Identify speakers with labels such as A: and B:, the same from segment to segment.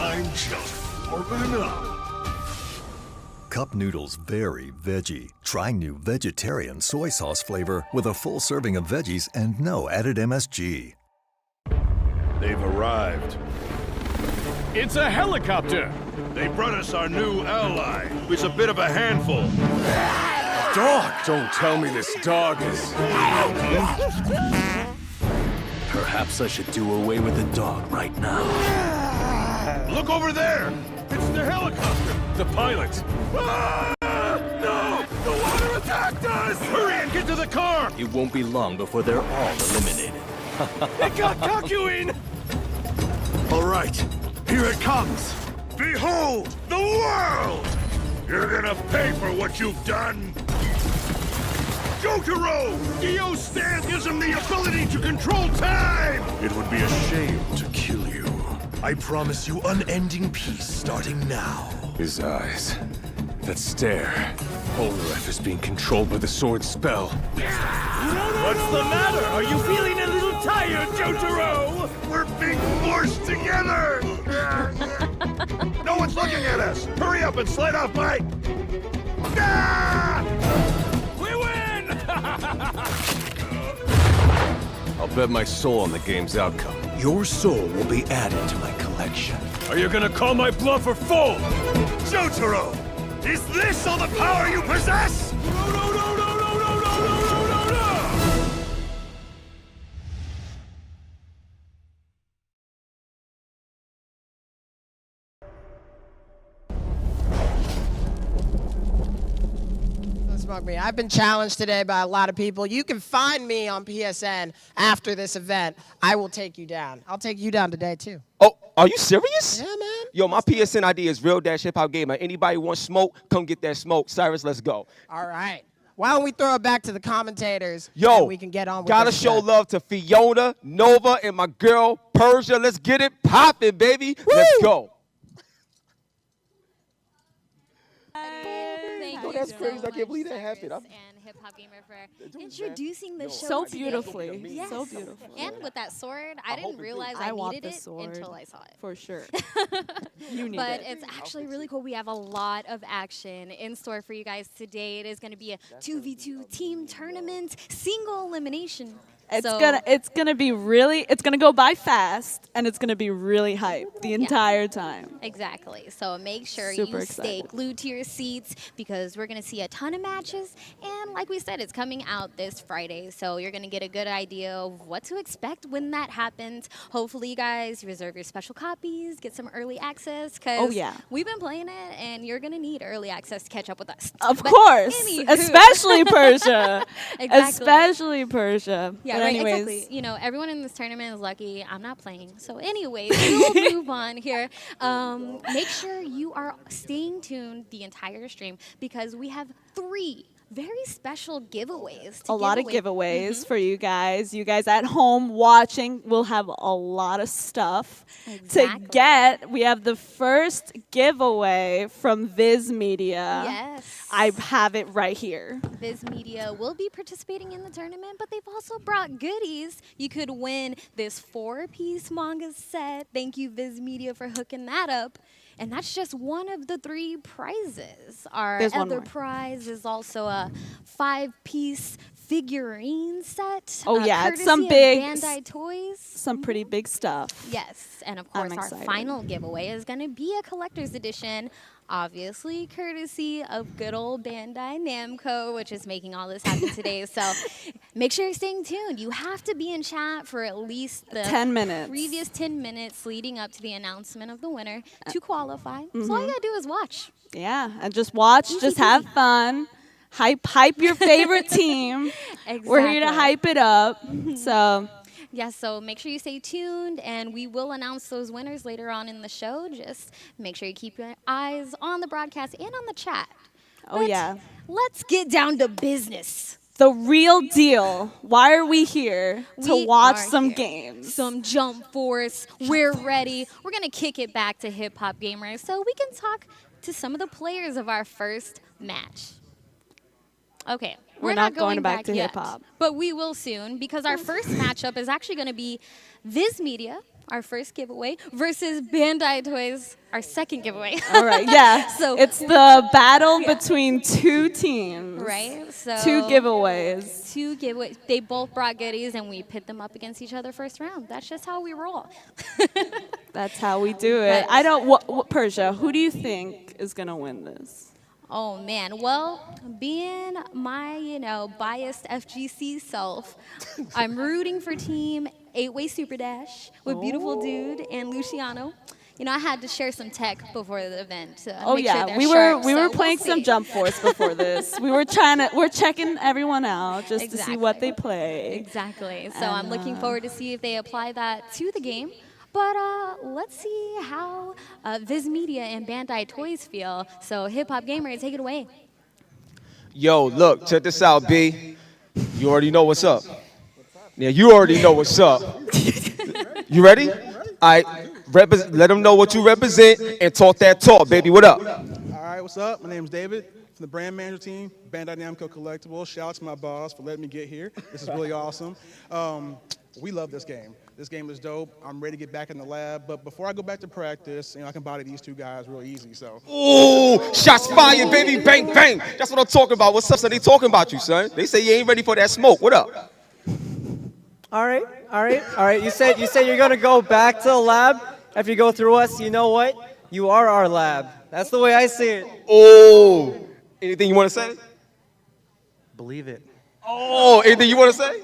A: I'm just warming up.
B: Cup noodles very veggie. Try new vegetarian soy sauce flavor with a full serving of veggies and no added MSG.
A: They've arrived.
C: It's a helicopter!
A: They brought us our new ally, who's a bit of a handful.
C: Dog! Don't tell me this dog is...
D: Perhaps I should do away with the dog right now.
A: Look over there! It's the helicopter!
C: The pilot!
A: No! The water attacked us! Hurry and get to the car!
D: It won't be long before they're all eliminated.
C: It got Kakuin!
A: All right, here it comes! Behold, the world! You're gonna pay for what you've done! Jotaro! Dio Stand gives him the ability to control time!
E: It would be a shame to kill you. I promise you unending peace starting now.
C: His eyes. That stare. Polnareff is being controlled by the sword spell.
A: What's the matter? Are you feeling a little tired, Jotaro? We're being forced together! No one's looking at us! Hurry up and slide off my...
C: We win! I'll bet my soul on the game's outcome.
E: Your soul will be added to my collection.
C: Are you gonna call my bluff or fold?
A: Jotaro! Is this all the power you possess?
C: No!
F: Smoke me. I've been challenged today by a lot of people. You can find me on PSN after this event. I will take you down. I'll take you down today, too.
G: Oh, are you serious?
F: Yeah, man.
G: Yo, my PSN ID is real-hip hop gamer. Anybody want smoke, come get that smoke. Cyrus, let's go.
F: All right. Why don't we throw it back to the commentators
G: Yo,
F: and we can get on with
G: gotta
F: this
G: show
F: event.
G: love to Fiona, Nova, and my girl, Persia. Let's get it poppin', baby.
F: Woo!
G: Let's go.
H: Thank
G: Yo,
H: you
G: that's
H: so
G: crazy. I can't
H: much,
G: believe that happened.
H: Cyrus and Hip Hop Gamer for
G: doing
H: introducing the show
I: So
H: today.
I: beautifully.
H: Yes.
I: So beautiful.
H: And with that sword, I didn't realize
I: I
H: I
I: want
H: needed
I: the
H: it
I: sword.
H: until I saw it.
I: For sure. You need
H: But
I: it.
H: it's actually really cool. We have a lot of action in store for you guys today. It is going to be a 2v2 team tournament, single elimination.
I: It's
H: So-
I: gonna go by fast, and it's gonna be really hype the entire time.
H: Exactly. So make sure
I: Super
H: you stay
I: excited.
H: glued to your seats because we're going to see a ton of matches. And like we said, it's coming out this Friday. So you're going to get a good idea of what to expect when that happens. Hopefully, you guys reserve your special copies, get some early access.
I: Oh, yeah.
H: We've been playing it, and you're going to need early access to catch up with us.
I: Of
H: But
I: course,
H: anywho.
I: especially Persia.
H: Exactly.
I: Especially Persia.
H: Yeah,
I: but
H: right,
I: anyways,
H: exactly. You know, everyone in this tournament is lucky. I'm not playing. So anyways, we'll move on here. Make sure you are staying tuned the entire stream because we have 3 very special giveaways.
I: a lot of giveaways for you guys. You guys at home watching will have a lot of stuff
H: Exactly.
I: to get. We have the first giveaway from Viz Media.
H: Yes.
I: I have it right here.
H: Viz Media will be participating in the tournament, but they've also brought goodies. You could win this 4-piece manga set. Thank you, Viz Media, for hooking that up. And that's just one of the 3 prizes. Our
I: There's one
H: other
I: more.
H: prize is also a 5-piece figurine set.
I: Oh, yeah, it's
H: courtesy
I: some
H: of
I: big
H: Bandai Toys.
I: Some pretty big stuff.
H: Yes, and of
I: I'm
H: course our
I: excited.
H: final giveaway is going to be a collector's edition, obviously courtesy of good old Bandai Namco, which is making all this happen today. So make sure you're staying tuned. You have to be in chat for at least the
I: 10 minutes.
H: previous 10 minutes leading up to the announcement of the winner to qualify. So all you got to do is watch.
I: Yeah, and just watch, just have fun. Hype your favorite team. We're here to
H: Exactly.
I: hype it up. So
H: Yeah, so make sure you stay tuned, and we will announce those winners later on in the show. Just make sure you keep your eyes on the broadcast and on the chat.
I: Oh,
H: But
I: yeah.
H: Let's get down to business.
I: The real deal. Why are we here? To
H: We
I: watch
H: are
I: some
H: here.
I: games.
H: Some Jump Force. We're ready. We're going to kick it back to Hip Hop Gamers so we can talk to some of the players of our first match. Okay.
I: We're not going back to
H: yet,
I: hip-hop.
H: but we will soon because our first matchup is actually going to be Viz Media our first giveaway, versus Bandai Toys, our second giveaway.
I: All right, yeah.
H: So
I: it's the battle between two teams.
H: Right. So
I: two giveaways.
H: Two giveaways. They both brought goodies, and we pit them up against each other first round. That's just how we roll.
I: That's how we do it. I don't. What Persia? Who do you think is gonna win this?
H: Oh man, well, being my, biased FGC self, I'm rooting for Team 8-Way Super Dash with Beautiful Dude and Luciano. I had to share some tech before the event to make sure they're
I: we
H: sharp,
I: were
H: so
I: playing
H: we'll
I: some
H: see.
I: Jump Force before this. we're checking everyone out just to see what they play.
H: Exactly. So I'm looking forward to see if they apply that to the game. But let's see how Viz Media and Bandai Toys feel. So Hip Hop Gamer, take it away.
G: Yo, look, check this out, B. You already know what's up. Yeah, you already know what's up. You ready? All right, let them know what you represent and talk that talk, baby. What up?
J: All right, what's up? My name is David from the brand manager team, BANDAINAMCO Collectibles. Shout out to my boss for letting me get here. This is really awesome. We love this game. This game is dope. I'm ready to get back in the lab, but before I go back to practice, I can body these two guys real easy. So.
G: Ooh, shots fired, baby, bang, bang. That's what I'm talking about. What's up, son? They talking about you, son. They say you ain't ready for that smoke. What up?
K: All right. You said you're gonna go back to the lab. If you go through us, you know what? You are our lab. That's the way I see it.
G: Oh, anything you want to say?
K: Believe it.
G: Oh, anything you want to say?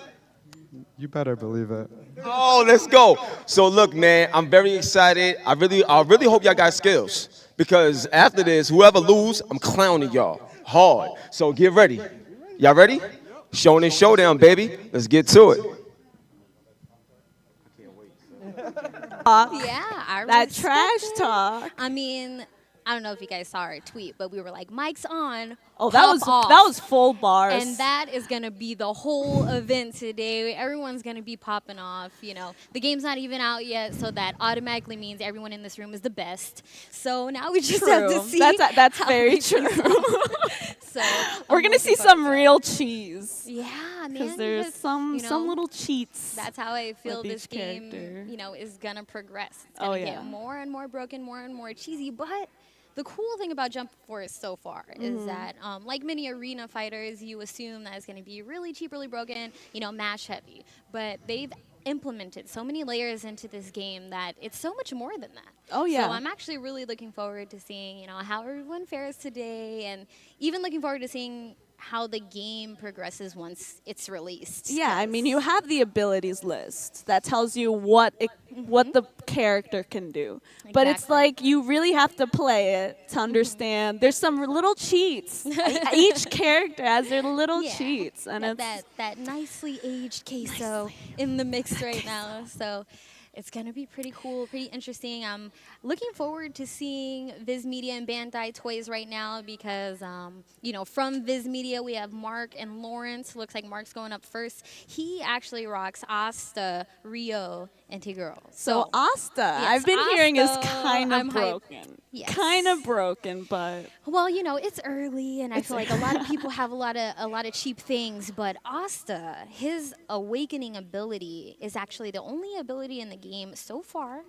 L: You better believe it.
G: Oh, let's go. So look, man, I'm very excited. I really hope y'all got skills, because after this, whoever lose, I'm clowning y'all hard. So get ready. Y'all ready? Showing and showdown, baby. Let's get to it.
H: Yeah,
I: that trash talk.
H: I mean, I don't know if you guys saw our tweet, but we were like, "Mic's on."
I: Oh, that was full bars.
H: And that is gonna be the whole event today. Everyone's gonna be popping off. The game's not even out yet, so that automatically means everyone in this room is the best. So now we just have to see.
I: That's very true.
H: So
I: we're gonna see some real cheese.
H: Yeah, man.
I: Because there's some little cheats.
H: That's how I feel this game,
I: character.
H: is gonna progress. It's gonna get more and more broken, more and more cheesy. But the cool thing about Jump Force so far is that, like many arena fighters, you assume that it's going to be really cheap, really broken, mash heavy. But they've implemented so many layers into this game that it's so much more than that.
I: Oh, yeah.
H: So I'm actually really looking forward to seeing, how everyone fares today, and even looking forward to seeing how the game progresses once it's released.
I: Yeah, I mean, you have the abilities list that tells you what the character can do. Exactly. But it's like you really have to play it to understand. There's some little cheats. Each character has their little cheats, and it's
H: that nicely aged queso in the mix right now. So it's going to be pretty cool, pretty interesting. I'm looking forward to seeing Viz Media and Bandai Toys right now because, from Viz Media, we have Mark and Lawrence. Looks like Mark's going up first. He actually rocks Asta, Rio, and Tigero.
I: So Asta, yes, I've been hearing is kind of broken.
H: Yes.
I: Kind of broken, but
H: well, it's early, and I feel like a lot of people have a lot of cheap things. But Asta, his awakening ability is actually the only ability in the game so far.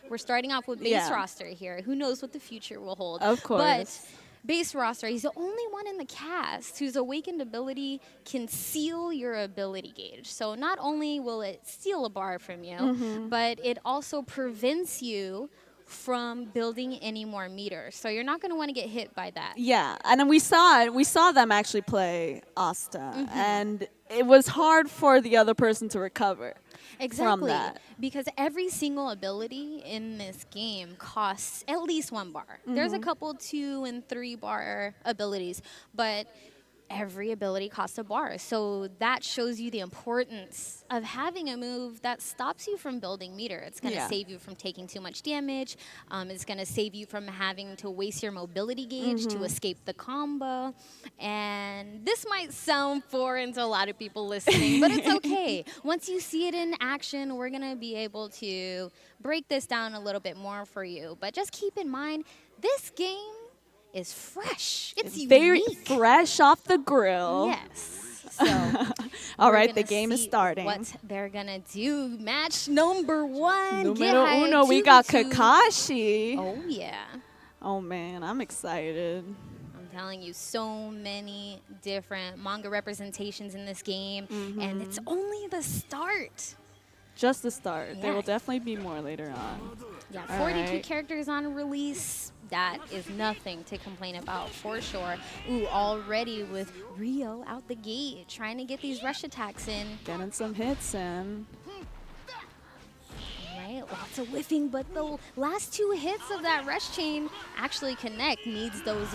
H: We're starting off with base roster here. Who knows what the future will hold?
I: Of course.
H: But base roster, he's the only one in the cast whose awakened ability can seal your ability gauge. So not only will it steal a bar from you, but it also prevents you from building any more meters. So you're not going to want to get hit by that.
I: Yeah, and then we saw them actually play Asta, and it was hard for the other person to recover. From that.
H: Because every single ability in this game costs at least 1 bar. There's a couple 2 and 3 bar abilities, but every ability costs a bar. So that shows you the importance of having a move that stops you from building meter. It's going to save you from taking too much damage. It's going to save you from having to waste your mobility gauge to escape the combo. And this might sound foreign to a lot of people listening, but it's okay. Once you see it in action, we're going to be able to break this down a little bit more for you. But just keep in mind, this game is fresh. It's
I: very
H: unique.
I: fresh off the grill.
H: Yes. So
I: all
H: we're
I: right, the
H: gonna
I: game is
H: see
I: starting.
H: What they're gonna do? Match number 1.
I: Numero
H: Get
I: uno, we
H: 2v2.
I: got Kakashi.
H: Oh yeah.
I: Oh man, I'm excited.
H: I'm telling you, so many different manga representations in this game, and it's only the start.
I: Just the start. There will
H: Yes.
I: definitely be more later on.
H: Yeah,
I: All
H: 42
I: right.
H: characters on release. That is nothing to complain about for sure. Ooh, already with Rio out the gate, trying to get these rush attacks in.
I: Getting some hits in.
H: Right, lots of whiffing, but the last 2 hits of that rush chain actually connect. Needs those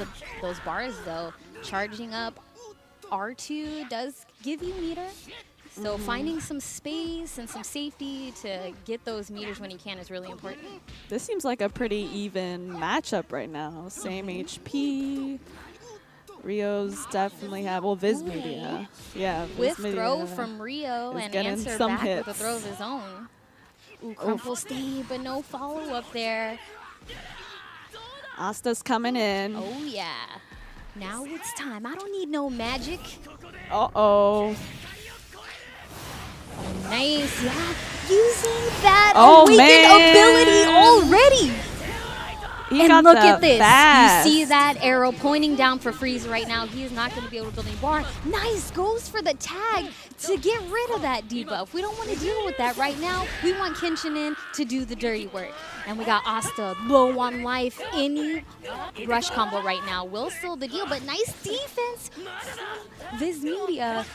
H: bars though. Charging up R2 does give you meter. So finding some space and some safety to get those meters when you can is really important.
I: This seems like a pretty even matchup right now. Same HP. Rio's definitely have, well, Viz Media. Yeah, Viz
H: With
I: Media
H: throw from Rio
I: is
H: and
I: getting
H: answer
I: some
H: back
I: hits.
H: with a throw of his own. Ooh, crumple stay, but no follow-up there.
I: Asta's coming in.
H: Oh, yeah. Now it's time. I don't need no magic.
I: Uh-oh.
H: Nice, yeah. Using that
I: Oh,
H: awakened
I: man.
H: ability already.
I: He
H: And
I: got
H: look
I: the
H: at this.
I: fast.
H: You see that arrow pointing down for Freeze right now. He is not going to be able to build any bar. Nice. Goes for the tag to get rid of that debuff. We don't want to deal with that right now. We want Kenshin in to do the dirty work. And we got Asta low on life. Any rush combo right now will seal the deal. But nice defense. Viz Media.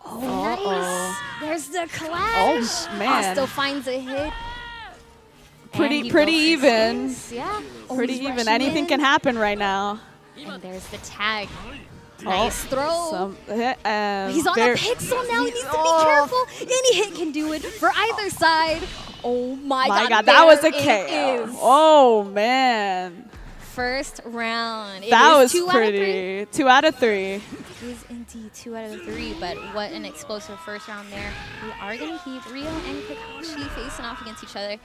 H: Oh, nice. There's the clash.
I: Oh, man.
H: Asta finds a hit.
I: Pretty
H: And he
I: pretty
H: goes for
I: even.
H: space. Yeah. Oh,
I: Pretty
H: he's
I: even.
H: rushing
I: Anything
H: in.
I: can happen right now.
H: And there's the tag. Nice throw.
I: Some,
H: He's on a pixel now. He needs to be careful. Any hit can do it for either side. Oh my God.
I: that was a
H: there it
I: KO.
H: is.
I: Oh man.
H: First round. It
I: That
H: is
I: was
H: 2 out of 3.
I: pretty. 2 out of 3.
H: It is indeed 2 out of 3, but what an explosive first round there. We are going to keep Rio and Kakashi facing off against each other.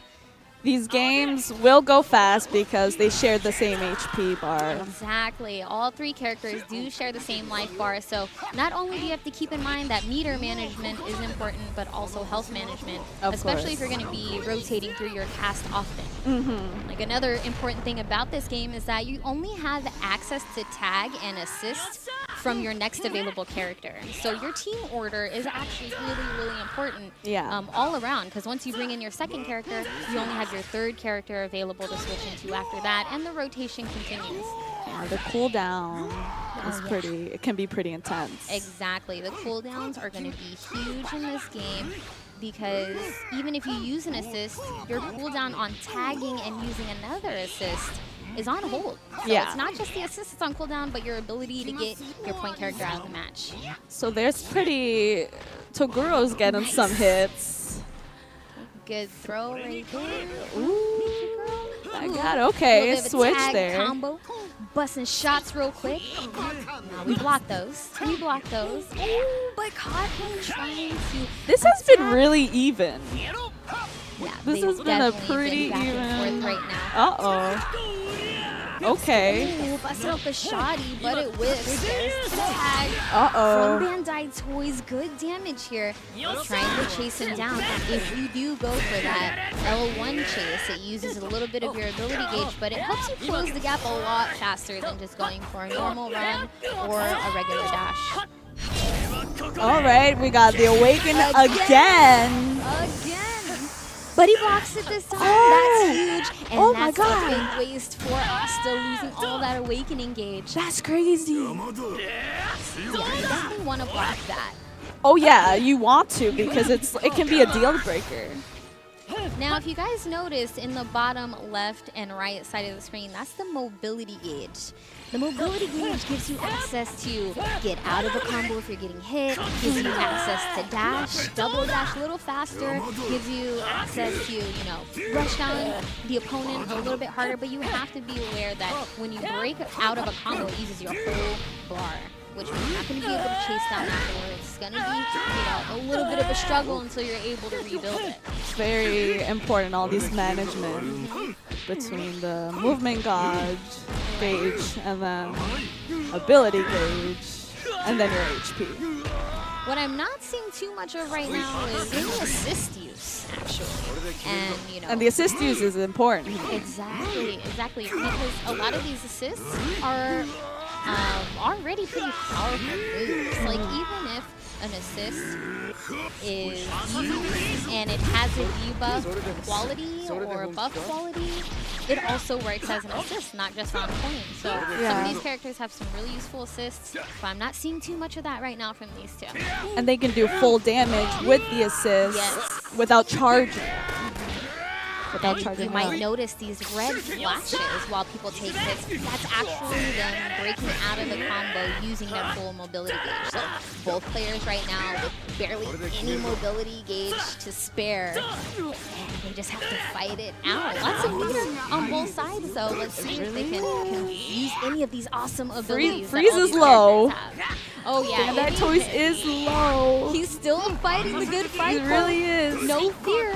I: These games will go fast because they share the same HP bar.
H: Exactly. All 3 characters do share the same life bar, so not only do you have to keep in mind that meter management is important, but also health management,
I: Of
H: especially
I: course.
H: if you're going to be rotating through your cast often.
I: Mm-hmm.
H: Like another important thing about this game is that you only have access to tag and assist from your next available character. So your team order is actually really, really important all around, because once you bring in your second character, you only have your third character available to switch into after that, and the rotation continues.
I: Yeah, the cooldown is pretty. It can be pretty intense.
H: Exactly. The cooldowns are going to be huge in this game, because even if you use an assist, your cooldown on tagging and using another assist is on hold. So
I: Yeah.
H: it's not just the assist that's on cooldown, but your ability to get your point character out of the match.
I: So there's pretty. Toguro's getting some hits.
H: Good throw right there.
I: I got okay.
H: Little bit of a
I: Switch
H: tag
I: there.
H: combo. Busting shots real quick. Now we block those. We block those. Ooh, but caught him trying to.
I: This has been really even.
H: Yeah,
I: This
H: they've
I: has been a
H: definitely
I: pretty
H: been back and
I: even.
H: forth right now.
I: Uh-oh. Okay.
H: Ooh, busted out the shoddy, but it whips. There's the tag
I: Uh-oh.
H: from Bandai Toys. Good damage here. Trying to chase him down. If you do go for that L1 chase, it uses a little bit of your ability gauge, but it helps you close the gap a lot faster than just going for a normal run or a regular dash.
I: All right, we got the Awaken again.
H: But he blocks it this time.
I: Oh.
H: That's huge. And
I: Oh my
H: that's
I: God.
H: a big waste for Asta, losing all that awakening gauge.
I: That's crazy.
H: Yeah, you definitely want to block that.
I: Oh yeah, you want to because it can be a deal breaker.
H: Now, if you guys notice in the bottom left and right side of the screen, that's the mobility gauge. The mobility gauge gives you access to get out of a combo if you're getting hit, gives you access to dash, double dash a little faster, gives you access to, rush down the opponent a little bit harder, but you have to be aware that when you break out of a combo, it uses your whole bar, which means you're not going to be able to chase down afterwards. It's going to be, a little bit of a struggle until you're able to rebuild it.
I: Very important, all these management between the movement gauge and then ability gauge and then your HP.
H: What I'm not seeing too much of right now is any assist use, actually. And, you know.
I: And the assist use is important.
H: Exactly. Because a lot of these assists are already pretty powerful moves. Like, even if an assist is used and it has a debuff quality or a buff quality, it also works as an assist, not just on point. So some of these characters have some really useful assists, but I'm not seeing too much of that right now from these two.
I: And they can do full damage with the assist without charging.
H: You might notice these red flashes while people take hits. That's actually them breaking out of the combo using their full mobility gauge. So both players right now with barely any mobility gauge to spare, and they just have to fight it out. Lots of meter on both sides, though. Let's see if they can use any of these awesome abilities.
I: Freeze is low.
H: Oh yeah,
I: Bandai Toys is low.
H: He's still fighting the good fight.
I: He really is.
H: No fear.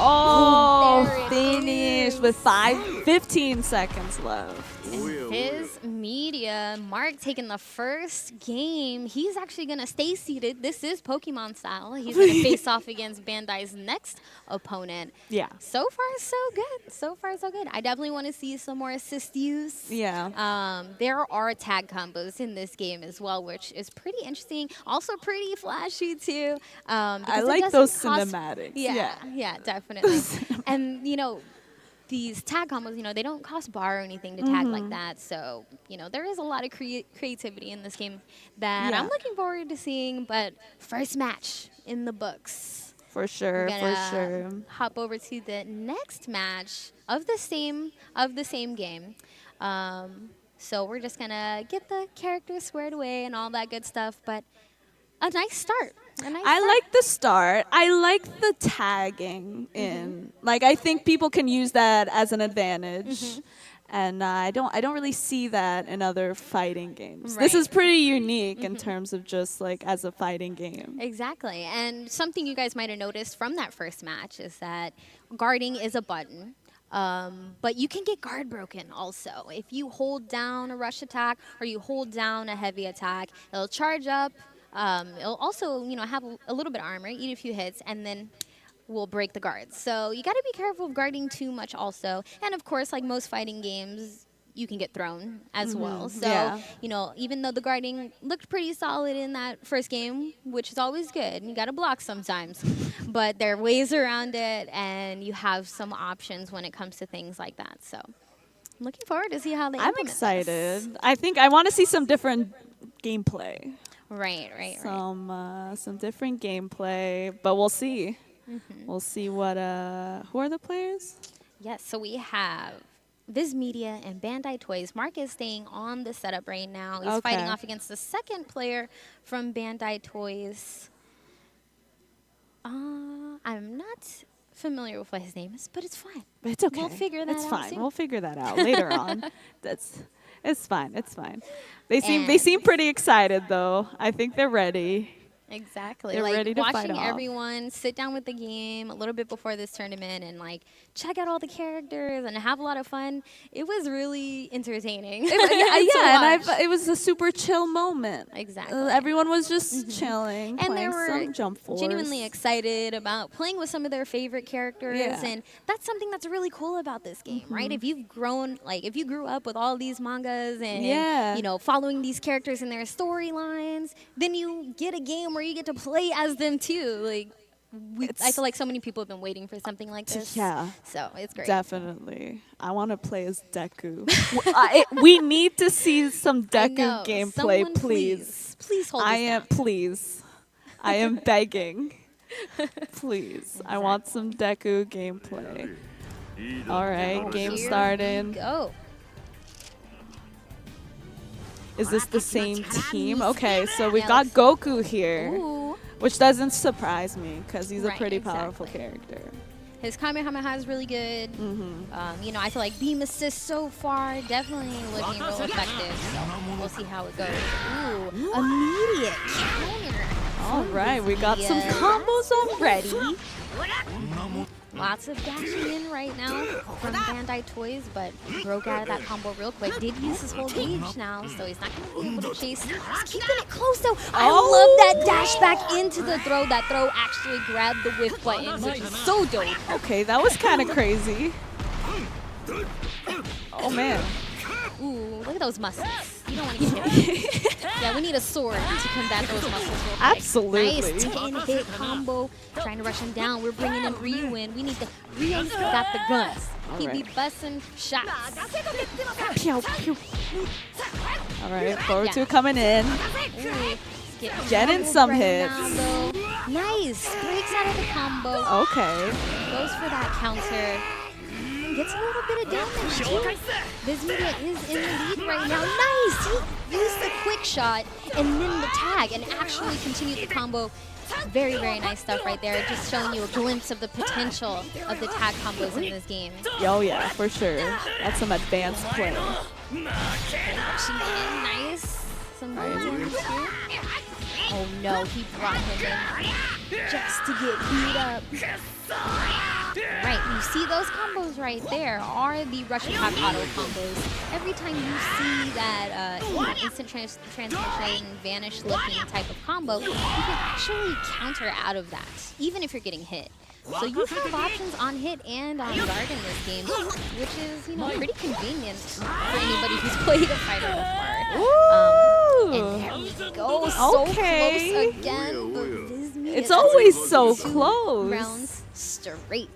I: Oh, finish with 15 seconds left.
H: His media, Mark taking the first game. He's actually going to stay seated. This is Pokemon style. He's going to face off against Bandai's next opponent.
I: Yeah.
H: So far, so good. So far, so good. I definitely want to see some more assist use.
I: Yeah.
H: There are tag combos in this game as well, which is pretty interesting. Also pretty flashy, too.
I: I like those cinematics.
H: Yeah, definitely. And, you know, these tag combos, you know, they don't cost bar or anything to tag like that. So, you know, there is a lot of creativity in this game that I'm looking forward to seeing. But first match in the books.
I: For sure,
H: Hop over to the next match of the same game. So we're just gonna get the characters squared away and all that good stuff. But a nice start.
I: I like the start. I like the tagging in. Like, I think people can use that as an advantage. And I don't really see that in other fighting games. This is pretty unique in terms of just like as a fighting game.
H: Exactly. And something you guys might have noticed from that first match is that guarding is a button. But you can get guard broken also. If you hold down a rush attack or you hold down a heavy attack, it'll charge up. It'll also, you know, have a little bit of armor, eat a few hits, and then will break the guards. So you got to be careful of guarding too much also. And of course, like most fighting games, you can get thrown as well. So, you know, even though the guarding looked pretty solid in that first game, which is always good, you got to block sometimes. But there are ways around it, and you have some options when it comes to things like that. So I'm looking forward to see how they implement
I: I'm excited.
H: this.
I: I think I want to see some different gameplay.
H: Right.
I: Some different gameplay, but we'll see. We'll see what. Who are the players?
H: Yes, so we have Viz Media and Bandai Toys. Mark is staying on the setup right now. He's fighting off against the second player from Bandai Toys. I'm not familiar with what his name is, but it's fine.
I: It's okay.
H: We'll figure that out.
I: It's fine.
H: soon.
I: We'll figure that out later on. It's fine. It's fine. They seem pretty excited though. I think they're ready.
H: Exactly.
I: They're ready to fight
H: watching
I: off.
H: everyone sit down with the game a little bit before this tournament and like check out all the characters and have a lot of fun. It was really entertaining.
I: It was a super chill moment.
H: Exactly.
I: Everyone was just chilling,
H: and they
I: playing
H: were
I: some Jump Force.
H: genuinely excited about playing with some of their favorite characters, and that's something that's really cool about this game, right? If you've if you grew up with all these mangas and you know, following these characters and their storylines, then you get a game where you get to play as them too. Like, I feel like so many people have been waiting for something like this.
I: Yeah.
H: So it's great.
I: Definitely. I want to play as Deku. We need to see some Deku gameplay,
H: Someone
I: please.
H: Please hold this down.
I: Please. I am begging. Please. I want some Deku gameplay. All right, game started.
H: Go.
I: Is this the same team? Okay, so we've got Goku here, which doesn't surprise me because he's a pretty powerful character.
H: His Kamehameha is really good. You know, I feel like Beam Assist so far definitely looking real effective. So we'll see how it goes. Ooh, immediate counter.
I: All right, we got some combos already.
H: Lots of dashing in right now from Bandai Toys, but broke out of that combo real quick. Did use his whole gauge now, so he's not going to be able to chase. He's keeping it close, though. I love that dash back into the throw. That throw actually grabbed the whiff button, which is so dope.
I: Okay, that was kind of crazy. Oh, man.
H: Ooh, look at those muscles. You don't want to get hit. Yeah, we need a sword to combat those muscles real quick.
I: Absolutely.
H: Nice 10-hit combo. Trying to rush him down. We're bringing in Ryu in. We need the Ryu's got the guns. He be busting shots.
I: Pew, pew. All right, forward two coming in.
H: Ooh,
I: getting some hits.
H: Nice. Breaks out of the combo.
I: Okay.
H: Goes for that counter. Gets a little bit of damage too. Vizmedia is in the lead right now. Nice! He used the quick shot and then the tag and actually continued the combo. Very, very nice stuff right there. Just showing you a glimpse of the potential of the tag combos in this game.
I: Oh yeah, for sure. That's some advanced play.
H: Nice. Some damage too. Oh no, he brought him in just to get beat up. Right, you see those combos right there are the Russian Pack auto combos. Every time you see that instant transmission, vanish looking type of combo, you can actually counter out of that, even if you're getting hit. So you have options on hit and on guard in this game, which is, you know, pretty convenient for anybody who's played a fighter before. And there we go, so close again.
I: It's always so close.
H: Rounds straight.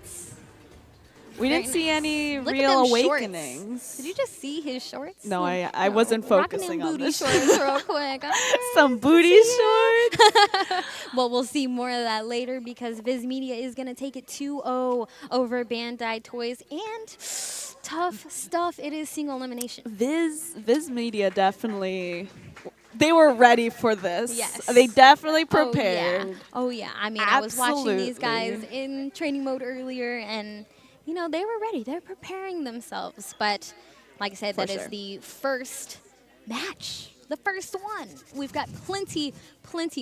I: We didn't see any real awakenings.
H: Shorts. Did you just see his shorts?
I: No, I wasn't focusing on
H: booty
I: this.
H: shorts real quick.
I: Some booty shorts.
H: Well, we'll see more of that later because Vizmedia is going to take it 2-0 over Bandai Toys. And tough stuff. It is single elimination.
I: Vizmedia definitely... They were ready for this.
H: Yes.
I: They definitely prepared.
H: Oh, yeah. I mean, I was watching these guys in training mode earlier, and, you know, they were ready. They're preparing themselves. But, like I said, that is the first match. The first one. We've got plenty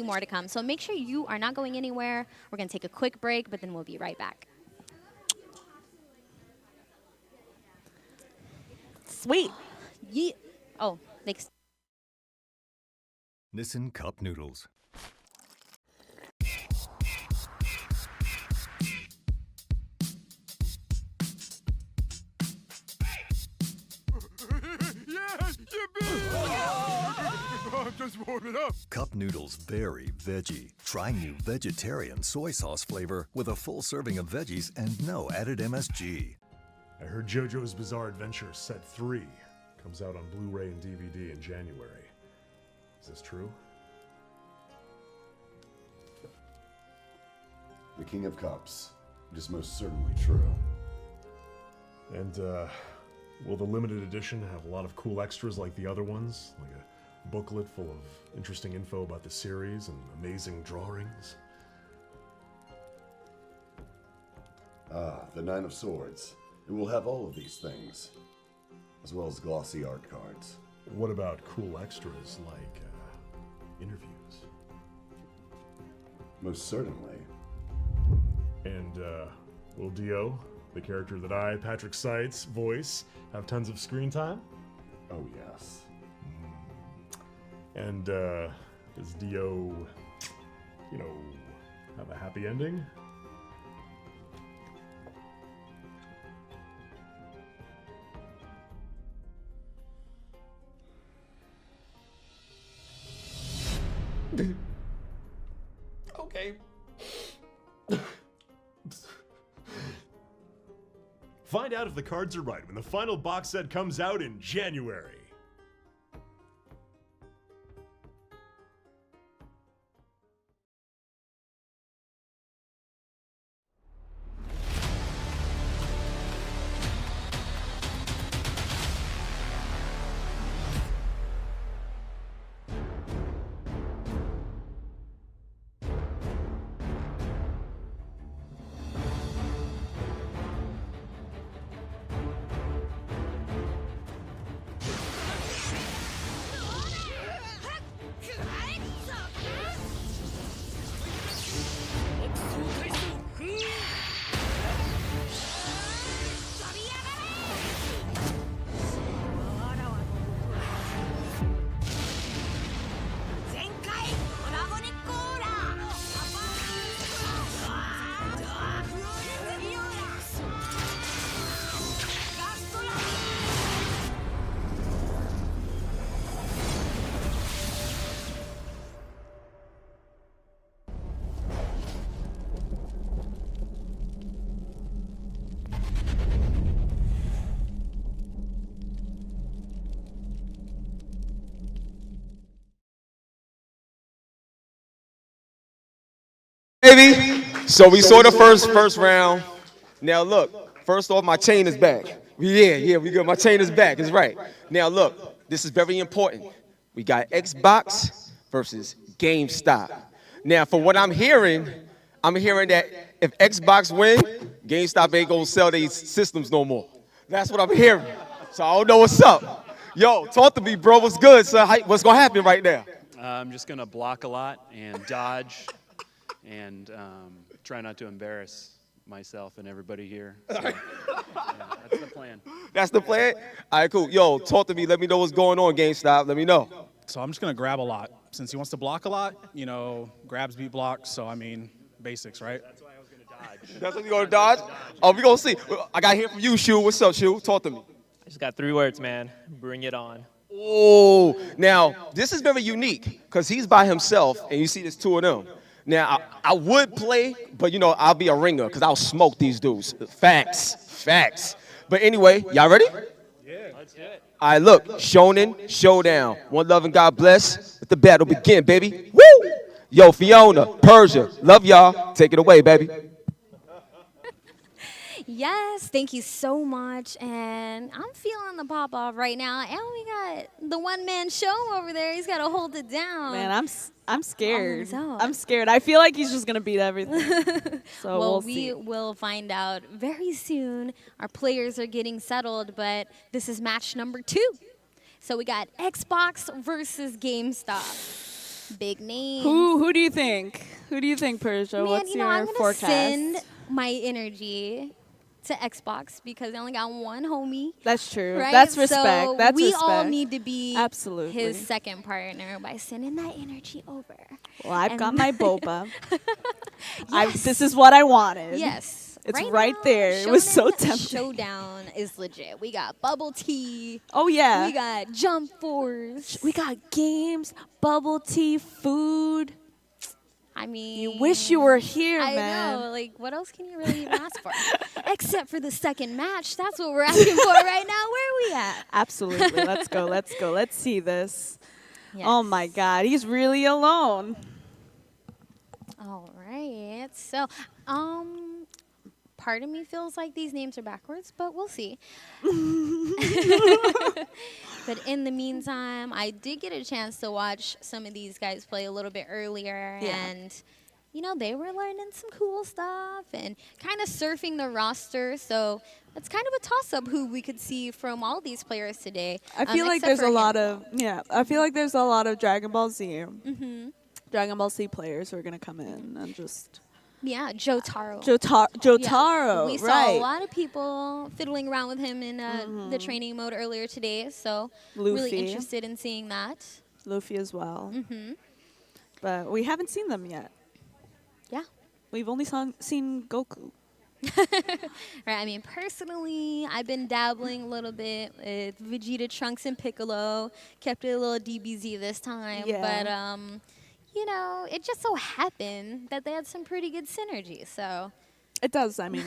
H: more to come. So make sure you are not going anywhere. We're going to take a quick break, but then we'll be right back.
I: Sweet.
H: Yeah. Oh, thanks.
B: Nissin Cup Noodles.
A: I'm just warming up.
B: Cup noodles very veggie. Try new vegetarian soy sauce flavor with a full serving of veggies and no added MSG.
E: I heard JoJo's Bizarre Adventure Set 3 comes out on Blu-ray and DVD in January. Is this true?
M: The King of Cups. It is most certainly true.
E: And, will the limited edition have a lot of cool extras like the other ones? Like a booklet full of interesting info about the series and amazing drawings?
M: Ah, the Nine of Swords. It will have all of these things, as well as glossy art cards.
E: What about cool extras like interviews?
M: Most certainly.
E: And will Dio, the character that I, Patrick Seitz, voice, have tons of screen time?
M: Oh, yes.
E: And does Dio, you know, have a happy ending?
A: Okay.
E: Find out if the cards are right when the final box set comes out in January.
G: Baby. So we saw the first round. Now look, first off, my chain is back. Yeah, we good. My chain is back. It's right. Now look, this is very important. We got Xbox versus GameStop. Now, for what I'm hearing that if Xbox win, GameStop ain't gonna sell these systems no more. That's what I'm hearing. So I don't know what's up. Yo, talk to me, bro. What's good, son? What's gonna happen right now?
N: I'm just gonna block a lot and dodge, and try not to embarrass myself and everybody here. So, yeah, that's the plan.
G: That's the plan? All right, cool. Yo, talk to me. Let me know what's going on, GameStop. Let me know.
J: So I'm just going to grab a lot. Since he wants to block a lot, grabs beat blocks. So, I mean, basics, right?
N: That's why I was going to dodge.
G: That's what you're going to dodge? Oh, we going to see. I got to hear from you, Shu. What's up, Shu? Talk to me.
O: I just got 3 words, man. Bring it on.
G: Oh, now, this is very unique because he's by himself, and you see there's 2 of them. Now, I would play, but, I'll be a ringer because I'll smoke these dudes. Facts. But anyway, y'all ready?
O: Yeah. Let's do it.
G: All right, look, Shonen Showdown. One love and God bless. Let the battle begin, baby. Woo! Yo, Fiona, Persia, love y'all. Take it away, baby.
H: Yes, thank you so much. And I'm feeling the pop off right now. And we got the one-man show over there. He's got to hold it down.
I: Man, I'm scared.
H: Oh,
I: I'm scared. I feel like he's just going to beat everything. So
H: well,
I: we'll see.
H: we will find out very soon. Our players are getting settled, but this is match number 2. So we got Xbox versus GameStop. Big names.
I: Who do you think? Who do you think, Persia?
H: Man,
I: What's your
H: I'm gonna
I: forecast?
H: send my energy to Xbox because I only got one homie.
I: That's true.
H: Right?
I: That's respect.
H: So
I: That's
H: we
I: respect.
H: all need to be
I: absolutely
H: his second partner by sending that energy over.
I: Well, I've got my boba.
H: Yes.
I: This is what I wanted.
H: Yes.
I: It's
H: right
I: right
H: now,
I: there. It was so
H: Shonen
I: tempting.
H: Showdown is legit. We got bubble tea.
I: Oh, yeah.
H: We got jump force.
I: We got games, bubble tea, food.
H: I mean,
I: you wish you were here,
H: I
I: man.
H: know. Like, what else can you really even ask for? Except for the second match. That's what we're asking for right now. Where are we at?
I: Absolutely. Let's go. Let's go. Let's see this.
H: Yes.
I: Oh, my God. He's really alone.
H: All right. So, part of me feels like these names are backwards, but we'll see. But in the meantime, I did get a chance to watch some of these guys play a little bit earlier, and they were learning some cool stuff and kind of surfing the roster. So it's kind of a toss-up who we could see from all these players today.
I: I feel like there's a lot of I feel like there's a lot of Dragon Ball Z. Dragon Ball Z players who are gonna come in and just.
H: Yeah, Jotaro.
I: Jotaro,
H: We saw
I: right.
H: a lot of people fiddling around with him in the training mode earlier today, so really
I: Luffy.
H: interested in seeing that.
I: Luffy as well. But we haven't seen them yet.
H: Yeah.
I: We've only seen Goku.
H: Right, I mean, personally, I've been dabbling a little bit with Vegeta, Trunks, and Piccolo. Kept it a little DBZ this time,
I: Yeah.
H: but it just so happened that they had some pretty good synergy, so.
I: It does, I mean,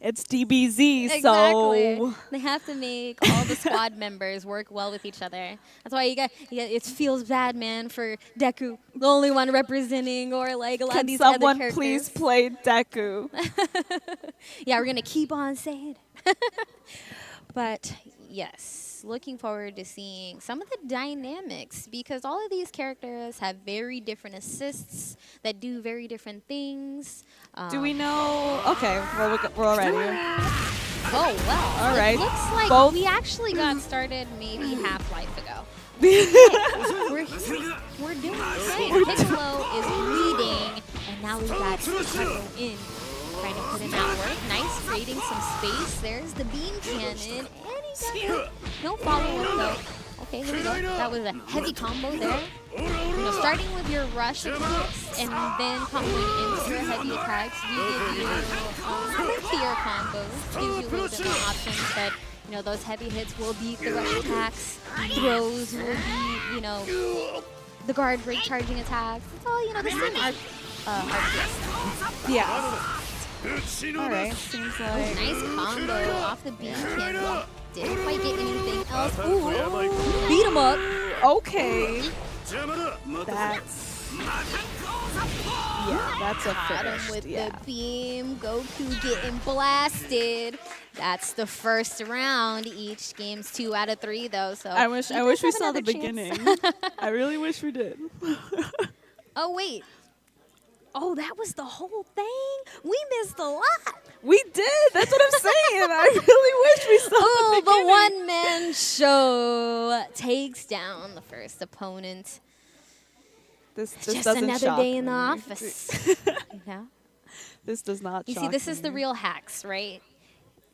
I: it's DBZ,
H: Exactly.
I: so.
H: They have to make all the squad members work well with each other. That's why you got it feels bad, man, for Deku, the only one representing, or like a lot of these other
I: someone
H: characters.
I: please play Deku?
H: Yeah, we're going to keep on saying it. But yes, looking forward to seeing some of the dynamics because all of these characters have very different assists that do very different things.
I: Do we know? Okay, we're already.
H: Oh, well.
I: All right.
H: It looks like
I: Both.
H: we actually got started maybe half-life ago. We're doing great. Piccolo is leading, and now we've got Piccolo in. Trying to put in that work. Nice, creating some space. There's the beam cannon, and he got no follow-up though. Okay, here we go. That was a heavy combo there. Starting with your rush attacks and then comboing into your heavy attacks, we give you clear combos. Gives you a little bit more options, but those heavy hits will beat the rush attacks. Throws will be, the guard break charging attacks. It's all, the same RTS stuff.
I: Yeah. All right, seems like
H: nice combo off the beam cannon. Didn't quite get anything else. Ooh, beat him up.
I: Okay. That's Yeah, that's a
H: Got him
I: finish.
H: with
I: Yeah.
H: the beam. Goku getting blasted. That's the first round. Each game's 2 out of 3, though. So
I: I wish
H: you
I: we
H: guys have
I: saw the
H: another chance.
I: beginning. I really wish we did.
H: Oh, wait. Oh, that was the whole thing? We missed a lot.
I: We did. That's what I'm saying. I really wish we saw
H: Oh,
I: the beginning.
H: the one-man show takes down the first opponent.
I: This
H: Just
I: doesn't
H: another
I: shock
H: day in the
I: me.
H: office. You know?
I: This does not
H: You
I: shock
H: see, this is the
I: me.
H: real hacks, right?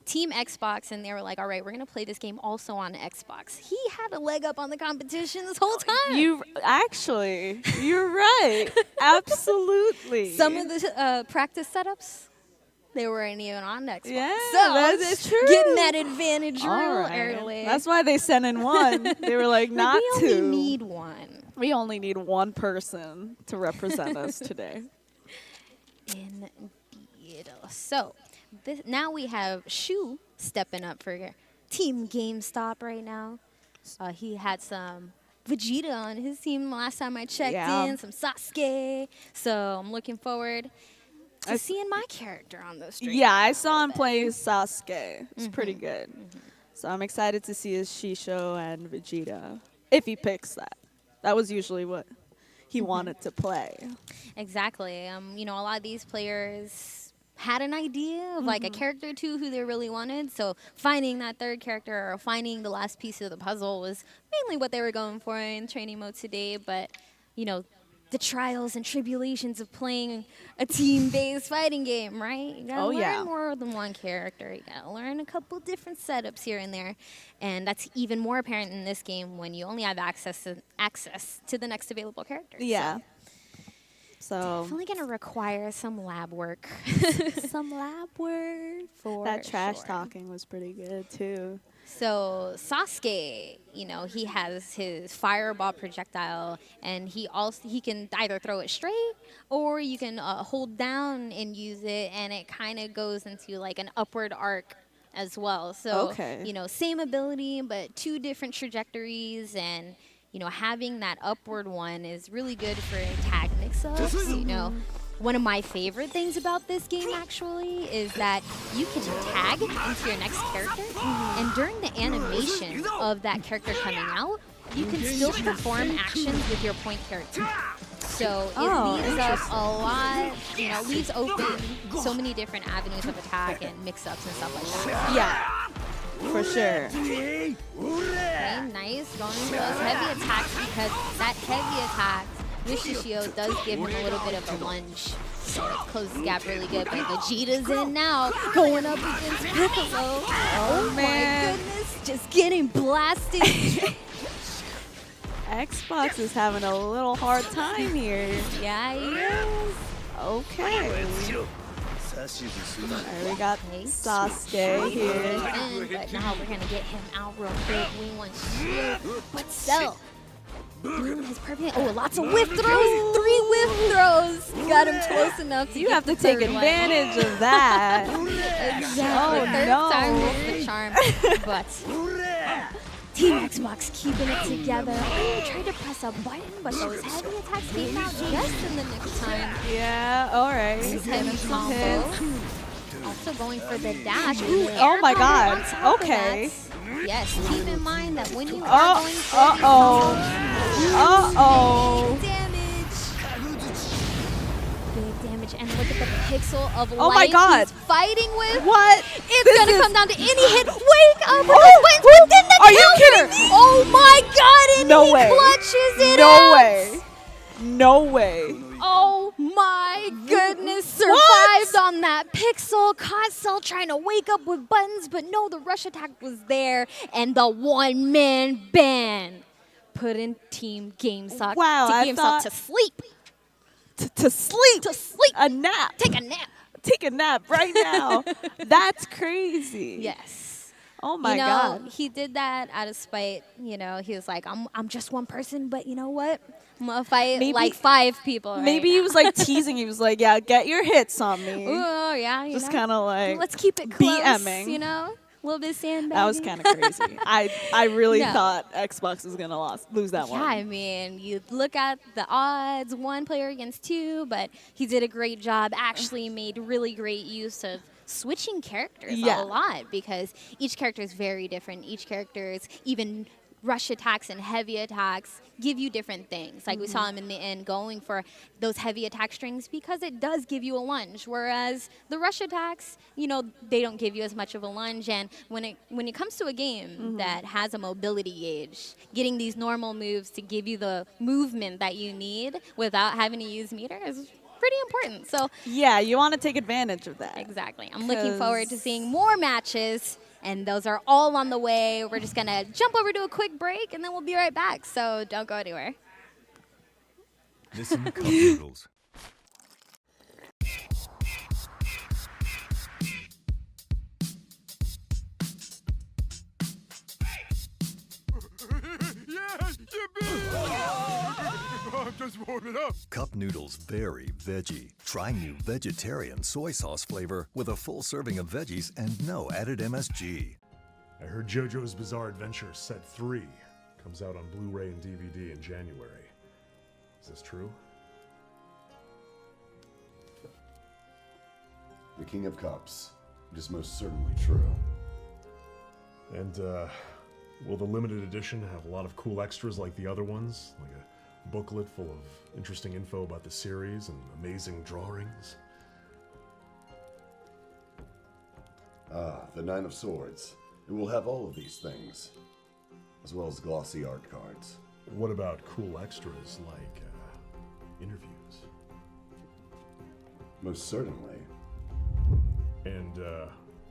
H: Team Xbox, and they were like, all right, we're going to play this game also on Xbox. He had a leg up on the competition this whole time.
I: You're right. Absolutely.
H: Some of the practice setups, they weren't even on Xbox.
I: Yeah,
H: so
I: that is true.
H: getting that advantage
I: All
H: real
I: right.
H: early.
I: That's why they sent in one. They were like, not
H: we
I: two.
H: only need one.
I: We only need one person to represent us today.
H: Indeed. So now we have Shu stepping up for Team GameStop right now. He had some Vegeta on his team last time I checked in, some Sasuke. So I'm looking forward to seeing my character on the stream.
I: Yeah, I saw him play Sasuke. It's pretty good. So I'm excited to see his Shisho and Vegeta, if he picks that. That was usually what he wanted to play.
H: Exactly. You know, a lot of these players had an idea of like a character or two who they really wanted. So finding that third character or finding the last piece of the puzzle was mainly what they were going for in training mode today. But, you know, the trials and tribulations of playing a team-based fighting game, right? You gotta learn more than one character. You gotta learn a couple different setups here and there. And that's even more apparent in this game when you only have access to the next available character.
I: Yeah. So
H: definitely gonna require some lab work.
I: some lab work.
H: For
I: that trash
H: sure.
I: talking was pretty good too.
H: So Sasuke, you know, he has his fireball projectile, and he can either throw it straight, or you can hold down and use it, and it kind of goes into like an upward arc as well. So you know, same ability, but 2 different trajectories, and you know, having that upward one is really good for tag mix-ups. You know, one of my favorite things about this game actually is that you can tag into your next character, and during the animation of that character coming out, you can still perform actions with your point character. So it leaves up a lot, you know, leaves open so many different avenues of attack and mix-ups and stuff like that.
I: Yeah, for sure.
H: Okay, nice. Going into those heavy attacks, because that heavy attack with Shishio does give him a little bit of a lunge. So it closes the gap really good. But Vegeta's in now, going up against Piccolo. Oh
I: man.
H: My goodness, just getting blasted.
I: Xbox is having a little hard time here.
H: Yeah, he is.
I: Okay. Alright, we got Sasuke here.
H: But now we're going to get him out real quick. We want shield. But still, doing his perfect. Oh, lots of whiff throws. 3 whiff throws. Got him close enough to
I: You have to take advantage of that.
H: Exactly.
I: Oh,
H: Third
I: no.
H: time is the charm. But Team Xbox keeping it together. Oh, tried to press a button, but those heavy attacks came out just in the nick of time.
I: Yeah, alright.
H: Nice heavy combo. Also going for the dash. Ooh,
I: Oh my
H: air
I: god.
H: on top of
I: Okay.
H: that. Yes, keep in mind that when you are going for big damage, and look at the pixel of
I: Oh
H: life
I: my god.
H: he's fighting with.
I: What?
H: It's gonna come down to any hit. Wake up! Within the
I: Are you
H: counter.
I: kidding me?
H: Oh my god! And
I: No
H: he
I: way.
H: clutches it
I: No
H: out.
I: way. No way.
H: Oh my goodness, survived on that pixel. Caught Cell trying to wake up with buttons, but no, the rush attack was there, and the one-man band put in Team GameStop to sleep.
I: To sleep.
H: To sleep.
I: A nap.
H: Take a nap.
I: Take a nap right now. That's crazy.
H: Yes.
I: Oh my
H: you know,
I: god.
H: He did that out of spite. You know, he was like, I'm just one person, but you know what? I'm gonna fight like 5 people.
I: Maybe he was like teasing. He was like, yeah, get your hits on me.
H: Oh yeah.
I: Just kind of like
H: let's keep it close.
I: BMing.
H: You know. A little bit sandbagging.
I: That was kind of crazy. I really
H: No.
I: thought Xbox was going to lose that
H: Yeah,
I: one.
H: I mean, you look at the odds, 1 player against 2, but he did a great job, actually made really great use of switching characters
I: Yeah.
H: a lot because each character is very different. Each character's even rush attacks and heavy attacks give you different things. Like we saw him in the end going for those heavy attack strings because it does give you a lunge, whereas the rush attacks, you know, they don't give you as much of a lunge. And when it comes to a game that has a mobility gauge, getting these normal moves to give you the movement that you need without having to use meter is pretty important. So
I: yeah, you want to take advantage of that.
H: Exactly. I'm looking forward to seeing more matches. And those are all on the way. We're just going to jump over to a quick break, and then we'll be right back. So don't go anywhere.
B: Listen, Cup Noodles.
A: I'm just warming up.
B: Cup noodles very veggie. Try new vegetarian soy sauce flavor with a full serving of veggies and no added MSG.
E: I heard JoJo's Bizarre Adventure Set 3 comes out on Blu-ray and DVD in January. Is this true?
M: The King of Cups. It is most certainly true.
E: And, will the limited edition have a lot of cool extras like the other ones? Like a booklet full of interesting info about the series and amazing drawings?
M: Ah, the Nine of Swords. It will have all of these things, as well as glossy art cards.
E: What about cool extras like interviews?
M: Most certainly.
E: And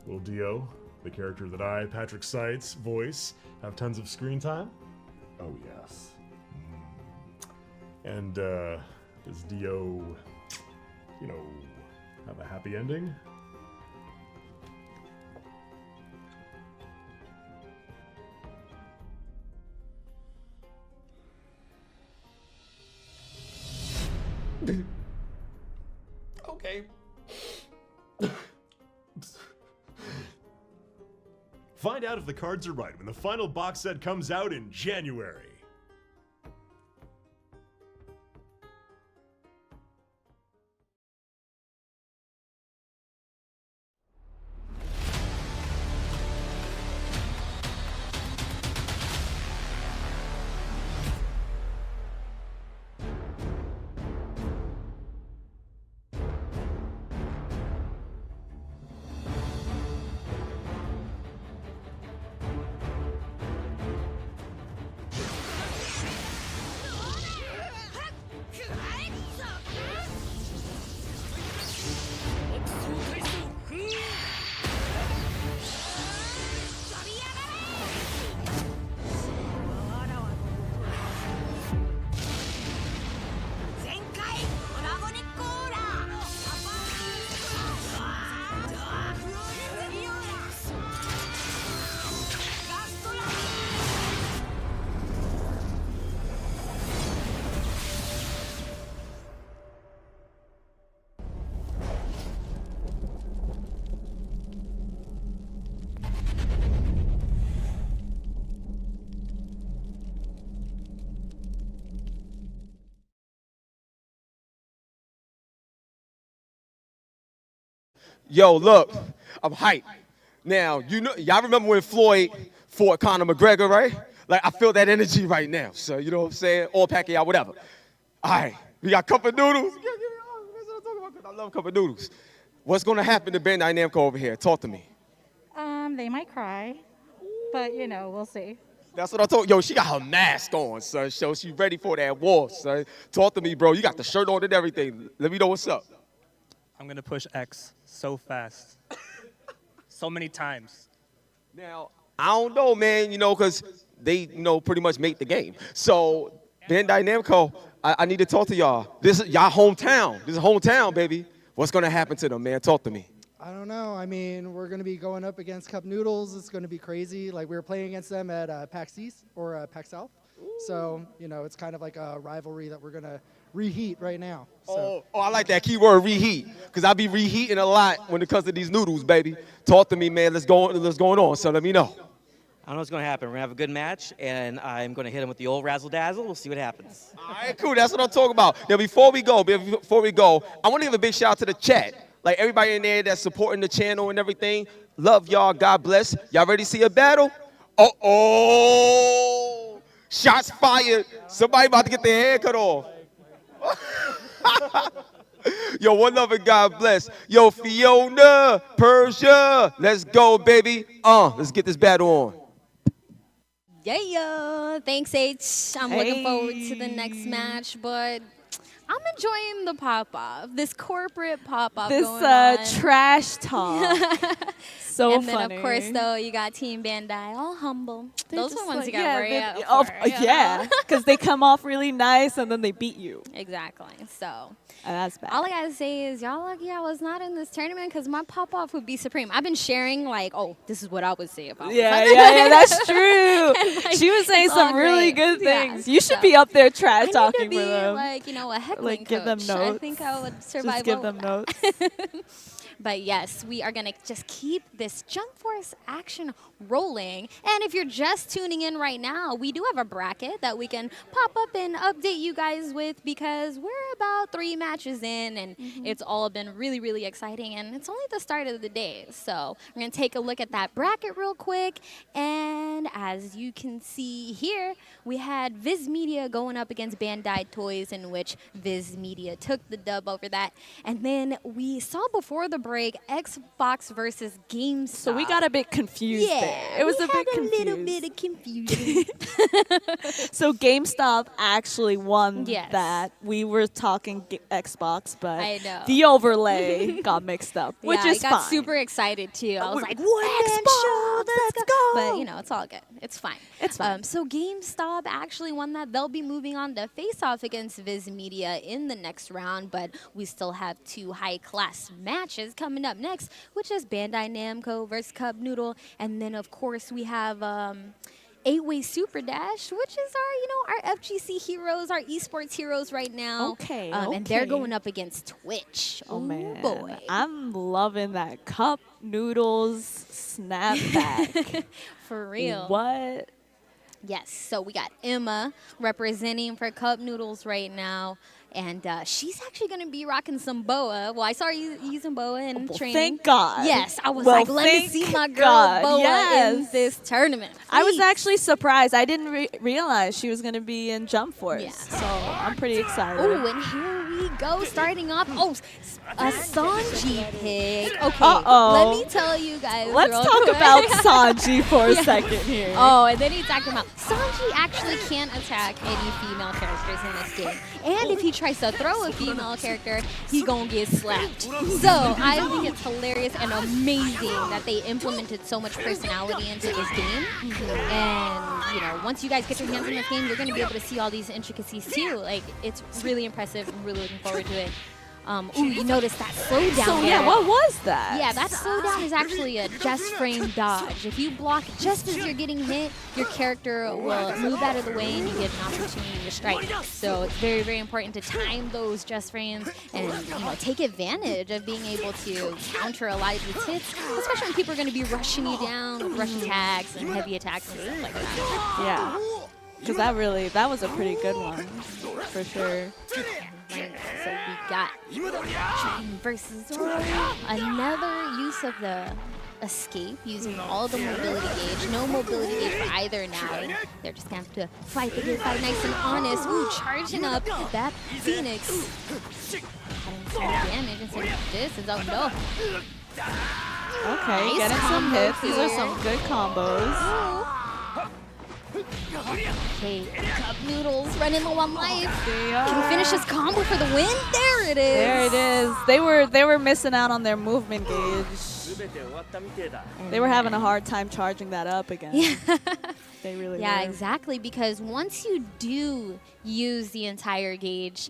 E: will Dio, the character that I, Patrick Seitz, voice, have tons of screen time?
M: Oh, yes.
E: And does Dio, you know, have a happy ending?
A: Okay.
E: Find out if the cards are right when the final box set comes out in January.
G: Yo, look, I'm hyped. Now, you know, y'all remember when Floyd fought Conor McGregor, right? Like, I feel that energy right now. So, you know what I'm saying? Or Pacquiao, whatever. All right, we got Cup of Noodles. That's what I'm talking about, 'cause I love Cup of Noodles. What's going to happen to Bandai Namco over here? Talk to me.
P: They might cry, but, you know, we'll see.
G: That's what I told. Yo, she got her mask on, son. So she's ready for that war, son. Talk to me, bro. You got the shirt on and everything. Let me know what's up.
O: I'm going to push X so fast. So many times.
G: Now, I don't know, man, you know, because they, you know, pretty much make the game. So, Bandai Namco, I need to talk to y'all. This is y'all hometown. This is hometown, baby. What's going to happen to them, man? Talk to me.
Q: I don't know. I mean, we're going to be going up against Cup Noodles. It's going to be crazy. Like, we were playing against them at PAX East or PAX South. So, you know, it's kind of like a rivalry that we're going to reheat right now. So.
G: Oh, I like that keyword, reheat, because I be reheating a lot when it comes to these noodles, baby. Talk to me, man. Let's go on. So let me know.
R: I don't know what's going to happen. We're going to have a good match, and I'm going to hit him with the old razzle-dazzle. We'll see what happens.
G: All right, cool. That's what I'm talking about. Now, before we go, I want to give a big shout out to the chat. Like everybody in there that's supporting the channel and everything. Love y'all. God bless. Y'all ready to see a battle? Oh, shots fired. Somebody about to get their hair cut off. Yo, one love and God bless. Yo, Fiona, Persia, let's go, baby. Let's get this battle on.
H: Yeah, thanks, H. I'm looking forward to the next match, but I'm enjoying the pop-off, this corporate pop-off going on.
I: This trash talk. So
H: and
I: funny.
H: then, of course, though, you got Team Bandai, all humble. Those are the ones you got to worry
I: they-
H: out for.
I: Yeah, because they come off really nice and then they beat you.
H: Exactly. So
I: that's bad.
H: all I got to say is y'all lucky I was not in this tournament because my pop-off would be supreme. I've been sharing, like, oh, this is what I would say if I was.
I: Yeah, that's true.
H: And, like,
I: She was saying
H: it's all
I: some really
H: great.
I: good things.
H: Yeah,
I: You should
H: so.
I: be up there trash
H: I need
I: talking
H: to be,
I: for them.
H: like, you know, a heckling
I: Like, give them
H: coach. I
I: notes.
H: think I would survive
I: Just give
H: well
I: them
H: with
I: notes.
H: that. But yes, we are going to just keep this Jump Force action rolling. And if you're just tuning in right now, we do have a bracket that we can pop up and update you guys with because we're about 3 matches in and it's all been really, really exciting. And it's only the start of the day. So we're going to take a look at that bracket real quick. And as you can see here, we had Viz Media going up against Bandai Toys, in which Viz Media took the dub over that. And then we saw before the break Xbox versus GameStop.
I: So we got a bit confused there. It was a bit confused.
H: Little bit of confusion.
I: So GameStop actually won
H: Yes.
I: that. We were talking Xbox, but
H: I know.
I: the overlay got mixed up, which
H: yeah,
I: is
H: I got
I: fine.
H: super excited too. I was like,
I: Xbox,
H: let's go. But you know, it's all good. It's fine.
I: It's fine.
H: So GameStop actually won that. They'll be moving on to face off against Viz Media in the next round, but we still have 2 high-class matches coming up next, which is Bandai Namco versus Cup Noodle, and then of course we have 8-Way Super Dash, which is our FGC heroes, our esports heroes right now.
I: Okay,
H: And they're
I: okay.
H: going up against Twitch.
I: Oh, man.
H: Boy.
I: I'm loving that Cup Noodles snapback.
H: For real.
I: What?
H: Yes, so we got Emma representing for Cup Noodles right now. And she's actually going to be rocking some boa. Well, I saw you using boa in training.
I: Thank God.
H: Yes, I was
I: Well,
H: like, let me
I: thank
H: see my girl
I: God,
H: boa
I: yes.
H: in this tournament.
I: I was
H: Please.
I: actually surprised. I didn't realize she was going to be in Jump Force.
H: Yeah.
I: So I'm pretty excited.
H: Oh, and here we go, starting off. Oh, a Sanji pick. Okay,
I: Uh-oh.
H: let me tell you guys.
I: Let's
H: real
I: talk
H: quick.
I: about Sanji for a
H: Yeah.
I: second here.
H: Oh, and then he's talking about Sanji actually can't attack any female characters in this game. And if he tries to throw a female character, he's going to get slapped. So I think it's hilarious and amazing that they implemented so much personality into this game. And, you know, once you guys get your hands in this game, you're going to be able to see all these intricacies too. Like, it's really impressive. I'm really looking forward to it. Ooh, you notice that slowdown.
I: So, yeah,
H: there.
I: what was that?
H: Yeah, that slowdown is actually a just frame dodge. If you block just as you're getting hit, your character will move out of the way and you get an opportunity to strike. So it's very, very important to time those just frames and, you know, take advantage of being able to counter a lot of these hits, especially when people are going to be rushing you down with rush attacks and heavy attacks and stuff like that.
I: Yeah. Because that was a pretty good one, for sure.
H: Right, so we got Dragon versus Zoro. Another use of the escape using all the mobility gauge. No mobility gauge for either now. They're just going to have to fight the good fight nice and honest. Ooh, charging up that Phoenix. Having some damage and some distance. Oh no.
I: Okay,
H: Nice
I: getting some
H: combo
I: hits. These are
H: here.
I: some good combos.
H: Okay, Cup Noodles running low on life.
I: Yeah.
H: Can we finish this combo for the win? There it is.
I: There it is. They were missing out on their movement gauge. They were having a hard time charging that up again.
H: Yeah.
I: They really
H: Yeah,
I: were.
H: exactly. Because once you do use the entire gauge,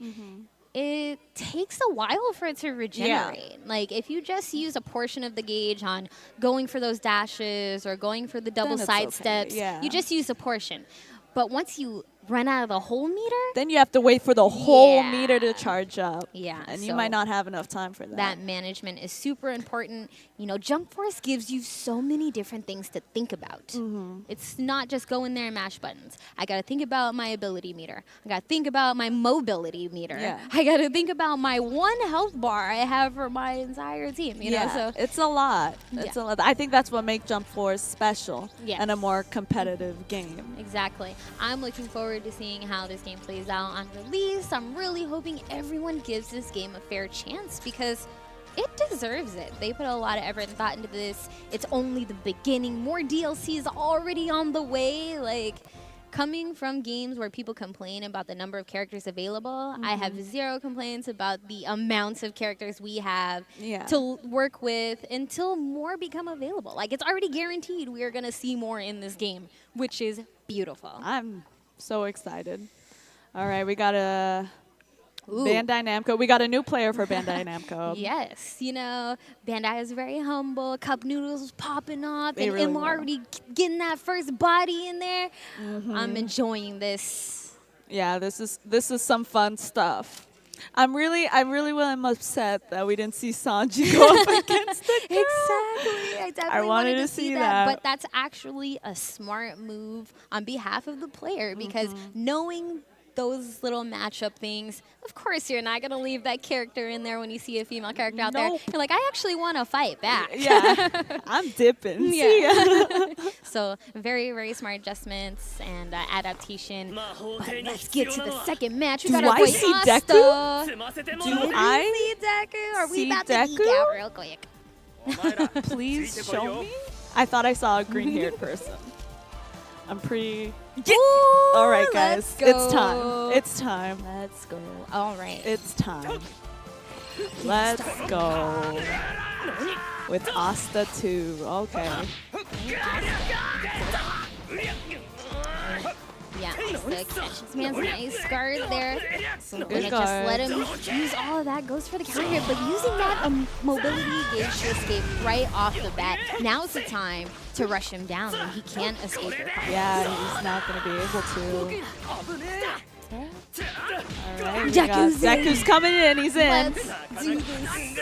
H: it takes a while for it to regenerate. Like, if you just use a portion of the gauge on going for those dashes or going for the double
I: Then it's
H: side
I: okay,
H: steps,
I: yeah.
H: you just use a portion. But once you run out of the whole meter.
I: Then you have to wait for the whole meter to charge up.
H: Yeah,
I: And you
H: so
I: might not have enough time for that.
H: that management is super important. You know, Jump Force gives you so many different things to think about.
I: Mm-hmm.
H: It's not just go in there and mash buttons. I got to think about my ability meter. I got to think about my mobility meter.
I: Yeah.
H: I got to think about my 1 health bar I have for my entire team. You know, so
I: it's a lot. It's a lot. I think that's what makes Jump Force special
H: Yes.
I: and a more competitive game.
H: Exactly. I'm looking forward to seeing how this game plays out on release. I'm really hoping everyone gives this game a fair chance because it deserves it. They put a lot of effort and thought into this. It's only the beginning. More DLC is already on the way. Like, coming from games where people complain about the number of characters available, I have zero complaints about the amounts of characters we have to work with until more become available. Like, it's already guaranteed we are going to see more in this game, which is beautiful.
I: I'm so excited. All right, we got a Bandai Namco. We got a new player for Bandai Namco.
H: Yes, you know, Bandai is very humble. Cup Noodles was popping off,
I: They
H: and
I: really
H: Emma
I: were.
H: already getting that first body in there. I'm enjoying this.
I: Yeah, this is some fun stuff. I'm really upset that we didn't see Sanji go up against the girl.
H: Exactly. I definitely
I: wanted to
H: see
I: see
H: that.
I: that.
H: But that's actually a smart move on behalf of the player because knowing those little matchup things, of course you're not going to leave that character in there when you see a female character out there. You're like, I actually want to fight back.
I: Yeah, I'm dipping.
H: Yeah. So very, very smart adjustments and adaptation. But let's get to the second match. We got our
I: I
H: boy
I: see
H: Asta.
I: Do I
H: see Deku? Are we
I: see
H: about to
I: Deku?
H: geek out real quick?
I: Please show me. I thought I saw a green-haired person. I'm pretty...
H: Ooh,
I: All right, guys.
H: let's
I: It's
H: go.
I: time. It's time.
H: Let's go. All right.
I: It's time. Let's go. With Asta 2. Okay.
H: Yeah, Asta catches man's nice guard there. So we're
I: Good
H: gonna just
I: guard.
H: let him use all of that. Goes for the counter hit, but using that mobility gauge to escape right off the bat. Now's the time to rush him down when he can't escape your combo.
I: Yeah, he's not going to be able to. All right, Deku's coming in. He's in.
H: Let's do this.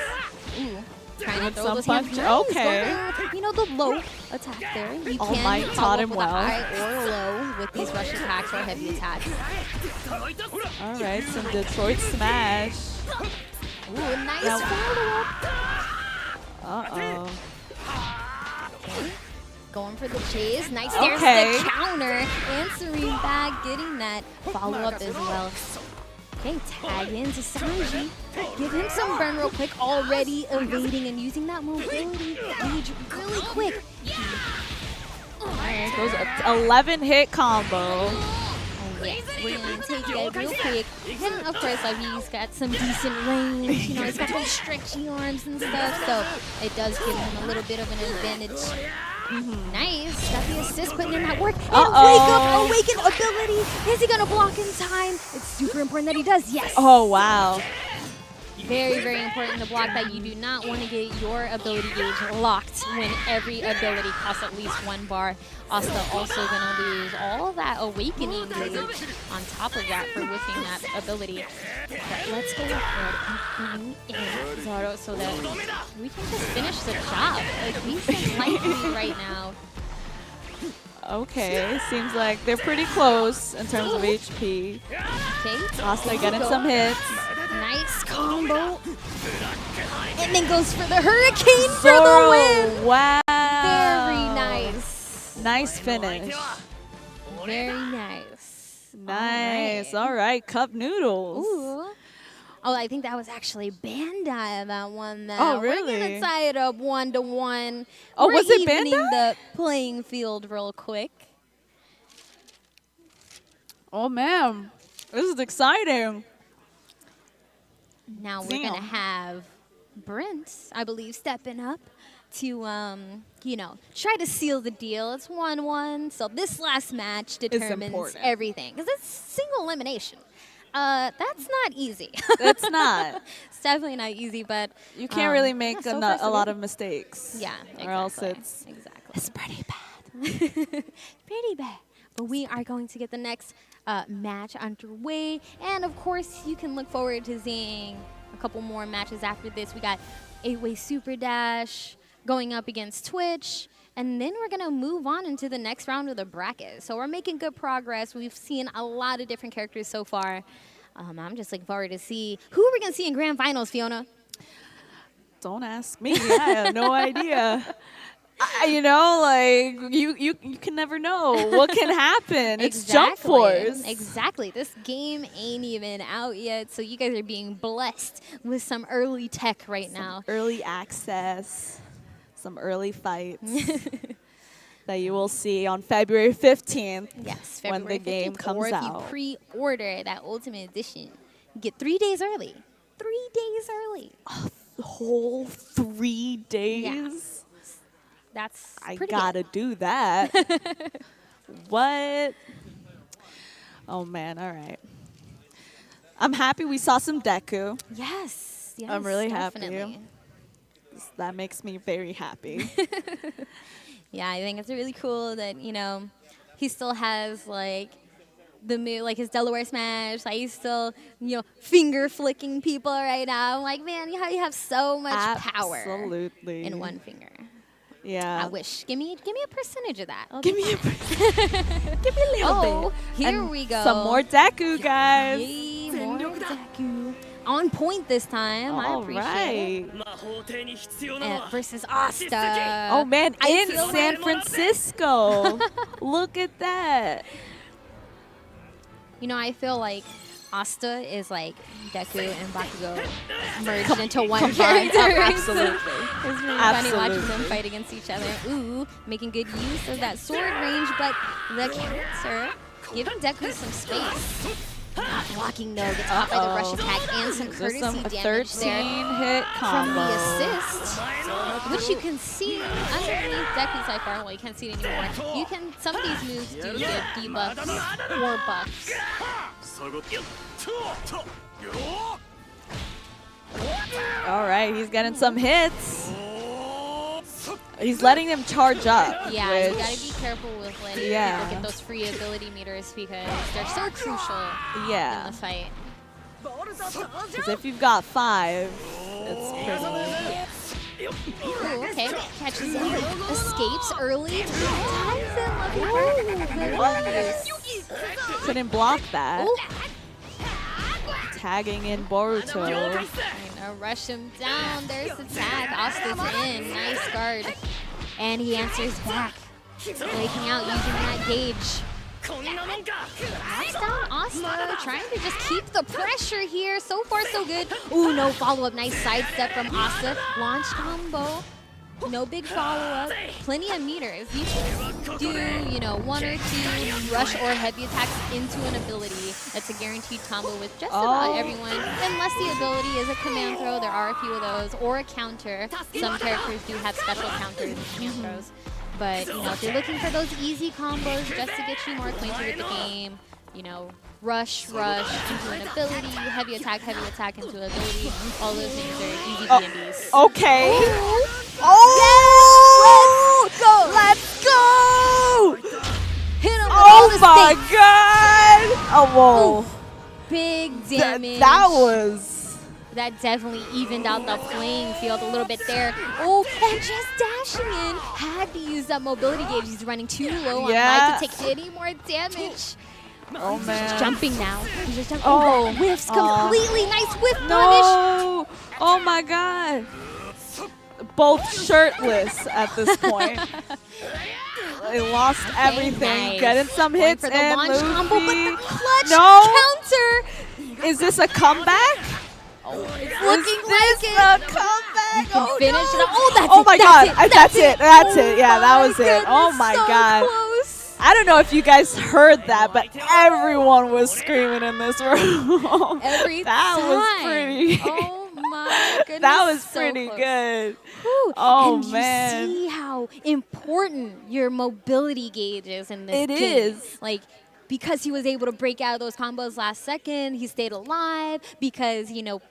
H: Ooh. Trying to
I: With
H: throw
I: some
H: those
I: punch.
H: hands.
I: Okay.
H: You know, the low attack there. You
I: All
H: can
I: Might
H: follow
I: taught
H: up
I: him
H: with
I: well.
H: a high or low with these rush attacks or heavy attacks.
I: All right, some Detroit smash.
H: Ooh, nice
I: Now-
H: follow-up.
I: Uh-oh.
H: Going for the chase. Nice. There's
I: Okay.
H: the counter. Answering back, getting that follow-up as well. Okay, tag into Sanji. Give him some burn real quick. Already evading and using that mobility gauge really quick.
I: Alright, goes a 11-hit combo.
H: Oh, yes. We're going to take that real quick. And, of course, like, he's got some decent range. You know, he's got those stretchy arms and stuff. So it does give him a little bit of an advantage. Nice. Got the assist, putting in that work. And wake up, awaken ability. Is he going to block in time? It's super important that he does. Yes.
I: Oh, wow.
H: Very, very important to block that. You do not want to get your ability gauge locked when every ability costs at least 1 bar. Asta also going to lose all that awakening gauge on top of that for whiffing that ability. But let's go ahead and bring in Zoro so that we can just finish the job. Like, we can lightly right now.
I: Okay, seems like they're pretty close in terms of HP.
H: Okay.
I: Asta getting some hits.
H: Nice combo. And then goes for the hurricane for
I: Zoro,
H: the win.
I: wow.
H: Very nice.
I: Nice finish.
H: Very nice.
I: Nice. All right, Cup Noodles.
H: Ooh. Oh, I think that was actually Bandai that won that.
I: Oh,
H: We're
I: really?
H: gonna tie it up 1-1.
I: Oh,
H: We're
I: was it
H: evening
I: Bandai?
H: the playing field real quick.
I: Oh, man. This is exciting.
H: Now we're gonna have Brent, I believe, stepping up to, you know, try to seal the deal. It's 1-1, so this last match determines
I: important.
H: everything because it's single elimination. That's not easy.
I: It's not.
H: It's definitely not easy, but
I: You can't really make
H: yeah, so
I: a
H: far, so
I: lot
H: good.
I: of mistakes.
H: Yeah,
I: Or else
H: exactly.
I: it's
H: pretty bad. Pretty bad. But we are going to get the next match underway. And of course, you can look forward to seeing a couple more matches after this. We got 8-way Super Dash going up against Twitch. And then we're going to move on into the next round of the bracket. So we're making good progress. We've seen a lot of different characters so far. I'm just looking forward to see who we're going to see in grand finals, Fiona.
I: Don't ask me. I have no idea. You know, like, you can never know what can happen. It's Jump Force.
H: Exactly. This game ain't even out yet, so you guys are being blessed with some early tech right now.
I: Early access, some early fights that you will see on February 15th.
H: Yes,
I: when the game comes out.
H: Or if you pre-order that Ultimate Edition, you get 3 days early. 3 days early.
I: A whole 3 days?
H: Yeah. That's
I: I
H: pretty
I: gotta
H: good.
I: do that. What? Oh man, all right. I'm happy we saw some Deku.
H: Yes,
I: I'm really
H: definitely.
I: happy. That makes me very happy.
H: Yeah, I think it's really cool that, you know, he still has like the move, like his Delaware Smash. Like he's still, you know, finger flicking people right now. I'm like, man, you have so much power in one finger.
I: Yeah.
H: I wish. Give me a percentage of that.
I: Give me a
H: Give me a little bit. Here
I: And
H: we go.
I: Some more Deku, guys.
H: Yay, more Deku. On point this time. I appreciate it. Versus Asta.
I: Oh man,
H: I
I: in
H: feel
I: San
H: like-
I: Francisco. Look at that.
H: You know, I feel like Asta is like Deku and Bakugo merged into one character.
I: Absolutely.
H: It's really funny watching them fight against each other. Ooh, making good use of that sword range, but the counter giving Deku some space. Not blocking though, gets caught by the rush attack and some courtesy damage there
I: 13-hit
H: from
I: combo.
H: the assist, which you can see underneath Deku's life bar. Well, you can't see it anymore. You can, some of these moves do give debuffs or buffs.
I: All right, he's getting some hits. He's letting them charge up.
H: Yeah, you
I: which-
H: gotta be careful with letting people get those free ability meters because they're so crucial in the fight.
I: Because if you've got 5, it's pretty.
H: Ooh, okay, catches him, escapes early, ties in looking
I: Couldn't block that. Tagging in Boruto.
H: Gonna rush him down. There's the tag. Asta's in. Nice guard. And he answers back. Flaking out using that gauge. Knocks down Asta. Trying to just keep the pressure here. So far, so good. Ooh, no follow-up. Nice sidestep from Asta. Launch combo. No big follow-up. Plenty of meters. You can do, you know, 1 or 2 rush or heavy attacks into an ability. That's a guaranteed combo with just about everyone. Unless the ability is a command throw. There are a few of those. Or a counter. Some characters do have special counters and command throws. But, you know, if you're looking for those easy combos just to get you more acquainted with the game, you know, rush into an ability, heavy attack into an ability. All those things are easy B&Bs.
I: Okay.
H: Let's go! Hit him with
I: Oh
H: all the
I: my
H: stakes.
I: god! Oh, whoa.
H: Big damage.
I: That was...
H: That definitely evened out the playing field a little bit there. Oh, and just dashing in. Had to use that mobility gauge. He's running too low on life to take any more damage.
I: Oh, man.
H: He's just jumping now. He's just jumping.
I: Oh.
H: Whiffs completely. Nice whiff punish.
I: No! Oh my god. Both shirtless at this point. They lost everything.
H: Nice.
I: Getting some
H: Going
I: hits
H: for the
I: and
H: launch combo, but the
I: Luffy.
H: clutch
I: No!
H: counter.
I: Is this a comeback?
H: It's looking like it.
I: A comeback?
H: You can finish it up. Oh, that's
I: Oh
H: it.
I: my
H: That's
I: god.
H: it.
I: That's it. Yeah, that
H: my
I: was it. Oh
H: goodness,
I: my
H: so
I: god.
H: close.
I: I don't know if you guys heard that, but everyone was screaming in this room.
H: Every
I: that
H: time.
I: was pretty.
H: Oh my goodness.
I: That was
H: so
I: pretty
H: close.
I: good.
H: Whew.
I: Oh
H: and
I: man.
H: You see how important your mobility gauge is in this
I: It
H: game.
I: is.
H: Like, because he was able to break out of those combos last second, he stayed alive. Because, you know,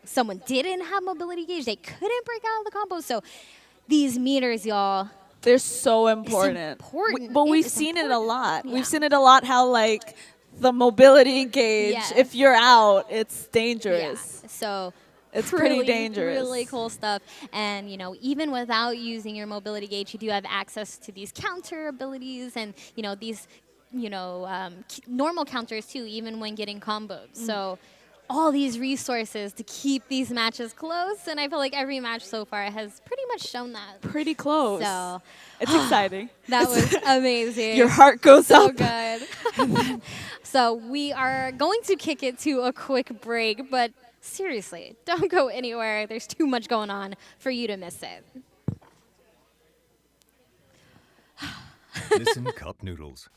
H: someone didn't have mobility gauge, they couldn't break out of the combo. So these meters, y'all,
I: they're so important.
H: important.
I: But
H: It
I: we've
H: is
I: seen it a lot.
H: Yeah.
I: We've seen it a lot how, like, the mobility gauge.
H: Yes.
I: If you're out, it's dangerous.
H: Yeah. So
I: it's pretty dangerous.
H: Really cool stuff. And, you know, even without using your mobility gauge, you do have access to these counter abilities and, you know, these, normal counters too, even when getting combos. So all these resources to keep these matches close. And I feel like every match so far has pretty much shown that.
I: Pretty close.
H: So
I: it's exciting.
H: That was amazing.
I: Your heart goes
H: so
I: up.
H: Good. So we are going to kick it to a quick break, but seriously, don't go anywhere. There's too much going on for you to miss it.
B: Listen Cup Noodles.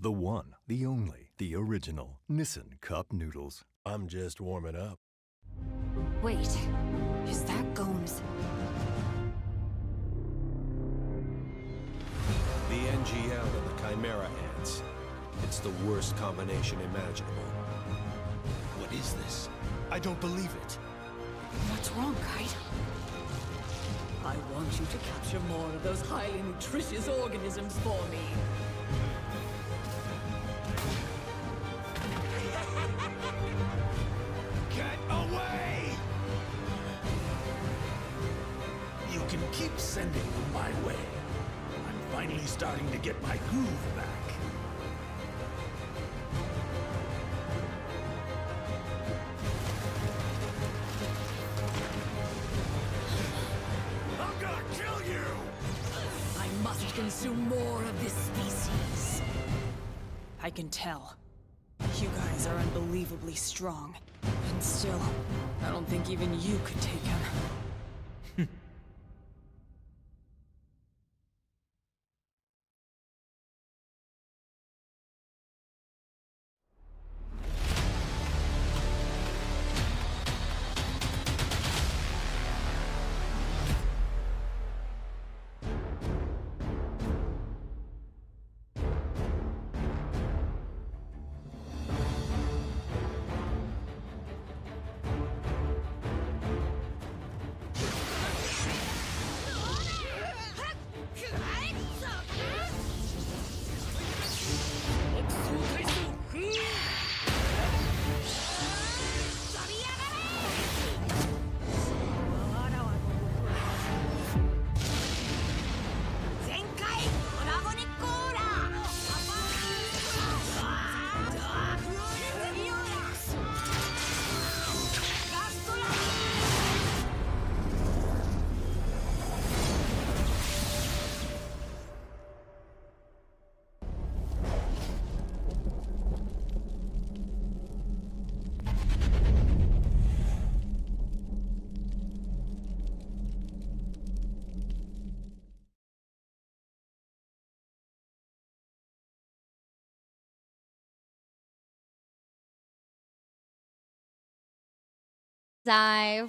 B: The one, the only, the original Nissan Cup Noodles.
S: I'm just warming up.
T: Wait, is that Gomes?
S: The NGL and the Chimera ants. It's the worst combination imaginable. What is this? I don't believe it.
T: What's wrong, Kite?
U: I want you to capture more of those highly nutritious organisms for me.
S: Get away!
A: You can keep sending them my way. I'm finally starting to get my groove back. I'm gonna kill you!
U: I must consume more of this species. I can tell. You guys are unbelievably strong. And still, I don't think even you could take him.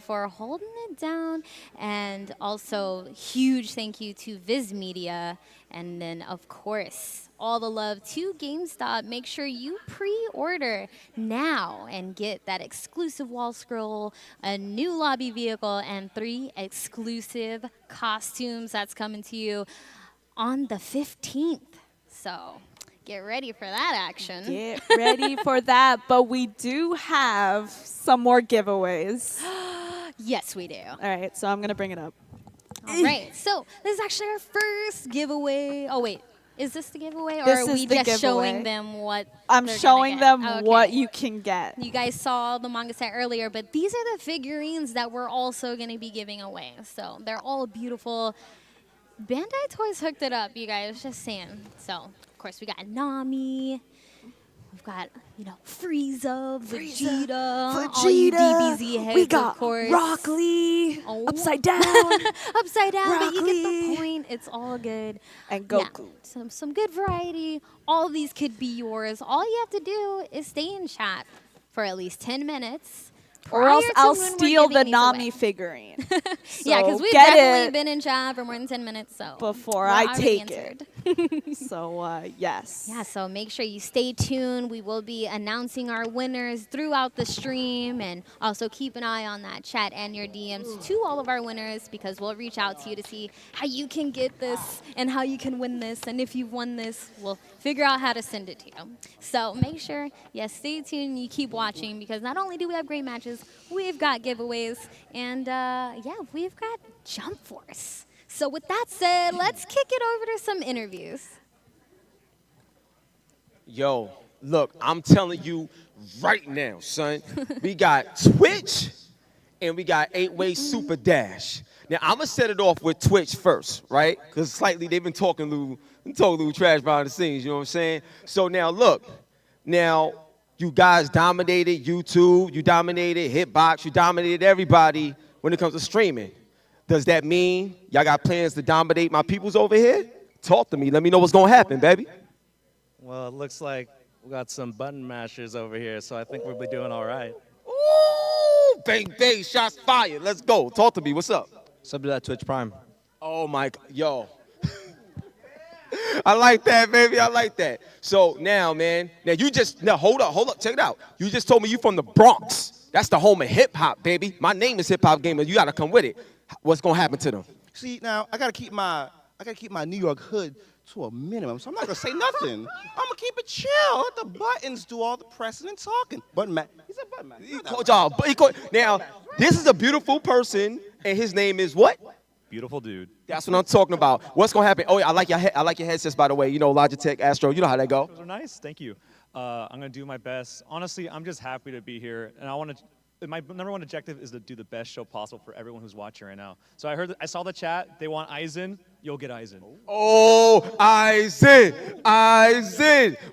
H: For holding it down, and also huge thank you to Viz Media, and then of course all the love to GameStop. Make sure you pre-order now and get that exclusive wall scroll, a new lobby vehicle, and 3 exclusive costumes that's coming to you on the 15th. So get ready for that action.
I: Get ready for that, but we do have some more giveaways.
H: Yes, we do.
I: All right, so I'm going to bring it up.
H: All right, so this is actually our first giveaway. Oh, wait, is this the giveaway, or
I: This
H: are
I: is
H: we
I: the
H: just showing
I: giveaway.
H: them what
I: I'm
H: they're
I: showing
H: gonna get?
I: them
H: Okay.
I: what you can get.
H: You guys saw the manga set earlier, but these are the figurines that we're also going to be giving away. So they're all beautiful. Bandai Toys hooked it up, you guys, just saying. So, of course, we got Nami. We've got, Frieza, Vegeta, all you DBZ heads,
I: we got
H: of course.
I: Rock Lee,
H: Oh.
I: upside down.
H: Upside down, but you get
I: Broccoli.
H: the point. It's all good.
I: And Goku.
H: Yeah, some good variety. All of these could be yours. All you have to do is stay in chat for at least 10 minutes.
I: Or else
H: prior to
I: I'll
H: when we're
I: steal the
H: giving these away.
I: Nami figurine.
H: Yeah, because
I: So
H: we've
I: get
H: definitely
I: it
H: been in chat for more than 10 minutes, so
I: before
H: we're
I: I
H: already
I: take
H: answered.
I: it. So yes.
H: Yeah, so make sure you stay tuned. We will be announcing our winners throughout the stream, and also keep an eye on that chat and your DMs to all of our winners, because we'll reach out to you to see how you can get this and how you can win this, and if you've won this, we'll figure out how to send it to you. So make sure, yes, stay tuned and you keep watching, because not only do we have great matches, we've got giveaways, and yeah, we've got Jump Force. So with that said, let's kick it over to some interviews.
G: Yo, look, I'm telling you right now, son. We got Twitch and we got 8-Way Super Dash. Now, I'm going to set it off with Twitch first, right? Because slightly they've been talking a little trash behind the scenes, you know what I'm saying? So now, look, now you guys dominated YouTube, you dominated Hitbox, you dominated everybody when it comes to streaming. Does that mean y'all got plans to dominate my peoples over here? Talk to me. Let me know what's going to happen, baby.
D: Well, it looks like we got some button mashers over here, so I think we'll be doing all right.
G: Ooh, bang, bang, shots fired. Let's go. Talk to me. What's up?
D: Sub to that Twitch Prime.
G: Oh, my God. Yo. I like that, baby. I like that. So now, man, hold up. Check it out. You just told me you from the Bronx. That's the home of hip-hop, baby. My name is Hip Hop Gamer. You got to come with it. What's going to happen to them?
V: See, now, I gotta keep my New York hood to a minimum, so I'm not gonna say nothing. I'm gonna keep it chill. Let the buttons do all the pressing and talking. Button man, he said button man.
G: Now, this is a beautiful person, and his name is what?
W: Beautiful dude.
G: That's what I'm talking about. What's gonna happen? Oh yeah, I like your headsets, by the way. You know, Logitech, Astro. You know how that go.
W: Those are nice. Thank you. I'm gonna do my best. Honestly, I'm just happy to be here, and I want to. My number one objective is to do the best show possible for everyone who's watching right now. So I saw the chat. They want Aizen. You'll get Aizen.
G: Oh, Aizen.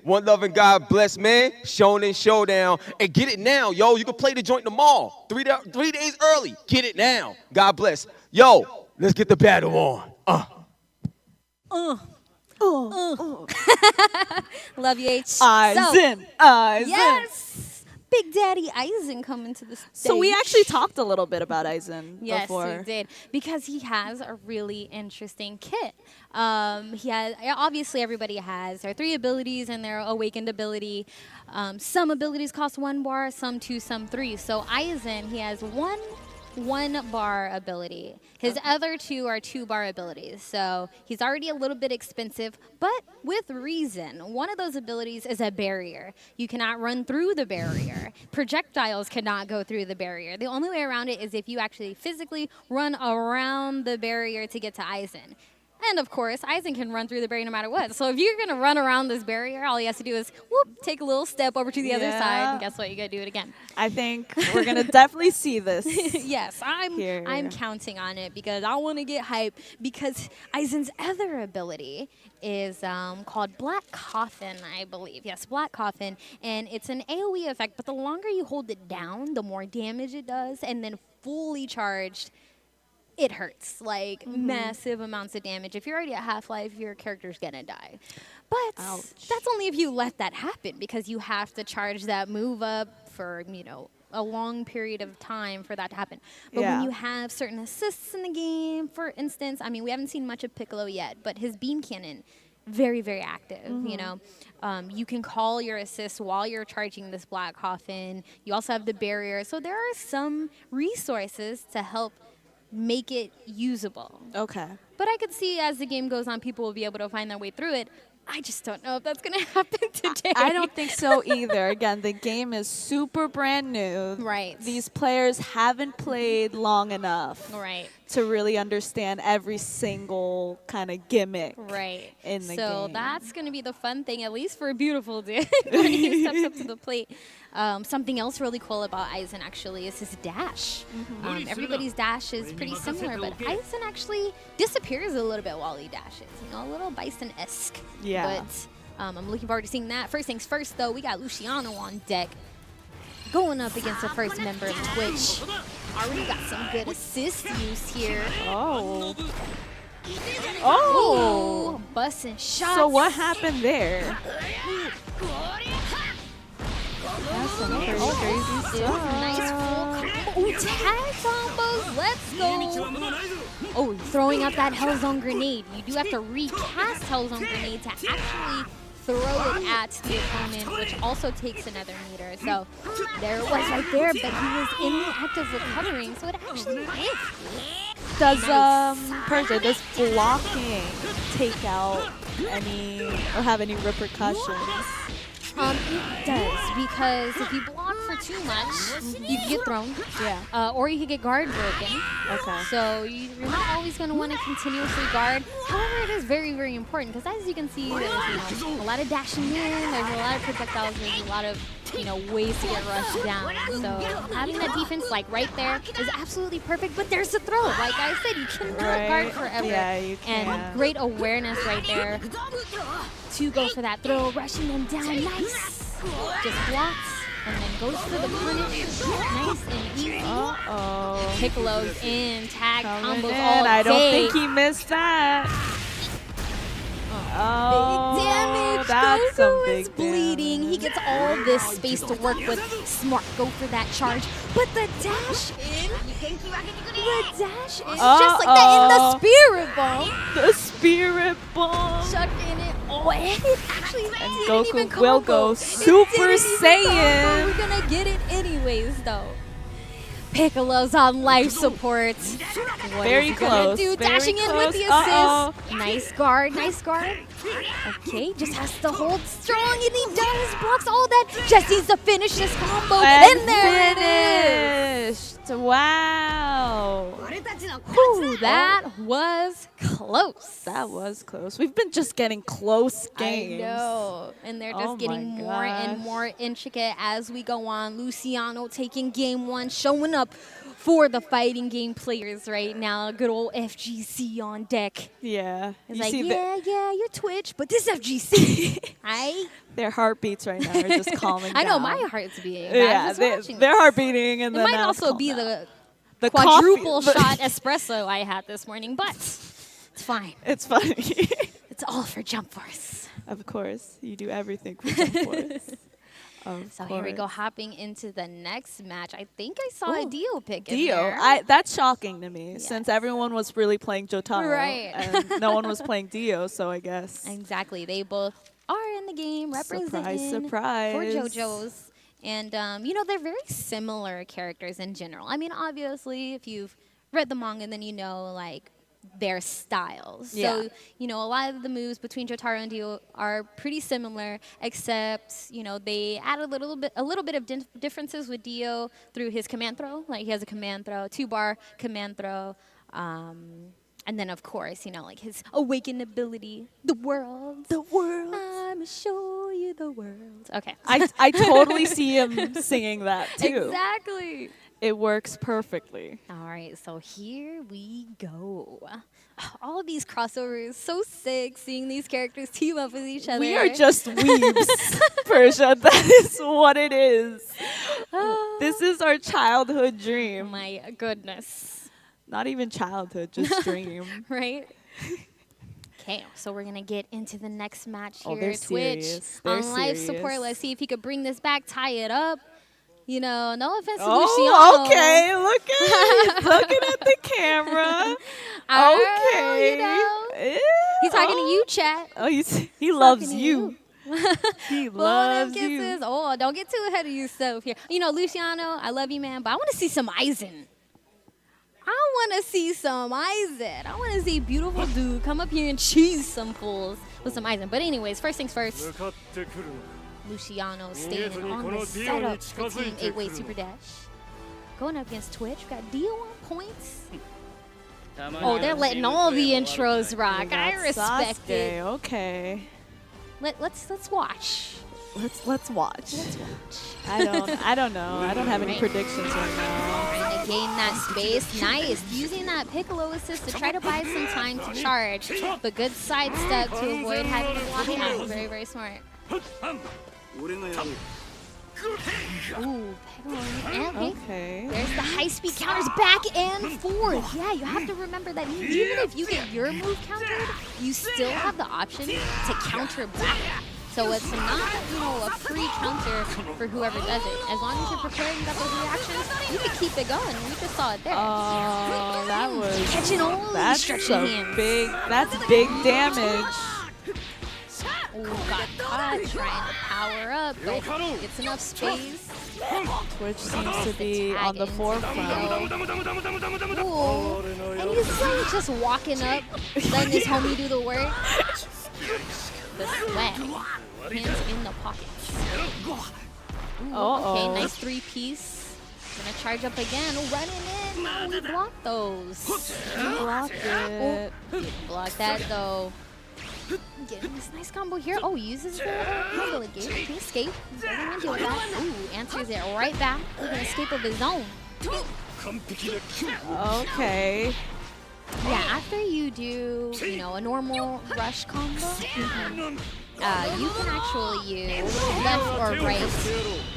G: One love and God bless, man. Shonen Showdown. And get it now, yo. You can play the joint tomorrow. 3 days early. Get it now. God bless. Yo, let's get the battle on.
H: Love you, H.
I: Aizen.
H: Yes. Big Daddy Aizen coming to the stage.
I: So we actually talked a little bit about Aizen before.
H: Yes, we did, because he has a really interesting kit. Obviously everybody has their 3 abilities and their awakened ability. Some abilities cost 1 bar, some 2, some 3. So Aizen, he has one bar ability. His other 2 are 2-bar abilities. So he's already a little bit expensive, but with reason. One of those abilities is a barrier. You cannot run through the barrier. Projectiles cannot go through the barrier. The only way around it is if you actually physically run around the barrier to get to Aizen. And of course, Aizen can run through the barrier no matter what. So if you're going to run around this barrier, all he has to do is, whoop, take a little step over to the other side, and guess what? You got to do it again.
I: I think we're going to definitely see this.
H: Yes, I'm counting on it, because I want to get hype, because Aizen's other ability is called Black Coffin, I believe. Yes, Black Coffin. And it's an AoE effect, but the longer you hold it down, the more damage it does. And then fully charged, it hurts, like massive amounts of damage. If you're already at half-life, your character's gonna die. But that's only if you let that happen, because you have to charge that move up for, a long period of time for that to happen. But when you have certain assists in the game, for instance, I mean, we haven't seen much of Piccolo yet, but his beam cannon, very, very active, you can call your assist while you're charging this Black Coffin. You also have the barrier. So there are some resources to help make it usable.
I: Okay.
H: But I could see as the game goes on, people will be able to find their way through it. I just don't know if that's going to happen today.
I: I don't think so either. Again, the game is super brand new.
H: Right.
I: These players haven't played long enough.
H: Right.
I: To really understand every single kind of gimmick.
H: Right.
I: In the game.
H: So that's going to be the fun thing, at least for a beautiful dude, when he steps up to the plate. Something else really cool about Aizen actually is his dash. Everybody's dash is pretty similar, but Aizen actually disappears a little bit while he dashes. A little Bison-esque.
I: Yeah.
H: But I'm looking forward to seeing that. First things first, though, we got Luciano on deck, going up against the first member of Twitch. Already got some good assist use here.
I: Oh.
H: Oh. Busting shots.
I: So what happened there?
H: That's some crazy stuff. Nice full Ooh, tag combos. Let's go. Oh, throwing out that Hellzone grenade. You do have to recast Hellzone grenade to actually throw it at the opponent, which also takes another meter. So there it was right there, but he was in the act of recovering, so it actually hit.
I: Does Persia, does blocking take out any or have any repercussions?
H: It does, because if you block for too much, you can get thrown.
I: Yeah.
H: Or you could get guard broken.
I: Okay.
H: So you're not always going to want to continuously guard. However, it is very, very important, because as you can see, there's a lot of dashing in, there's a lot of projectiles, there's a lot of ways to get rushed down. So having that defense like right there is absolutely perfect, but there's the throw. Like I said, you cannot guard forever.
I: Yeah, you can.
H: And great awareness right there to go for that throw, rushing them down. Nice. Just blocks and then goes for the punish. Nice and easy.
I: Uh-oh.
H: Piccolo's in, tag
I: Coming
H: combos
I: in.
H: all
I: I don't
H: day.
I: think he missed that. Oh,
H: Big damage.
I: that's some
H: Goku
I: big
H: is bleeding. He gets all this space to work with. Smart, go for that charge. But the dash in. The dash in. Just like that in the spirit bomb.
I: The spirit bomb.
H: Chucking it. Oh, it actually
I: And
H: didn't even
I: Goku will
H: combo.
I: go
H: It
I: Super
H: didn't even
I: Saiyan.
H: combo. We're gonna get it anyways, though. Piccolo's on life support. What
I: Very
H: is he gonna
I: close,
H: do?
I: very
H: Dashing in with
I: close.
H: the assist. Nice guard, nice guard. Okay, just has to hold strong, and he does. Blocks all that. Just needs to finish this combo, and there it is.
I: Finished. Wow.
H: Whew, that was close.
I: That was close. We've been just getting close games.
H: I know. And they're just
I: Oh
H: getting
I: my
H: more and
I: gosh.
H: more intricate as we go on. Luciano taking game one, showing up for the fighting game players right now. Good old FGC on deck.
I: Yeah.
H: It's
I: You
H: like,
I: see
H: yeah, you're Twitch, but this FGC.
I: Their heartbeats right now are just calming
H: I know,
I: down.
H: my heart's beating.
I: Yeah, their heart beating, and
H: it
I: then
H: might
I: now it's
H: also
I: calmed
H: be
I: down.
H: the
I: coffee-
H: quadruple shot espresso I had this morning, but it's fine.
I: It's funny.
H: It's all for Jump Force.
I: Of course, you do everything for Jump Force.
H: So here we go, hopping into the next match. I think I saw a Dio pick in
I: Dio,
H: there.
I: that's shocking to me since everyone was really playing Jotaro,
H: Right.
I: and no one was playing Dio. So I guess
H: Exactly. They both are in the game representing
I: surprise.
H: for JoJo's. And, they're very similar characters in general. I mean, obviously, if you've read the manga, then you know, like, their styles.
I: Yeah.
H: So, a lot of the moves between Jotaro and Dio are pretty similar, except, they add a little bit of differences with Dio through his command throw. Like, he has a command throw, 2-bar command throw. And then, of course, like his awakened ability, the world.
I: The world.
H: I'ma show you the world. Okay.
I: I totally see him singing that too.
H: Exactly.
I: It works perfectly.
H: All right, so here we go. All of these crossovers, so sick seeing these characters team up with each other.
I: We are just weebs, Persia. That is what it is. This is our childhood dream.
H: My goodness.
I: Not even childhood, just dream.
H: Right? Okay, so we're going to get into the next match here.
I: Oh, they're
H: Twitch
I: serious.
H: on
I: They're
H: live
I: serious.
H: support. Let's see if he could bring this back, tie it up. No offense to
I: Oh,
H: Luciano.
I: okay. Look at He's looking at the camera. Okay.
H: He's talking to you, chat.
I: Oh, he loves
H: Talking to
I: you. He
H: Blowing them
I: loves you.
H: kisses. Oh, don't get too ahead of yourself here. Luciano, I love you, man, but I want to see some Aizen. I want to see some Aizen. I want to see beautiful dude come up here and cheese some fools with some Aizen. But anyways, first things first. Luciano staying on the setup for Team 8-Way Super Dash. Going up against Twitch. We got Dio on points. Oh, they're letting all the intros rock. I respect it.
I: Okay.
H: Let's watch.
I: Let's watch. I don't know. I don't have any predictions right now.
H: Trying to gain that space. Nice. Using that Piccolo assist to try to buy some time to charge. But good sidestep to avoid having to block out. Very, very smart. Ooh, Piccolo. Okay. There's the high-speed counters back and forth. Yeah, you have to remember that even if you get your move countered, you still have the option to counter back So it's not, you know, a free counter for whoever does it. As long as you're prepared and got those reactions, you can keep it going. We just saw it there.
I: Oh, that was
H: catching only
I: that's
H: stretching
I: a
H: hands.
I: that's big damage.
H: Ooh, got caught trying to power up, but gets enough space.
I: Twitch seems to be on the forefront.
H: Ooh. And he's like just walking up, letting his homie do the work. The swag. Hands in the pockets. Ooh, okay, nice 3-piece. Gonna charge up again. Ooh, running in. No, we blocked those.
I: Blocked it.
H: Block that though. Getting this nice combo here. Oh, uses the combo engage to escape. Doesn't even deal with that. Ooh, answers it right back with an escape of his own.
I: Okay.
H: Yeah, after you do, you know, a normal rush combo, you can actually use left or right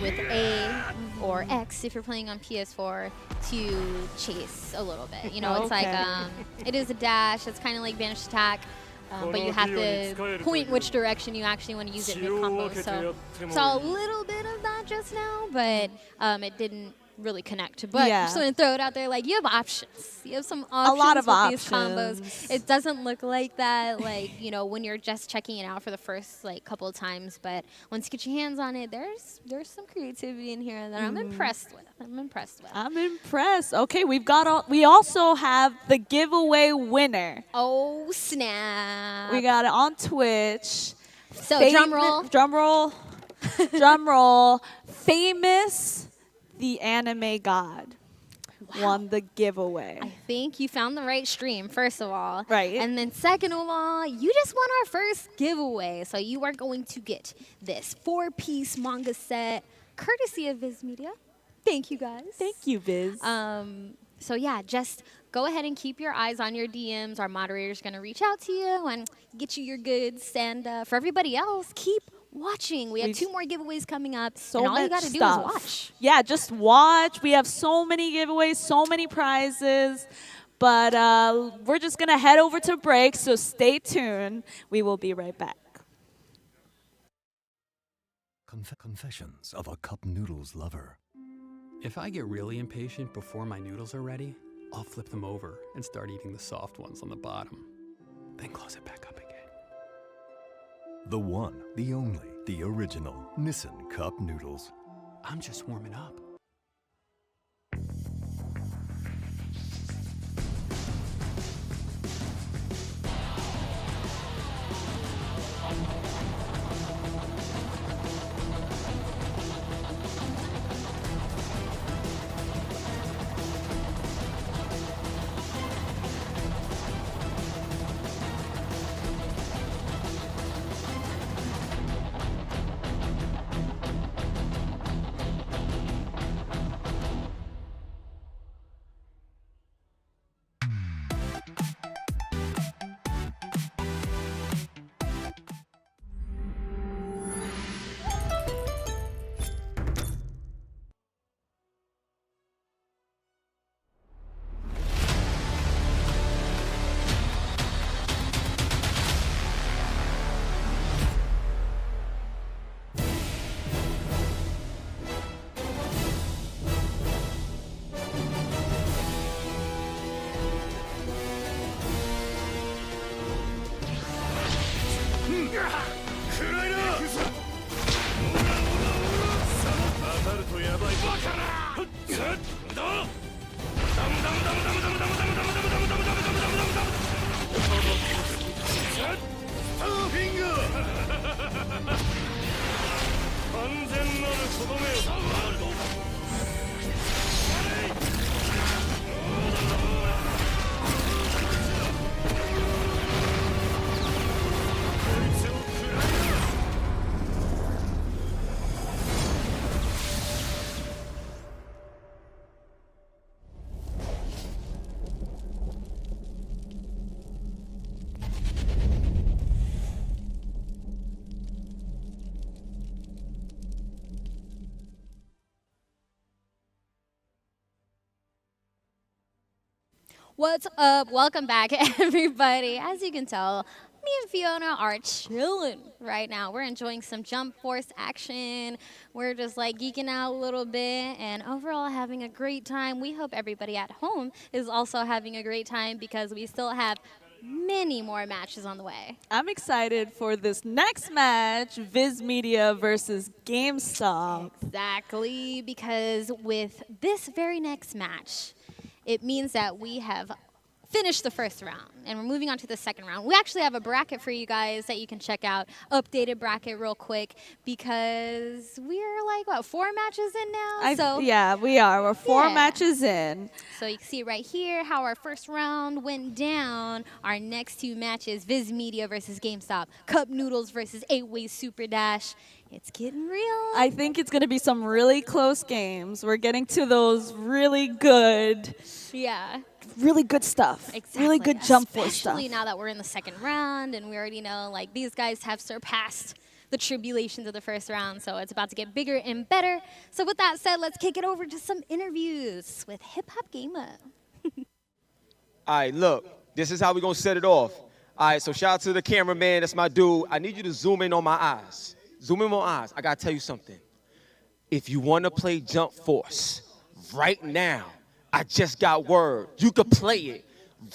H: with A or X if you're playing on PS4 to chase a little bit. You know, it's like, it is a dash. It's kind of like Banished Attack. But you have to point which direction you actually want to use it mid-combo. So saw a little bit of that just now, but it didn't really connect. But
I: Yeah.
H: just want to throw it out there, like, you have options. You have some options
I: A lot of
H: with these
I: options.
H: combos. It doesn't look like that, like, you know, when you're just checking it out for the first, like, couple of times. But once you get your hands on it, there's some creativity in here that I'm impressed with. I'm impressed.
I: Okay, we also have the giveaway winner.
H: Oh, snap.
I: We got it on Twitch.
H: So, drum roll.
I: Drum roll. Drum roll. Famous, the anime god, won the giveaway.
H: I think you found the right stream, first of all.
I: Right.
H: And then second of all, you just won our first giveaway. So you are going to get this 4-piece manga set, courtesy of Viz Media. Thank you, guys.
I: Thank you, Viz.
H: So yeah, just go ahead and keep your eyes on your DMs. Our moderator's going to reach out to you and get you your goods. And for everybody else, keep watching. We have 2 more giveaways coming up. And all you got to do is watch.
I: Yeah, just watch. We have so many giveaways, so many prizes. But we're just going to head over to break, so stay tuned. We will be right back.
B: Confessions of a Cup Noodles lover.
C: If I get really impatient before my noodles are ready, I'll flip them over and start eating the soft ones on the bottom. Then close it back up again.
B: The one, the only, the original Nissin Cup Noodles.
C: I'm just warming up.
H: What's up? Welcome back, everybody. As you can tell, me and Fiona are chilling right now. We're enjoying some Jump Force action. We're just like geeking out a little bit and overall having a great time. We hope everybody at home is also having a great time because we still have many more matches on the way.
I: I'm excited for this next match, Viz Media versus GameStop.
H: Exactly, because with this very next match, it means that we have finished the first round, and we're moving on to the second round. We actually have a bracket for you guys that you can check out, updated bracket real quick, because we're like, what, 4 matches in now?
I: Yeah, we are. We're 4 matches in.
H: So you can see right here how our first round went down. Our next 2 matches, Viz Media versus GameStop, Cup Noodles versus 8-Way Super Dash. It's getting real.
I: I think it's going to be some really close games. We're getting to those really good stuff.
H: Exactly.
I: Really good Jump Force stuff.
H: Especially now that we're in the second round and we already know like these guys have surpassed the tribulations of the first round, so it's about to get bigger and better. So with that said, let's kick it over to some interviews with Hip Hop Gamer.
G: All right, look, this is how we're going to set it off. All right, so shout out to the cameraman. That's my dude. I need you to zoom in on my eyes. Zoom in on my eyes. I got to tell you something. If you want to play Jump Force right now, I just got word. You could play it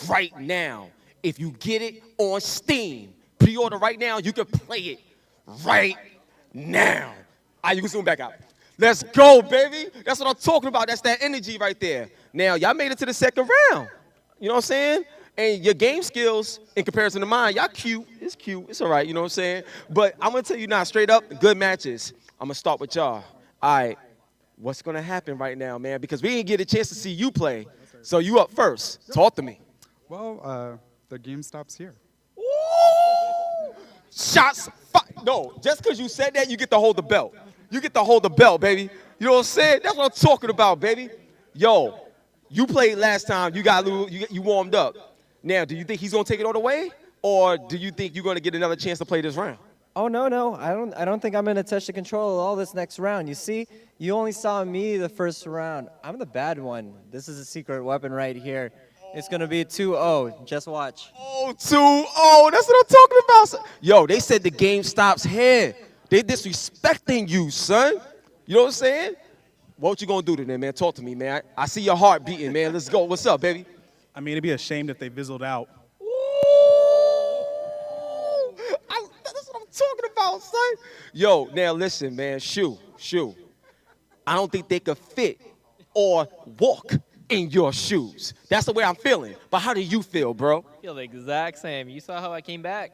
G: right now. If you get it on Steam, pre-order right now, you can play it right now. All right, you can zoom back out. Let's go, baby. That's what I'm talking about. That's that energy right there. Now, y'all made it to the second round. You know what I'm saying? And your game skills, in comparison to mine, y'all cute. It's cute. It's all right, you know what I'm saying? But I'm going to tell you now, straight up, good matches. I'm going to start with y'all. All right. What's going to happen right now, man? Because we didn't get a chance to see you play. So you up first. Talk to me.
F: Well, the GameStop's here.
G: Shots no, just because you said that, you get to hold the belt. You get to hold the belt, baby. You know what I'm saying? That's what I'm talking about, baby. Yo, you played last time. You warmed up. Now, do you think he's going to take it all the way? Or do you think you're going to get another chance to play this round?
K: Oh, no. I don't think I'm going to touch the control of all this next round. You see, you only saw me the first round. I'm the bad one. This is a secret weapon right here. It's going to be 2-0. Just watch.
G: Oh, 2-0. That's what I'm talking about. Yo, they said the game stops here. They disrespecting you, son. You know what I'm saying? What you going to do today, man? Talk to me, man. I see your heart beating, man. Let's go. What's up, baby?
J: I mean, it'd be a shame if they fizzled out.
G: That's what I'm talking about, son. Yo, now listen, man. Shoo. I don't think they could fit or walk in your shoes. That's the way I'm feeling. But how do you feel, bro?
L: I feel the exact same. You saw how I came back.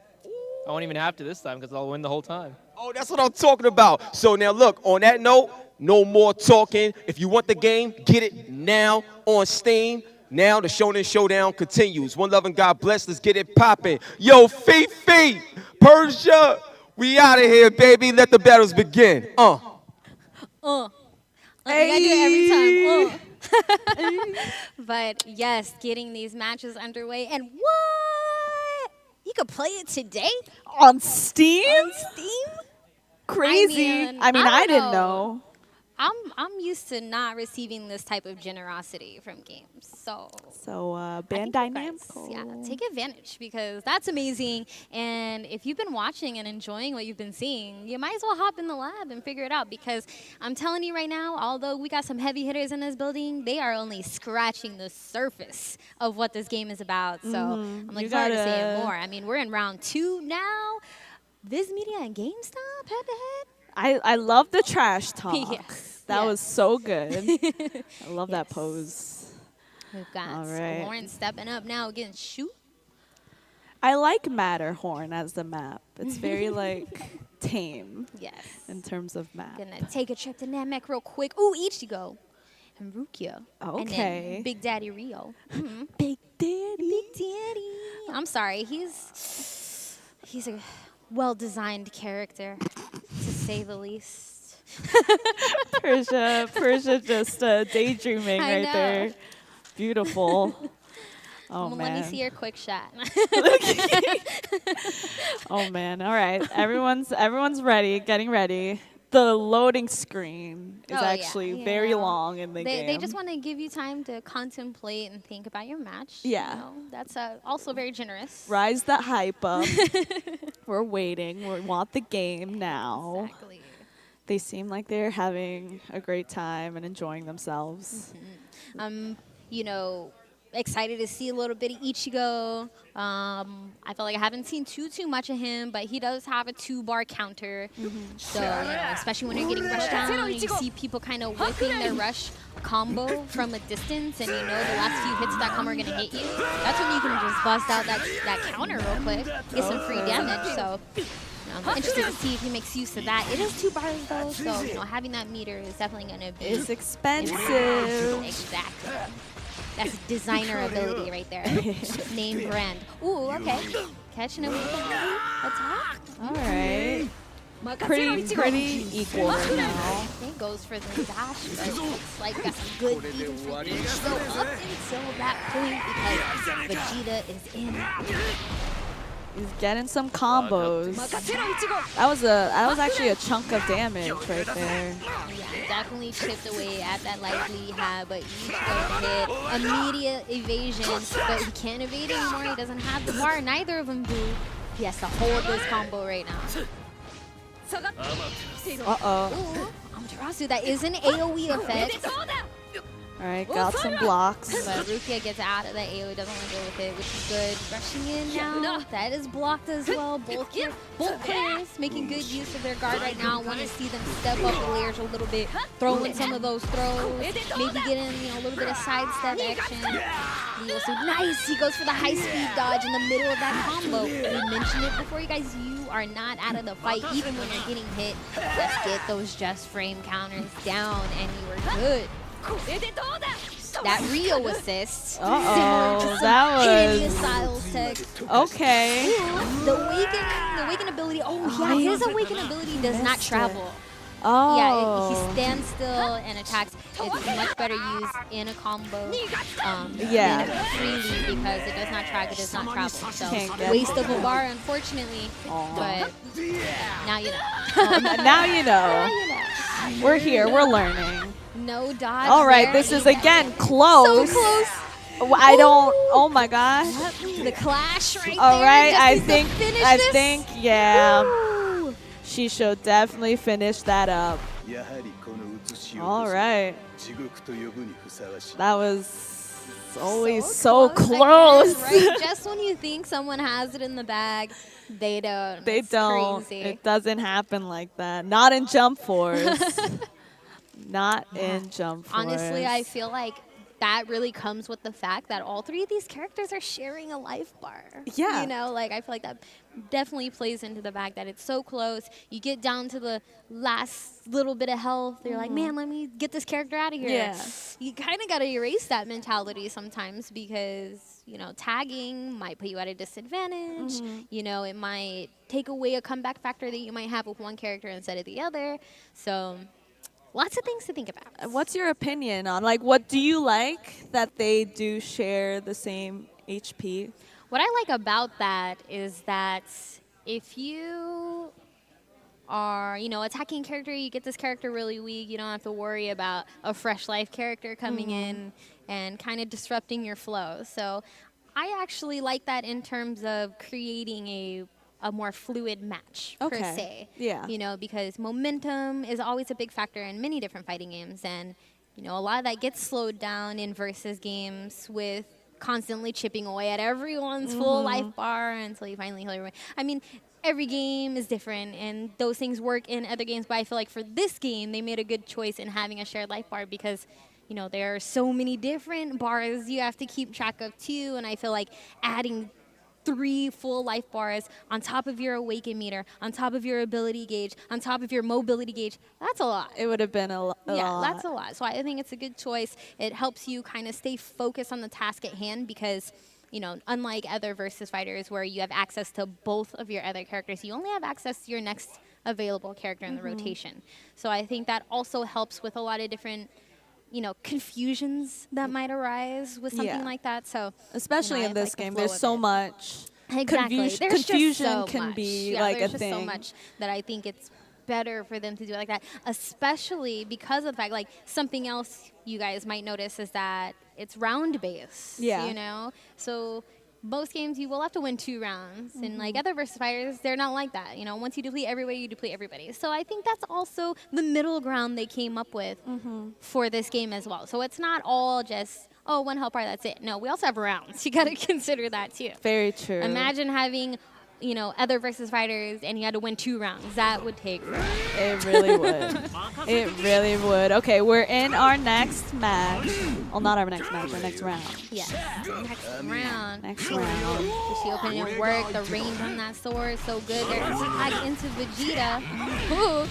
L: I won't even have to this time because I'll win the whole time.
G: Oh, that's what I'm talking about. So now look, on that note, no more talking. If you want the game, get it now on Steam. Now the Shonen Showdown continues. One love and God bless. Let's get it popping. Yo, Fifi, Persia, we out of here, baby. Let the battles begin.
H: I do it every time. But yes, getting these matches underway. And what? You could play it today?
I: On Steam?
H: On Steam?
I: Crazy. I mean, I didn't know.
H: I'm used to not receiving this type of generosity from games. So
I: Bandai Namco.
H: Yeah, take advantage because that's amazing. And if you've been watching and enjoying what you've been seeing, you might as well hop in the lab and figure it out because I'm telling you right now, although we got some heavy hitters in this building, they are only scratching the surface of what this game is about. So I'm looking forward to seeing more. I mean, we're in round 2 now. Viz Media and GameStop head to head.
I: I love the trash talk.
H: Yes.
I: That was so good. I love that pose.
H: We've got Lauren stepping up now against Shoot.
I: I like Matterhorn as the map. It's very tame.
H: Yes.
I: In terms of map.
H: Gonna take a trip to Namek real quick. Ooh, Ichigo and Rukia.
I: Okay.
H: And then Big Daddy Rio.
I: Big Daddy.
H: Big Daddy. I'm sorry. He's a well-designed character, to say the least.
I: Persia just daydreaming right there. Beautiful. Oh, man.
H: Let me see your quick shot.
I: Oh, man. All right. Everyone's ready, getting ready. the loading screen is
H: Oh, yeah,
I: actually
H: you
I: very
H: know.
I: long in the game.
H: They just want to give you time to contemplate and think about your match.
I: Yeah.
H: You know? That's also very generous.
I: Rise that hype up. We're waiting. We want the game now.
H: Exactly.
I: They seem like they're having a great time and enjoying themselves.
H: You know, excited to see a little bit of Ichigo. I feel like I haven't seen too much of him, but he does have a 2-bar counter. So, you know, especially when you're getting rushed down, you see people kind of whipping their rush combo from a distance, and you know the last few hits of that combo are going to hit you. That's when you can just bust out that counter real quick, get some free damage. So, I'm interested to see if he makes use of that. It is 2 bars though, so you know having that meter is definitely going to be.
I: It's expensive.
H: Exactly. That's designer ability right there. Name brand. Ooh, okay. Catching him with the attack.
I: All right. Pretty equal right now.
H: He goes for the dash, but it looks like got some good defense from Ichigo up until that point because Vegeta is in.
I: He's getting some combos. That was actually a chunk of damage right there.
H: Yeah, definitely chipped away at that life lead he had, but Ichigo hit immediate evasion, but he can't evade anymore. He doesn't have the bar. Neither of them do. He has to hold this combo right now.
I: Uh-oh.
H: Amaterasu, that is an AoE effect.
I: All right, got some blocks.
H: But Rukia gets out of the AoE, doesn't want to go with it, which is good. Rushing in now, that is blocked as well. Both players making good use of their guard right now. Want to see them step up the layers a little bit, throw in some of those throws, maybe get in a little bit of sidestep action. Nice, he goes for the high-speed dodge in the middle of that combo. We mentioned it before, you guys, you are not out of the fight, even when you're getting hit. Let's get those just frame counters down, and you are good. That Rio assist.
I: Uh-oh, that was...
H: Styles tech.
I: Okay.
H: Ooh, the awaken ability. Oh, yeah, his awaken ability does not travel.
I: Oh.
H: Yeah, he stands still and attacks. It's much better used in a combo
I: yeah.
H: than freely because it does not track, it does not travel. So,
I: Can't
H: waste of a bar, unfortunately. But now you know.
I: Now you know. We're here, we're learning.
H: No dodge.
I: All right,
H: there.
I: this is again close.
H: So close.
I: I don't. Oh my gosh.
H: The clash right
I: All
H: there.
I: right, I
H: Just
I: think, yeah. She should definitely finish that up. All right. That was always so close.
H: Right? Just when you think someone has it in the bag, they don't.
I: They don't.
H: Crazy.
I: It doesn't happen like that. Not in Jump Force. Not in Jump Force.
H: Honestly, I feel like that really comes with the fact that all 3 of these characters are sharing a life bar.
I: Yeah.
H: You know, like I feel like that definitely plays into the fact that it's so close. You get down to the last little bit of health. You're like, man, let me get this character out of here.
I: Yeah.
H: You kind of got to erase that mentality sometimes because, you know, tagging might put you at a disadvantage. You know, it might take away a comeback factor that you might have with one character instead of the other. So lots of things to think about.
I: What's your opinion on, like, what do you like that they do share the same HP?
H: What I like about that is that if you are, you know, attacking a character, you get this character really weak, you don't have to worry about a fresh life character coming in and kind of disrupting your flow. So I actually like that in terms of creating a more fluid match, per se.
I: Yeah.
H: You know, because momentum is always a big factor in many different fighting games. And, you know, a lot of that gets slowed down in versus games with constantly chipping away at everyone's full life bar until you finally heal everyone. I mean, every game is different, and those things work in other games. But I feel like for this game, they made a good choice in having a shared life bar because, you know, there are so many different bars you have to keep track of, too. And I feel like adding 3 full life bars on top of your awaken meter, on top of your ability gauge, on top of your mobility gauge, that's a lot.
I: It would have been a lot.
H: Yeah, that's a lot. So I think it's a good choice. It helps you kind of stay focused on the task at hand because, you know, unlike other versus fighters where you have access to both of your other characters, you only have access to your next available character in the rotation. So I think that also helps with a lot of different, you know, confusions that might arise with something like that. So
I: especially
H: you know,
I: in this
H: like the
I: game,
H: flow
I: there's
H: of
I: so
H: it.
I: much
H: Exactly. There's
I: confusion
H: just so
I: can
H: much.
I: be
H: Yeah,
I: like
H: there's
I: a
H: just
I: thing.
H: so much that I think it's better for them to do it like that, especially because of the fact, like, something else you guys might notice is that it's round based.
I: Yeah.
H: You know? So most games you will have to win 2 rounds. And like other versus fighters, they're not like that. You know, once you deplete everybody, you deplete everybody. So I think that's also the middle ground they came up with for this game as well. So it's not all just, oh, 1 health bar, that's it. No, we also have rounds. You got to consider that too.
I: Very true.
H: Imagine having, you know, other versus fighters and you had to win 2 rounds. That would take forever.
I: It really would. It really would. Okay, we're in our next match. Well, not our next match, our next round.
H: Yes. Next round.
I: Next round.
H: She opened and work. The range on that sword so good. There's a tag into Vegeta. Ooh.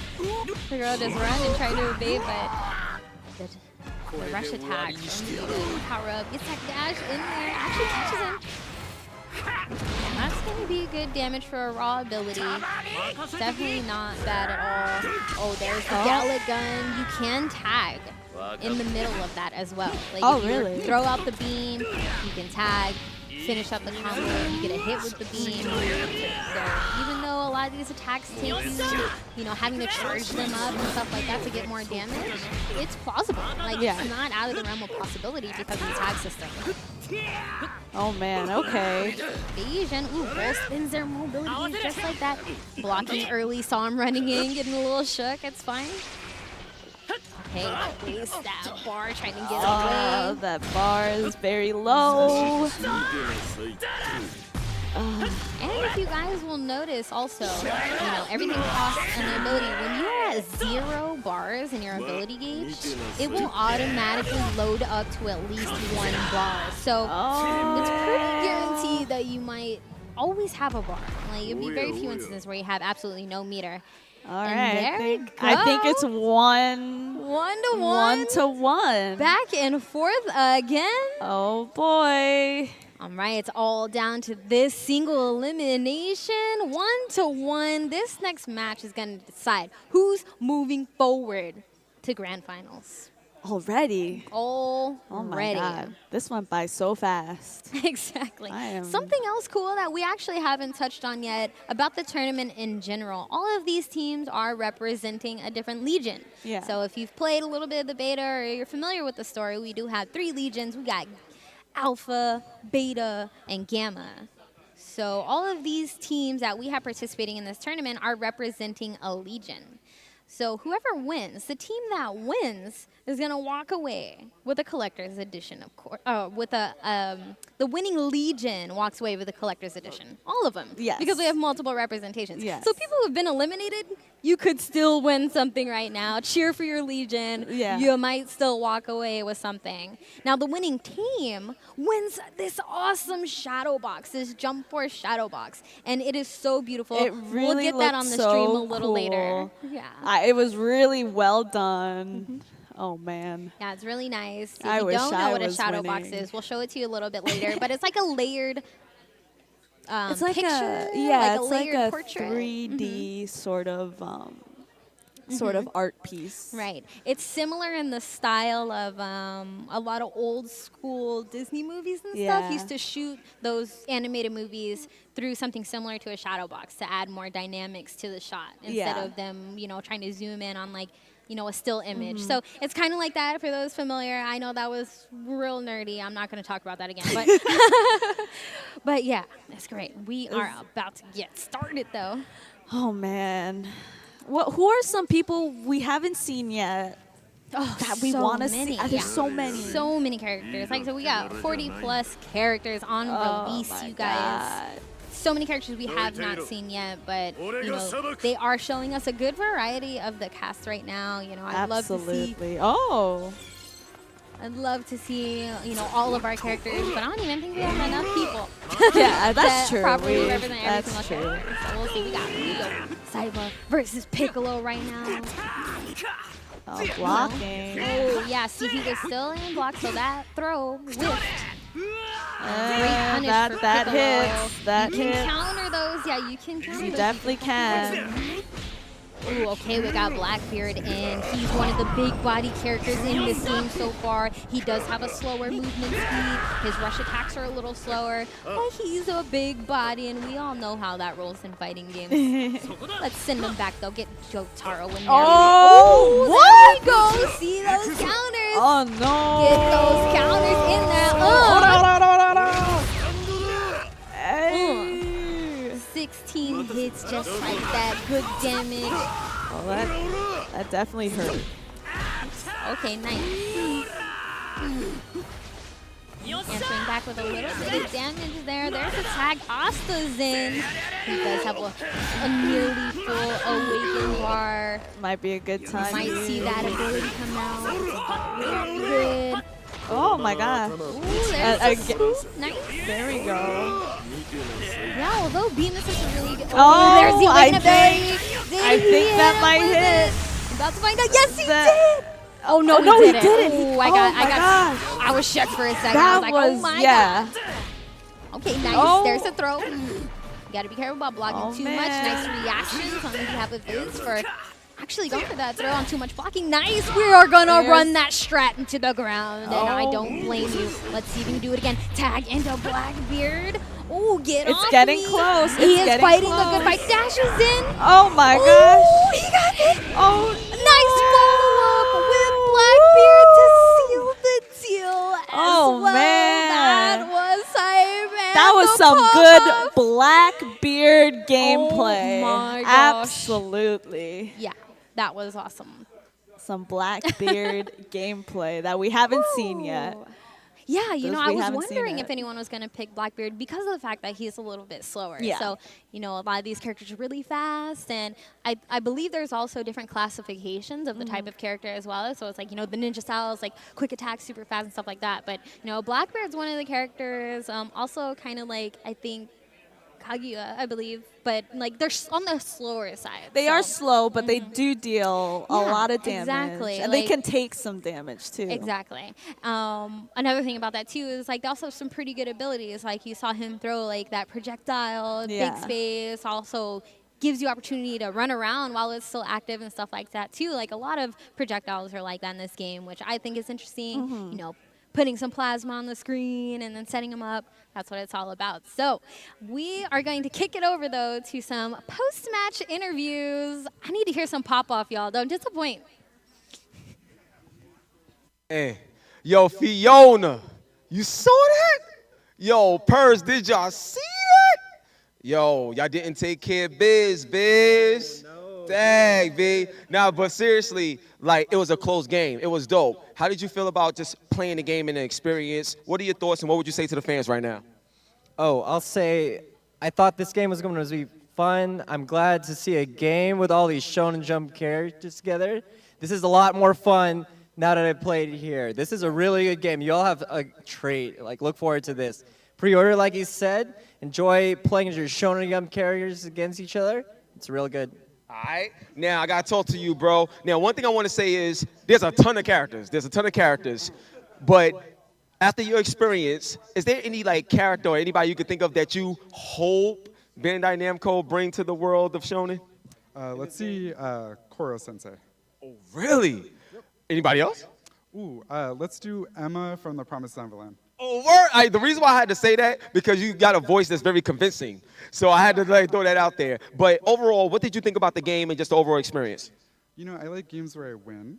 H: The girl just ran and tried to evade, but the rush attack from Vegeta. Power up. Gets that dash in there. Actually catches him. And that's going to be good damage for a raw ability. Definitely not bad at all. Oh, there's the Gallic gun. You can tag in the middle of that as well. Like if you throw out the beam, you can tag, finish up the combo, you get a hit with the beam. So even though a lot of these attacks take you know, having to charge them up and stuff like that to get more damage, it's plausible. Like, it's not out of the realm of possibility because of the tag system.
I: Oh man, okay.
H: Asian, ooh, bull spins their mobility just like that. Blocking early, saw him running in, getting a little shook, it's fine. Okay, place that bar, trying to get away.
I: That bar is very low.
H: And if you guys will notice also, you know, everything costs an ability. When you are at 0 bars in your ability gauge, it will automatically load up to at least 1 bar. So it's pretty guaranteed that you might always have a bar. Like, it'll be very few instances where you have absolutely no meter.
I: All right, I think it's 1
H: to 1.
I: 1 to 1.
H: Back and forth again.
I: Oh boy.
H: All right, it's all down to this single elimination. 1 to 1. This next match is going to decide who's moving forward to grand finals.
I: Already?
H: Already.
I: Oh my God. This went by so fast.
H: Exactly. Something else cool that we actually haven't touched on yet about the tournament in general. All of these teams are representing a different legion.
I: Yeah.
H: So if you've played a little bit of the beta or you're familiar with the story, we do have 3 legions. We got Alpha, Beta, and Gamma. So all of these teams that we have participating in this tournament are representing a legion. So whoever wins, the team that wins is going to walk away with a collector's edition, of course. The winning legion walks away with a collector's edition. All of them.
I: Yes.
H: Because we have multiple representations.
I: Yes.
H: So people who have been eliminated, you could still win something right now. Cheer for your legion.
I: Yeah.
H: You might still walk away with something. Now the winning team wins this awesome shadow box, this Jump Force shadow box. And it is so beautiful.
I: It really
H: we'll get that on the stream a little
I: cool.
H: later. Yeah.
I: It was really well done. Oh man.
H: Yeah, it's really nice. If
I: I
H: you
I: wish
H: don't know
I: I
H: what a
I: was
H: shadow box
I: winning.
H: is, we'll show it to you a little bit later. But it's like a layered
I: It's like
H: picture,
I: it's like
H: layered
I: a
H: portrait.
I: 3D sort of art piece.
H: Right. It's similar in the style of a lot of old school Disney movies and stuff used to shoot those animated movies through something similar to a shadow box to add more dynamics to the shot instead of them, you know, trying to zoom in on like, you know, a still image. So it's kind of like that for those familiar. I know that was real nerdy. I'm not going to talk about that again. But, but yeah, that's great. We are about to get started though.
I: Oh man. Who are some people we haven't seen yet that we
H: so
I: want to
H: many.
I: see? There's so many.
H: So many characters. Like, so we got 40 plus characters on release, you guys. So many characters we have not seen yet, but you know, they are showing us a good variety of the cast right now. You know, I'd love to see. I'd love to see, you know, all of our characters, but I don't even think we have enough people.
I: Yeah, that's
H: to
I: true.
H: properly represent every
I: That's
H: single
I: true.
H: character. So we'll see. We got Rigo, Saiba versus Piccolo right now.
I: Oh, blocking.
H: Oh, yeah, see, he was still in block, so that throw whiffed.
I: That hits. That
H: you can
I: hits.
H: counter those. Yeah, you can counter
I: You
H: those.
I: definitely can.
H: Ooh, okay, we got Blackbeard, and he's one of the big body characters in this game so far. He does have a slower movement speed. His rush attacks are a little slower, but he's a big body, and we all know how that rolls in fighting games. Let's send him back, though. Get Jotaro in there.
I: Oh,
H: what? There we go. See those counters.
I: Oh, no.
H: Get those counters in there.
I: Hey.
H: 16 hits just like that. Good damage.
I: Oh, that definitely hurt.
H: Okay, nice. Answering back with a little bit of damage there. There's a tag. Asta's in. He does have a nearly full awaken bar.
I: Might be a good time.
H: Might see that ability come out. Very good.
I: Oh my god.
H: Ooh, there's a swoop. Nice.
I: There we go.
H: Yeah, although Bemis is really good.
I: Oh,
H: there's the awaken
I: I
H: ability.
I: think that might hit.
H: About to find out. Yes, he did. Oh no, he didn't. Ooh, I was shook for a second. I was like, oh my god. Okay, nice.
I: Oh.
H: There's a throw. You gotta be careful about blocking too much. Nice reactions on behalf of Viz for actually going for that throw on too much blocking. Nice. We are gonna run that strat into the ground, and I don't blame you. Let's see if we can do it again. Tag into Blackbeard. Oh, get off
I: It's getting
H: me.
I: close.
H: He
I: It's
H: is
I: getting
H: fighting
I: close.
H: a good fight. Dashes in.
I: Oh my
H: Oh,
I: gosh.
H: he got hit.
I: Oh,
H: Nice follow-up with Blackbeard to seal the deal as
I: Oh,
H: well.
I: man.
H: That was hype. And
I: that was
H: the
I: some
H: pop-up.
I: good Blackbeard gameplay.
H: Oh my gosh.
I: Absolutely.
H: Yeah, that was awesome.
I: Some Blackbeard gameplay that we haven't seen yet.
H: Yeah, you know, I
I: we
H: was
I: haven't seen
H: wondering
I: it.
H: if anyone was going to pick Blackbeard because of the fact that he's a little bit slower.
I: Yeah.
H: So, you know, a lot of these characters are really fast, and I believe there's also different classifications of the type of character as well. So it's like, you know, the ninja styles, like quick attacks, super fast and stuff like that. But, you know, Blackbeard's one of the characters, also kind of like, I think, Kaguya, I believe, but like they're on the slower side.
I: They are slow, but they do deal a
H: Yeah,
I: lot of damage.
H: exactly.
I: And
H: Like-
I: they can take some damage too.
H: Exactly. Another thing about that too is like they also have some pretty good abilities. Like you saw him throw like that projectile,
I: Yeah.
H: big space, also gives you opportunity to run around while it's still active and stuff like that too. Like a lot of projectiles are like that in this game, which I think is interesting. You know, putting some plasma on the screen and then setting them up. That's what it's all about. So we are going to kick it over, though, to some post-match interviews. I need to hear some pop-off, y'all. Don't disappoint.
G: Hey, yo, Fiona, you saw that? Yo, Purse, did y'all see that? Yo, y'all didn't take care of Biz. Dang, B. Now, but seriously, like, it was a close game. It was dope. How did you feel about just playing the game and the experience? What are your thoughts, and what would you say to the fans right now?
K: Oh, I'll say I thought this game was going to be fun. I'm glad to see a game with all these Shonen Jump characters together. This is a lot more fun now that I played here. This is a really good game. You all have a treat. Like, look forward to this. Pre-order, like he said. Enjoy playing as your Shonen Jump characters against each other. It's real good.
G: All right. Now, I got to talk to you, bro. Now, one thing I want to say is there's a ton of characters. But after your experience, is there any, like, character or anybody you could think of that you hope Bandai Namco bring to the world of Shonen?
F: Let's see Koro Sensei.
G: Oh, really? Anybody else?
F: Ooh, let's do Emma from The Promised Neverland.
G: Oh, word. The reason why I had to say that, because you got a voice that's very convincing. So I had to like throw that out there. But overall, what did you think about the game and just the overall experience?
F: You know, I like games where I win.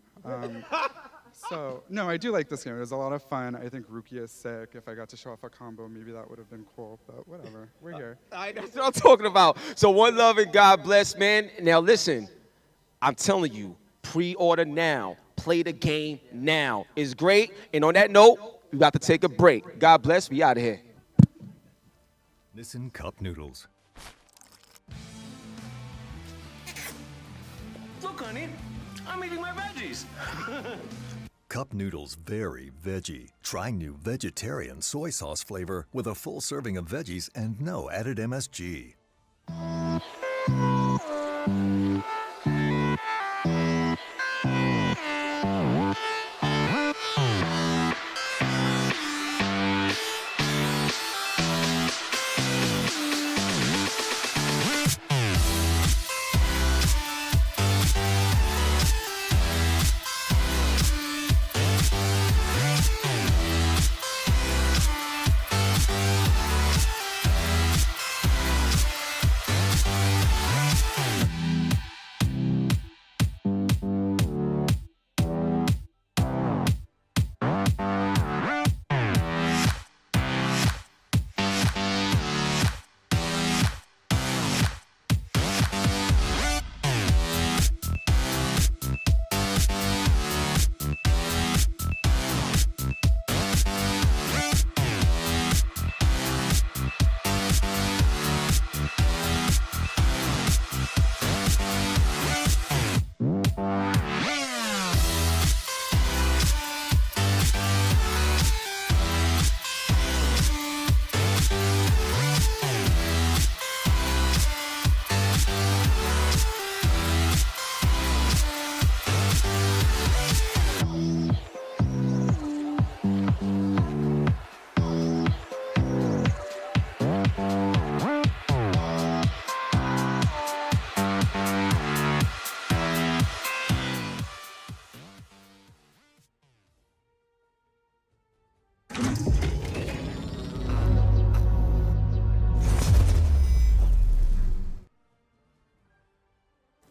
F: So, no, I do like this game. It was a lot of fun. I think Rukia is sick. If I got to show off a combo, maybe that would have been cool. But whatever, we're here.
G: That's what I'm talking about. So one love and God bless, man. Now listen, I'm telling you, pre-order now. Play the game now. It's great. And on that note, we got to take a break. God bless. We out of here.
B: Nissan Cup Noodles.
S: Look, honey, I'm eating my veggies.
B: Cup noodles very veggie. Try new vegetarian soy sauce flavor with a full serving of veggies and no added MSG.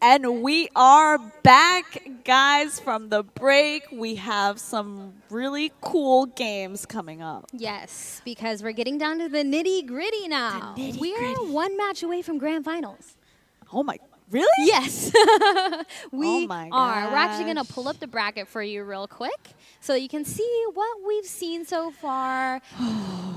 I: And we are back, guys, from the break. We have some really cool games coming up.
H: Yes, because we're getting down to the nitty-gritty now. We are one match away from grand finals.
I: Oh my, really?
H: Yes. We
I: Oh my
H: are. We're actually going
I: gosh.
H: to pull up the bracket for you real quick so you can see what we've seen so far.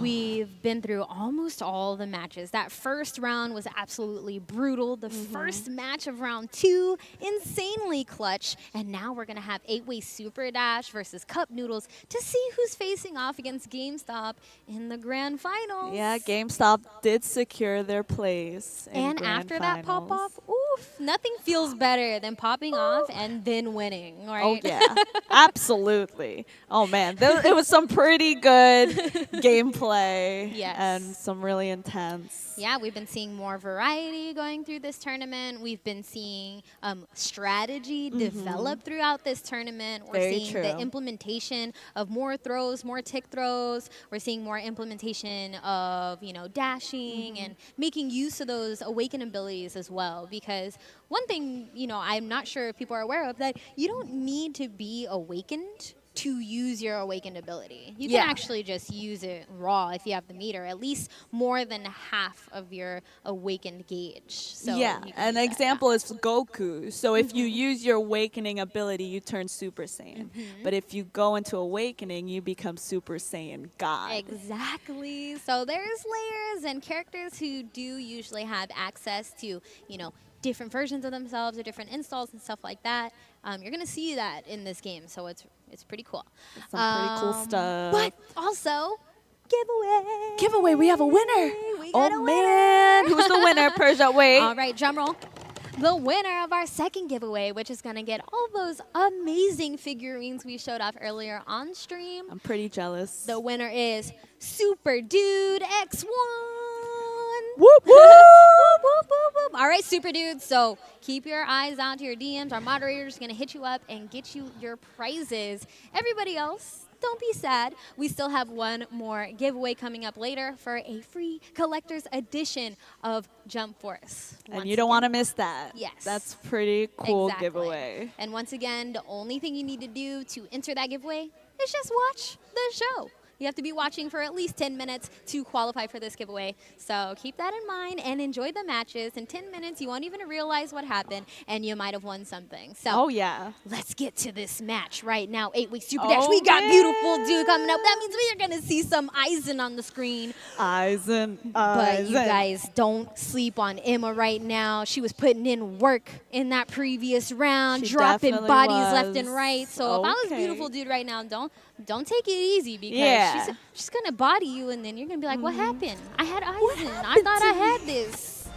H: We've been through almost all the matches. That first round was absolutely brutal. The first match of round 2, insanely clutch. And now we're going to have 8-way Super Dash versus Cup Noodles to see who's facing off against GameStop in the grand finals.
I: Yeah, GameStop did secure their place. In
H: And
I: grand
H: after that
I: finals.
H: pop-off, oof, nothing feels better than popping off and then winning, right?
I: Oh, yeah. Absolutely. Oh, man. It was some pretty good gameplay.
H: Yes.
I: And some really intense.
H: Yeah, we've been seeing more variety going through this tournament. We've been seeing strategy develop throughout this tournament. We're
I: Very
H: seeing
I: true.
H: the implementation of more throws, more tick throws. We're seeing more implementation of, dashing and making use of those awaken abilities as well. Because one thing, I'm not sure if people are aware of, that you don't need to be awakened to use your awakened ability. You can actually just use it raw if you have the meter, at least more than half of your awakened gauge. So
I: yeah,
H: you can
I: an
H: use that.
I: example is Goku. So if you use your awakening ability, you turn Super Saiyan. But if you go into awakening, you become Super Saiyan God.
H: Exactly. So there's layers and characters who do usually have access to, different versions of themselves or different installs and stuff like that. You're going to see that in this game, so it's pretty cool.
I: Some pretty cool stuff.
H: But also, giveaway.
I: Giveaway, we have a winner.
H: We got a
I: man. Who's the winner, Persia? Wait.
H: All right, drum roll. The winner of our second giveaway, which is going to get all those amazing figurines we showed off earlier on stream.
I: I'm pretty jealous.
H: The winner is Super Dude X1.
I: Whoop, whoop.
H: Whoop, whoop, whoop, whoop. All right, Super Dude. So keep your eyes out to your DMs. Our moderator's going to hit you up and get you your prizes. Everybody else, don't be sad. We still have one more giveaway coming up later for a free collector's edition of Jump Force.
I: And you don't want to miss that.
H: Yes.
I: That's pretty cool
H: Exactly.
I: giveaway.
H: And once again, the only thing you need to do to enter that giveaway is just watch the show. You have to be watching for at least 10 minutes to qualify for this giveaway. So keep that in mind and enjoy the matches. In 10 minutes, you won't even realize what happened, and you might have won something. So
I: Oh, yeah.
H: let's get to this match right now. 8-week Super Dash. We got beautiful dude coming up. That means we are going to see some Aizen on the screen.
I: Aizen.
H: But you guys don't sleep on Emma right now. She was putting in work in that previous round,
I: She
H: dropping
I: definitely
H: bodies left
I: was.
H: and right. So if I was
I: Okay.
H: beautiful dude right now, don't take it easy, because
I: Yeah.
H: she's gonna body you, and then you're gonna be like, what happened? I had Aizen. I thought I had this.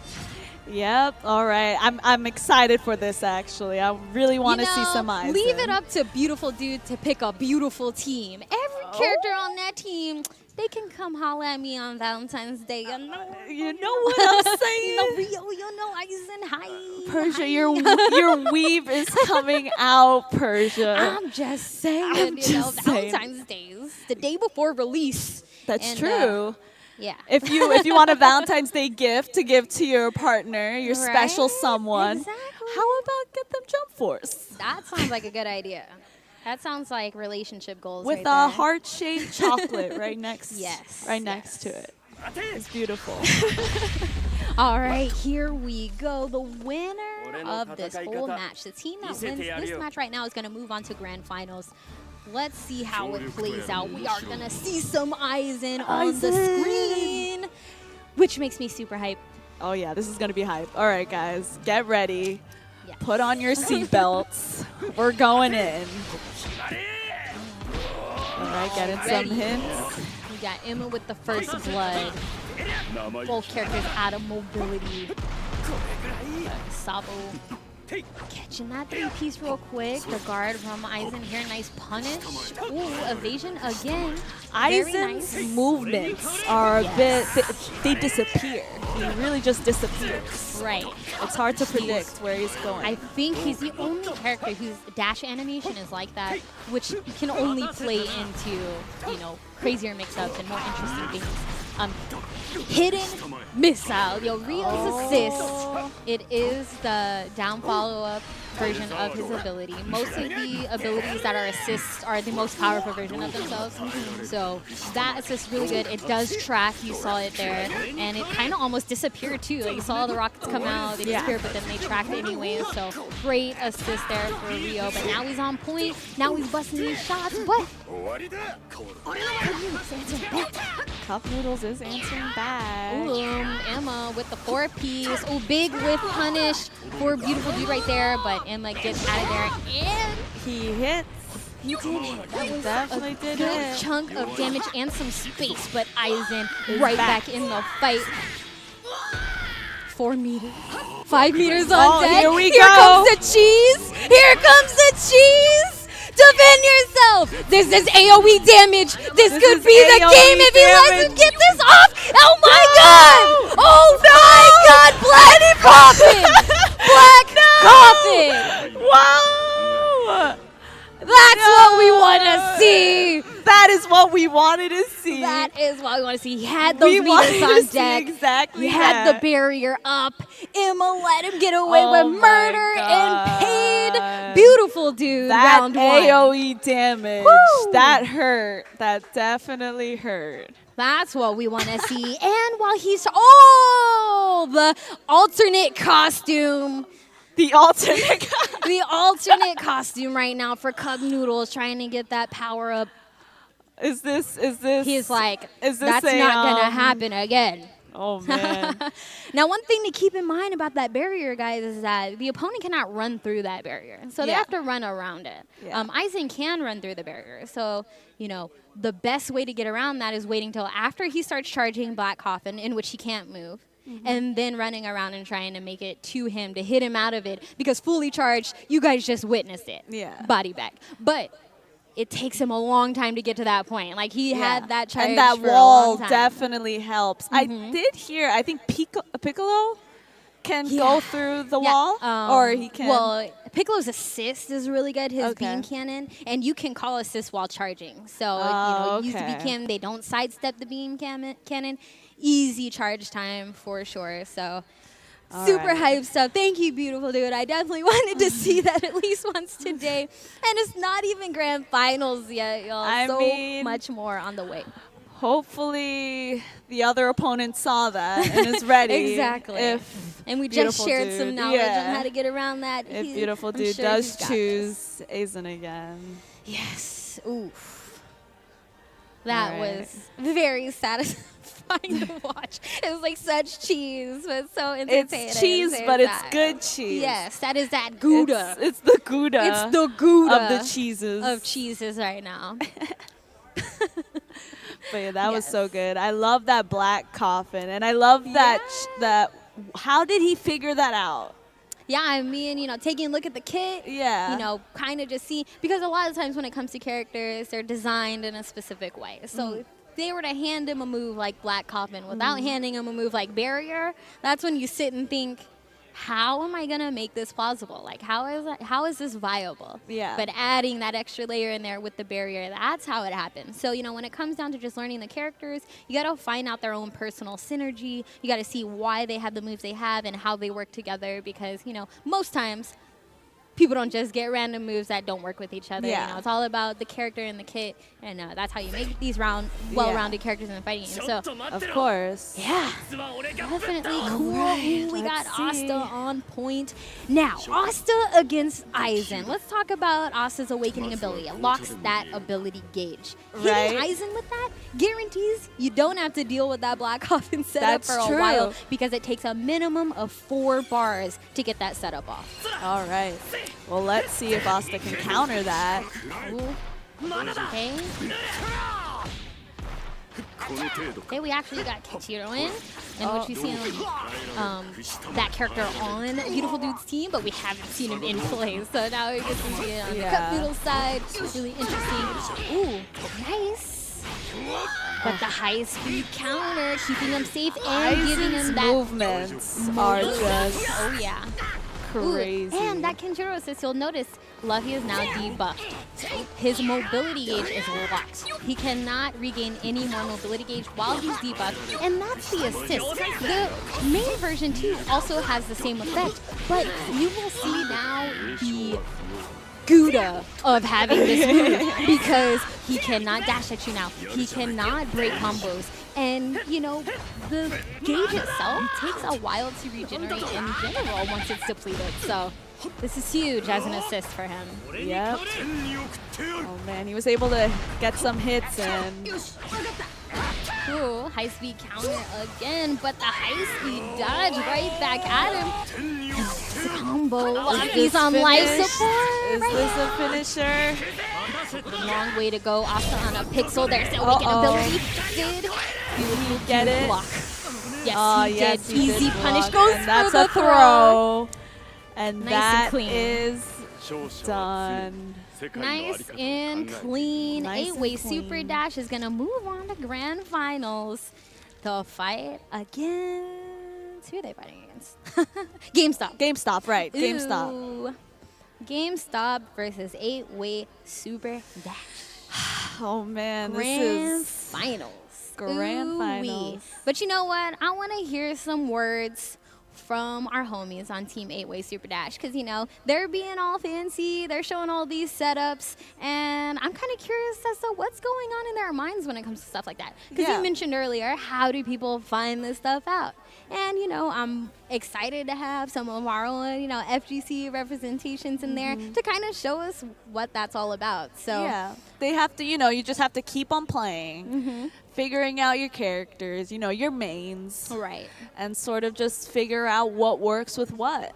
I: Yep. All right. I'm excited for this, actually. I really want to see some Aizen.
H: Leave it up to beautiful dude to pick a beautiful team. Every character on that team, they can come holler at me on Valentine's Day. You know
I: what I'm saying?
H: Rio, Aizen, hi.
I: Persia, your weave is coming out, Persia.
H: I'm just saying, Valentine's Day is the day before release.
I: That's
H: And,
I: true.
H: Yeah.
I: If you want a Valentine's Day gift to give to your partner, your special
H: Right?
I: someone,
H: Exactly.
I: how about get them Jump Force?
H: That sounds like a good idea. That sounds like relationship goals
I: With
H: right
I: a
H: there.
I: heart-shaped chocolate right next to it. It's beautiful.
H: All right, here we go. The winner of this whole match, the team that wins this match right now, is going to move on to grand finals. Let's see how it plays out. We are going to see some Aizen on the screen, which makes me super hyped.
I: Oh yeah, this is gonna be hype. All right, guys, get ready. Put on your seatbelts. We're going in. All right, getting some hints.
H: We got Emma with the first blood. Both characters out of mobility. Sabo catching that 3-piece real quick. The guard from Aizen here, nice punish. Ooh, evasion again. Very
I: Aizen's
H: nice.
I: movements are a bit, they disappear. He really just disappears.
H: Right.
I: It's hard to predict where he's going.
H: I think he's the only character whose dash animation is like that, which can only play into, crazier mix-ups and more interesting things. Hidden missile. Yo, Rio's assist. It is the down follow-up version of his ability. Most of the abilities that are assists are the most powerful version of themselves. So that assist is really good. It does track. You saw it there. And it kind of almost disappeared too. Like you saw the rockets come out, they disappeared, but then they tracked anyway. So great assist there for Rio. But now he's on point. Now he's busting these shots. But
I: Cup Noodles is answering back.
H: ooh, Emma with the 4-piece. Oh, big whiff punish for Beautiful Dude right there. But Emma gets out of there. And
I: he hits.
H: He did hit. That was
I: definitely
H: a
I: did
H: good
I: hit.
H: chunk of damage and some space. But Aizen right back in the fight. 4 meters. 5 meters on deck.
I: Here we
H: Here
I: go.
H: comes the cheese. Here comes the cheese. Defend yourself. This is AoE damage. This could be the
I: AoE
H: game if he lets him get this off. Oh my god. Oh my god. Black coffin. Black coffin.
I: Wow.
H: That's what we want to see.
I: That is what we wanted to see.
H: That is what we want to see. He had those meters on deck.
I: Exactly.
H: He had the barrier up. Emma let him get away with murder and paid. Beautiful dude.
I: That
H: round one.
I: AoE damage.
H: Woo.
I: That hurt. That definitely hurt.
H: That's what we want to see. And while he's the alternate costume.
I: The alternate
H: the alternate costume right now for Cup Noodles trying to get that power up.
I: Is this
H: He's like,
I: is this
H: that's
I: a,
H: not gonna happen again.
I: Oh man.
H: Now, one thing to keep in mind about that barrier, guys, is that the opponent cannot run through that barrier. So they have to run around it.
I: Yeah.
H: Aizen can run through the barrier. So, you know, the best way to get around that is waiting till after he starts charging Black Coffin, in which he can't move. And then running around and trying to make it to him to hit him out of it, because fully charged, you guys just witnessed it.
I: Yeah.
H: Body back. But it takes him a long time to get to that point. Like he had that charge
I: and that
H: for a
I: wall
H: long time.
I: definitely helps. I did hear. I think Piccolo can go through the wall, or he can.
H: Well, Piccolo's assist is really good. His beam cannon, and you can call assist while charging. So you know, use the beam cannon. They don't sidestep the beam cannon. Easy charge time for sure. So super hype stuff. Thank you, beautiful dude. I definitely wanted to see that at least once today. And it's not even grand finals yet, y'all.
I: I mean,
H: much more on the way.
I: Hopefully the other opponent saw that and is ready.
H: Exactly. And we just shared some knowledge on how to get around that.
I: If beautiful dude does choose Aizen again.
H: Yes. Oof. That was very satisfying to watch. It was like such cheese, but so entertaining.
I: It's cheese, but it's good cheese.
H: Yes, that is that Gouda.
I: It's the Gouda.
H: It's the Gouda
I: of the cheeses.
H: Of cheeses right now.
I: But yeah, that was so good. I love that Black Coffin, and I love that. How did he figure that out?
H: Yeah, I mean, you know, taking a look at the kit, you know, kind of just see, because a lot of times when it comes to characters, they're designed in a specific way. So if they were to hand him a move like Black Coffin without handing him a move like Barrier, that's when you sit and think, how am I going to make this plausible? Like, how is this viable?
I: Yeah.
H: But adding that extra layer in there with the barrier, that's how it happens. So, you know, when it comes down to just learning the characters, you got to find out their own personal synergy. You got to see why they have the moves they have and how they work together, because, you know, most times people don't just get random moves that don't work with each other.
I: Yeah.
H: You know, it's all about the character and the kit, and that's how you make these well-rounded characters in the fighting game. So,
I: of course.
H: Yeah. Definitely cool. Ooh, we got Asta on point. Now, Asta against Aizen. Let's talk about Asta's awakening ability. It locks that ability gauge. Hitting Aizen with that guarantees you don't have to deal with that Black Coffin setup for a while, because it takes a minimum of 4 bars to get that setup off.
I: All right. Well, let's see if Asta can counter that.
H: Okay. Okay, we actually got Kichiro in which we see that character on Beautiful Dude's team, but we haven't seen him in play. So now we get to see it on the Cup Noodle side. Really interesting. Ooh, nice. But the high-speed counter, keeping him safe and giving him that
I: movements are just
H: oh yeah,
I: crazy.
H: And that Kenjiro assist, you'll notice Luffy is now debuffed. His mobility gauge is locked. He cannot regain any more mobility gauge while he's debuffed, and that's the assist. The main version too also has the same effect, but you will see now the Gouda of having this move because he cannot dash at you now. He cannot break combos. And, you know, the gauge itself takes a while to regenerate in general once it's depleted. So this is huge as an assist for him.
I: Yep. Oh man, he was able to get some hits and...
H: Ooh, high-speed counter again, but the high-speed dodge right back at him. It's a combo. He's on life support.
I: Is this a finisher?
H: Long way to go. Also on a pixel. There's the weakened ability. Did
I: he get it?
H: Block. Yes, he did. Easy punish
I: block.
H: goes
I: and that's
H: for
I: a
H: the
I: throw. And
H: Nice
I: that
H: and clean.
I: is done.
H: Nice and clean.
I: Nice and
H: 8-way
I: clean.
H: Super Dash is going to move on to Grand Finals. They'll fight against... Who are they fighting against? GameStop.
I: GameStop, right. GameStop.
H: Ooh. GameStop versus 8-way Super Dash.
I: Oh man,
H: Grand
I: this is
H: Finals.
I: Grand
H: Ooh-wee.
I: Finals.
H: But you know what? I want to hear some words from our homies on Team 8-Way Super Dash, because, you know, they're being all fancy, they're showing all these setups, and I'm kind of curious as to what's going on in their minds when it comes to stuff like that. Because you mentioned earlier, how do people find this stuff out? And, you know, I'm excited to have some of our own, you know, FGC representations in there to kind of show us what that's all about. So
I: yeah, they have to, you know, you just have to keep on playing, figuring out your characters, you know, your mains.
H: Right.
I: And sort of just figure out what works with what.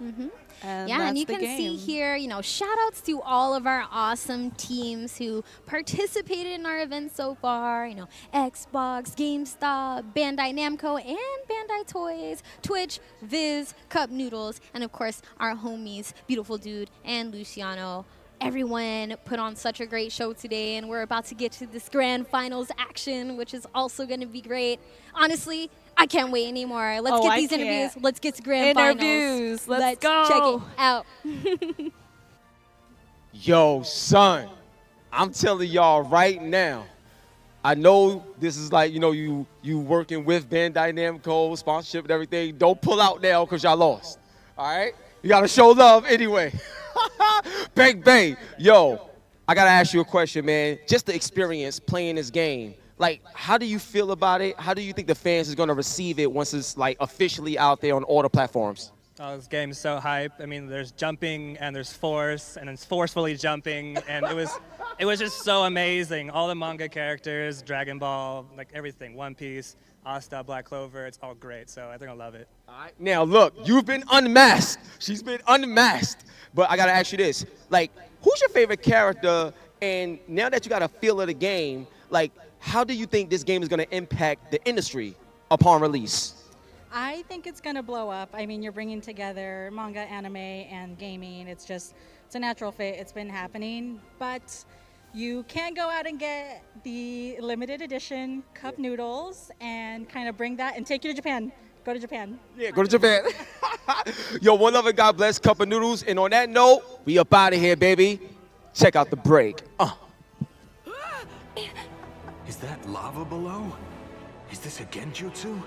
I: And
H: yeah,
I: that's
H: and you
I: the
H: can
I: game.
H: see here, you know, shout outs to all of our awesome teams who participated in our event so far. You know, Xbox, GameStop, Bandai Namco, and Bandai Toys, Twitch, Viz, Cup Noodles, and of course our homies, Beautiful Dude and Luciano. Everyone put on such a great show today, and we're about to get to this grand finals action, which is also going to be great. Honestly, I can't wait anymore. Let's get these interviews. Let's get to grand
I: Interviews.
H: finals.
I: Let's go.
H: Check it out.
G: Yo, son, I'm telling y'all right now, I know this is like, you know, you working with Bandai Namco, sponsorship and everything. Don't pull out now because y'all lost, all right? You got to show love anyway. Bang, bang. Yo, I got to ask you a question, man. Just the experience playing this game. Like, how do you feel about it? How do you think the fans is going to receive it once it's, like, officially out there on all the platforms?
O: Oh, this game is so hype. I mean, there's jumping and there's force, and it's forcefully jumping, and it was just so amazing. All the manga characters, Dragon Ball, like everything, One Piece, Asta, Black Clover, it's all great. So I think I'll love it.
G: All right. Now, look, you've been unmasked. She's been unmasked. But I got to ask you this. Like, who's your favorite character? And now that you got a feel of the game, like, how do you think this game is going to impact the industry upon release?
P: I think it's going to blow up. I mean, you're bringing together manga, anime, and gaming. It's a natural fit. It's been happening. But you can go out and get the limited edition cup noodles and kind of bring that and take you to Japan. Go to Japan.
G: Yeah, go to Japan. Yo, one love and God bless, cup of noodles. And on that note, we up out of here, baby. Check out the break.
S: Is that lava below? Is this a genjutsu?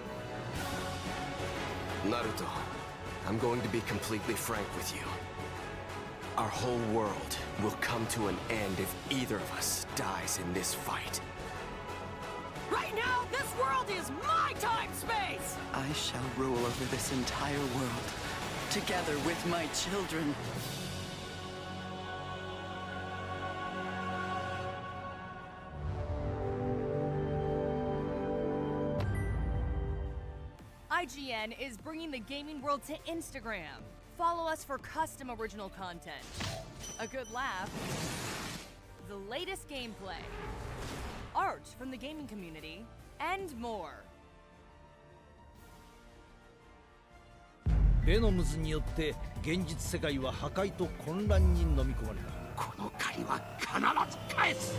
S: Naruto, I'm going to be completely frank with you. Our whole world will come to an end if either of us dies in this fight.
T: Right now, this world is my time-space!
E: I shall rule over this entire world, together with my children.
M: IGN is bringing the gaming world to Instagram. Follow us for custom original content, a good laugh, the latest gameplay, art from the gaming community, and more.
N: ベノムズによって現実世界は破壊と混乱に飲み込まれた。この借りは必ず返す。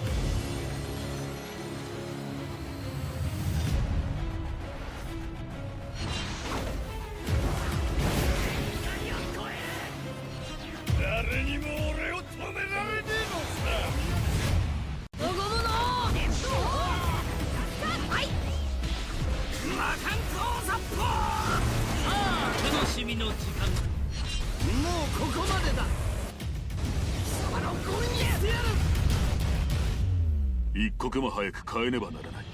N: こまでだ。貴様のゴミにしてやる。
A: 一刻も早く変えねばならない。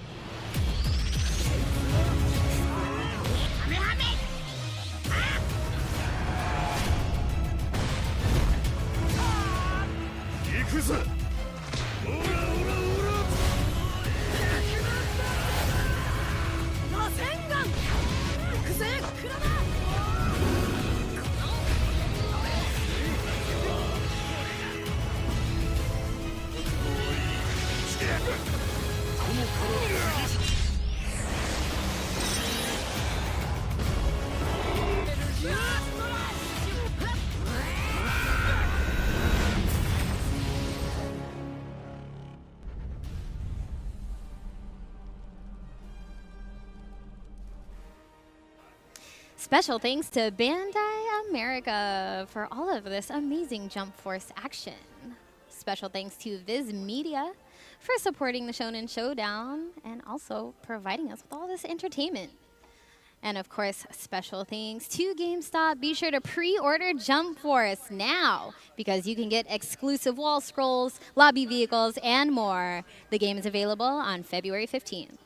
N: ハメハメ。
A: 行くぞ。オラオラオラ。
T: 螺旋丸。行くぜクラマ。
H: Special thanks to Bandai America for all of this amazing Jump Force action. Special thanks to Viz Media for supporting the Shonen Showdown and also providing us with all this entertainment. And of course, special thanks to GameStop. Be sure to pre-order Jump Force now because you can get exclusive wall scrolls, lobby vehicles, and more. The game is available on February 15th.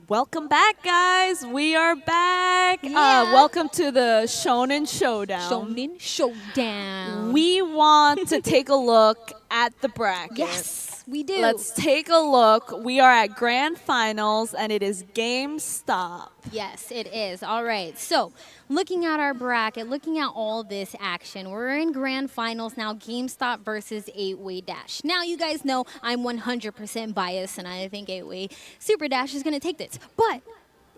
I: Welcome back, guys. We are back. Welcome to the Shonen Showdown.
H: Shonen Showdown.
I: We want to take a look at the bracket.
H: Yes, we do.
I: Let's take a look. We are at Grand Finals, and it is GameStop.
H: Yes, it is. All right. So, looking at our bracket, looking at all this action, we're in Grand Finals now, GameStop versus 8-Way Dash. Now, you guys know I'm 100% biased, and I think 8-Way Super Dash is going to take this. But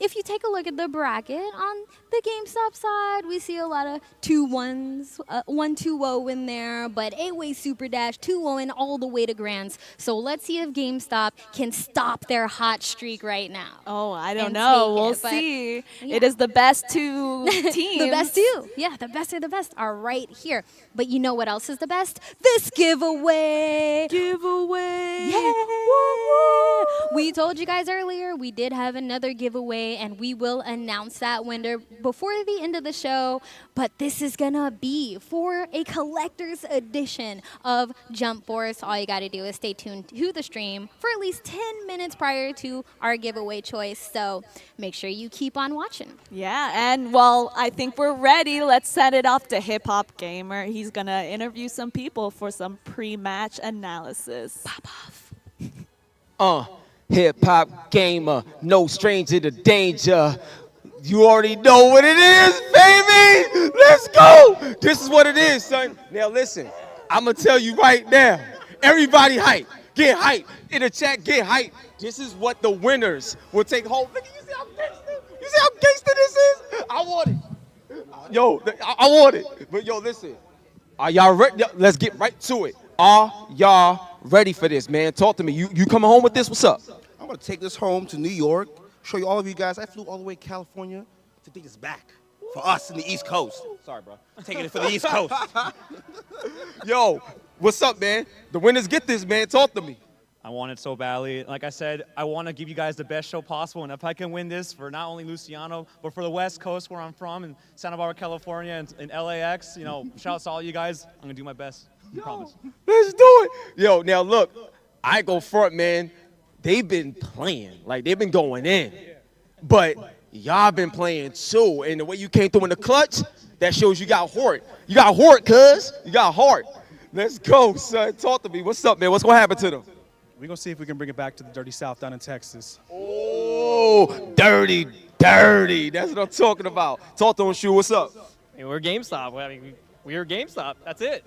H: if you take a look at the bracket, on the GameStop side, we see a lot of 2-1s, 1-2-0 in there, but 8-Way Super Dash, 2-0 all the way to Grands. So let's see if GameStop can stop their hot streak right now.
I: Oh, I don't know. We'll see. Yeah. It is the best two teams.
H: The best two. Yeah, the best of the best are right here. But you know what else is the best? This giveaway.
I: Giveaway.
H: Yeah. We told you guys earlier we did have another giveaway, and we will announce that winner before the end of the show. But this is gonna be for a collector's edition of Jump Force. All you gotta do is stay tuned to the stream for at least 10 minutes prior to our giveaway choice. So make sure you keep on watching.
I: Yeah, and well, I think we're ready. Let's send it off to Hip Hop Gamer. He's gonna interview some people for some pre-match analysis.
H: Pop off.
G: Hip Hop Gamer, no stranger to danger. You already know what it is, baby. Let's go. This is what it is, son. Now listen, I'm gonna tell you right now. Everybody hype. Get hype. In the chat, get hype. This is what the winners will take home. Look, you see how gangster? You see how gangster this is? I want it. Yo, I want it. But yo, listen. Are y'all ready? Let's get right to it. Are y'all ready for this, man? Talk to me. You coming home with this? What's up?
V: I'm gonna take this home to New York, show you all of you guys. I flew all the way to California to take this back for us in the East Coast. Sorry, bro. I'm taking it for the East Coast.
G: Yo, what's up, man? The winners get this, man. Talk to me.
W: I want it so badly. Like I said, I want to give you guys the best show possible. And if I can win this for not only Luciano, but for the West Coast where I'm from, in Santa Barbara, California, and in LAX, you know, shout out to all you guys. I'm going to do my best. I promise.
G: Let's do it. Yo, now look, I go front, man. They've been playing. Like, they've been going in. But y'all been playing too. And the way you came through in the clutch, that shows you got heart. You got heart, cuz. You got heart. Let's go, son. Talk to me. What's up, man? What's going to happen to them?
Q: We're going to see if we can bring it back to the Dirty South down in Texas.
G: Oh, dirty, dirty. That's what I'm talking about. Talk to him, Shu. What's up?
L: Hey, we're GameStop. I mean, we're GameStop. That's it.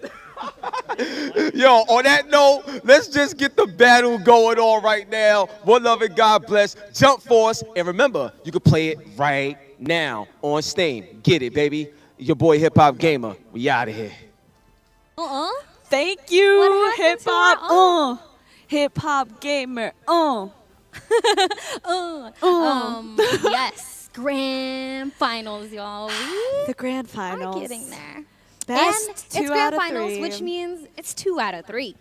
G: Yo, on that note, let's just get the battle going on right now. One love and God bless. Jump Force. And remember, you can play it right now on Steam. Get it, baby. Your boy Hip Hop Gamer. We out of here.
I: Thank you, Hip Hop. Hip Hop Gamer.
H: Yes, Grand Finals, y'all.
I: The Grand Finals.
H: We're getting there.
I: Best
H: and
I: two
H: it's
I: out
H: Grand
I: of
H: Finals,
I: three.
H: which means it's 2 out of 3.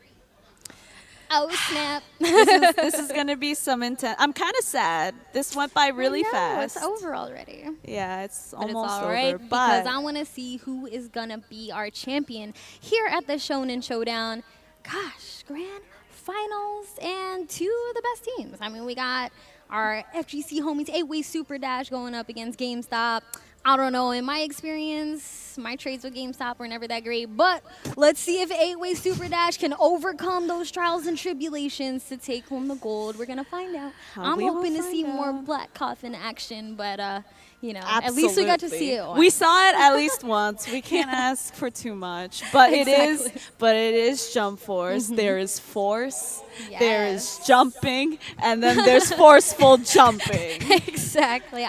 H: Oh, snap.
I: This is going to be some intense. I'm kind of sad. This went by really fast.
H: It's over already.
I: Yeah, it's
H: But
I: almost
H: it's all right
I: over.
H: because
I: But
H: I want to see who is going to be our champion here at the Shonen Showdown. Gosh, grand finals and two of the best teams. I mean, we got our FGC homies 8-way Super Dash going up against GameStop. I don't know, in my experience, my trades with GameStop were never that great, but let's see if 8-way Super Dash can overcome those trials and tribulations to take home the gold. We're going to find out. I'm
I: we will
H: hoping to
I: find
H: see more
I: out.
H: Black Coffin action, but, you know, at least we got to see it once.
I: We saw it at least once. We can't ask for too much, but it is Jump Force. There is force. There is jumping, and then there's forceful jumping.
H: Exactly.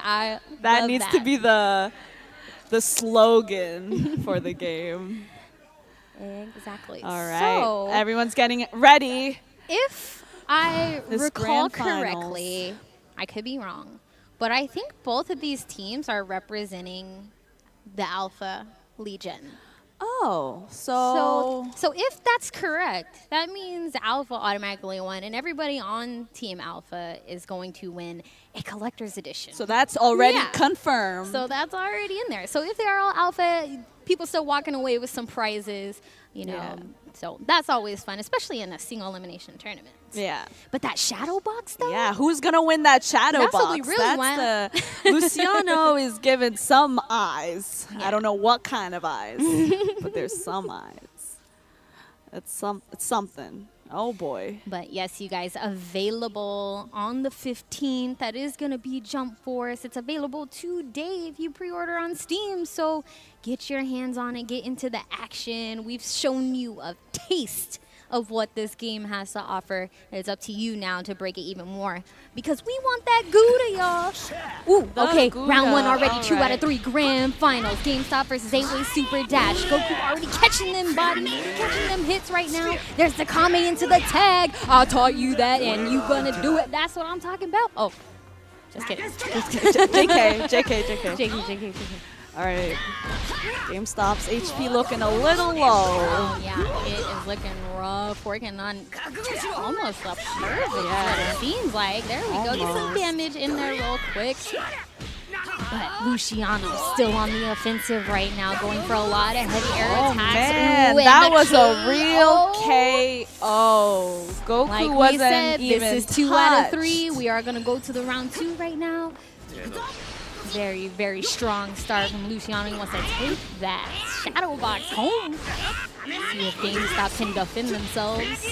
I: That needs to be the slogan for the game.
H: Exactly.
I: All right.
H: So,
I: everyone's getting ready.
H: If I
I: This
H: recall
I: grand finals.
H: correctly, I could be wrong, but I think both of these teams are representing the Alpha Legion.
I: Oh, so
H: if that's correct, that means Alpha automatically won, and everybody on Team Alpha is going to win a collector's edition.
I: So that's already
H: Yeah.
I: confirmed.
H: So that's already in there. So if they are all Alpha, people still walking away with some prizes, you know.
I: Yeah.
H: So that's always fun, especially in a single elimination tournament.
I: Yeah.
H: But that shadow box, though?
I: Yeah, who's going to win that shadow
H: That's
I: box?
H: what we really want.
I: Luciano is given some eyes. I don't know what kind of eyes, but there's some eyes. It's something. Oh, boy.
H: But yes, you guys, available on the 15th. That is going to be Jump Force. It's available today if you pre-order on Steam. So get your hands on it. Get into the action. We've shown you a taste of what this game has to offer. It's up to you now to break it even more because we want that Gouda, y'all. Ooh, okay,
I: Gouda.
H: round one already.
I: All
H: 2 out
I: right.
H: of 3 grand finals. GameStop versus 8-way Super Dash. Goku already catching them bodies, catching them hits right now. There's the Kame into the tag. I taught you that and you gonna do it. That's what I'm talking about. Oh, just kidding.
I: JK. All right. GameStop's HP looking a little low.
H: Oh, yeah, it is looking rough. Working on almost a perfect what it seems like. There we go. Get some damage in there real quick. But Luciano's still on the offensive right now, going for a lot of heavy air attacks.
I: Man,
H: Ooh, and
I: that
H: the
I: was a real
H: KO.
I: KO. Goku
H: Like
I: wasn't
H: we said,
I: even
H: this is 2 out of
I: touched.
H: 3. We are going to go to the round 2 right now. Very, very strong start from Luciano. He wants to take that shadow box home. See if GameStop can defend themselves.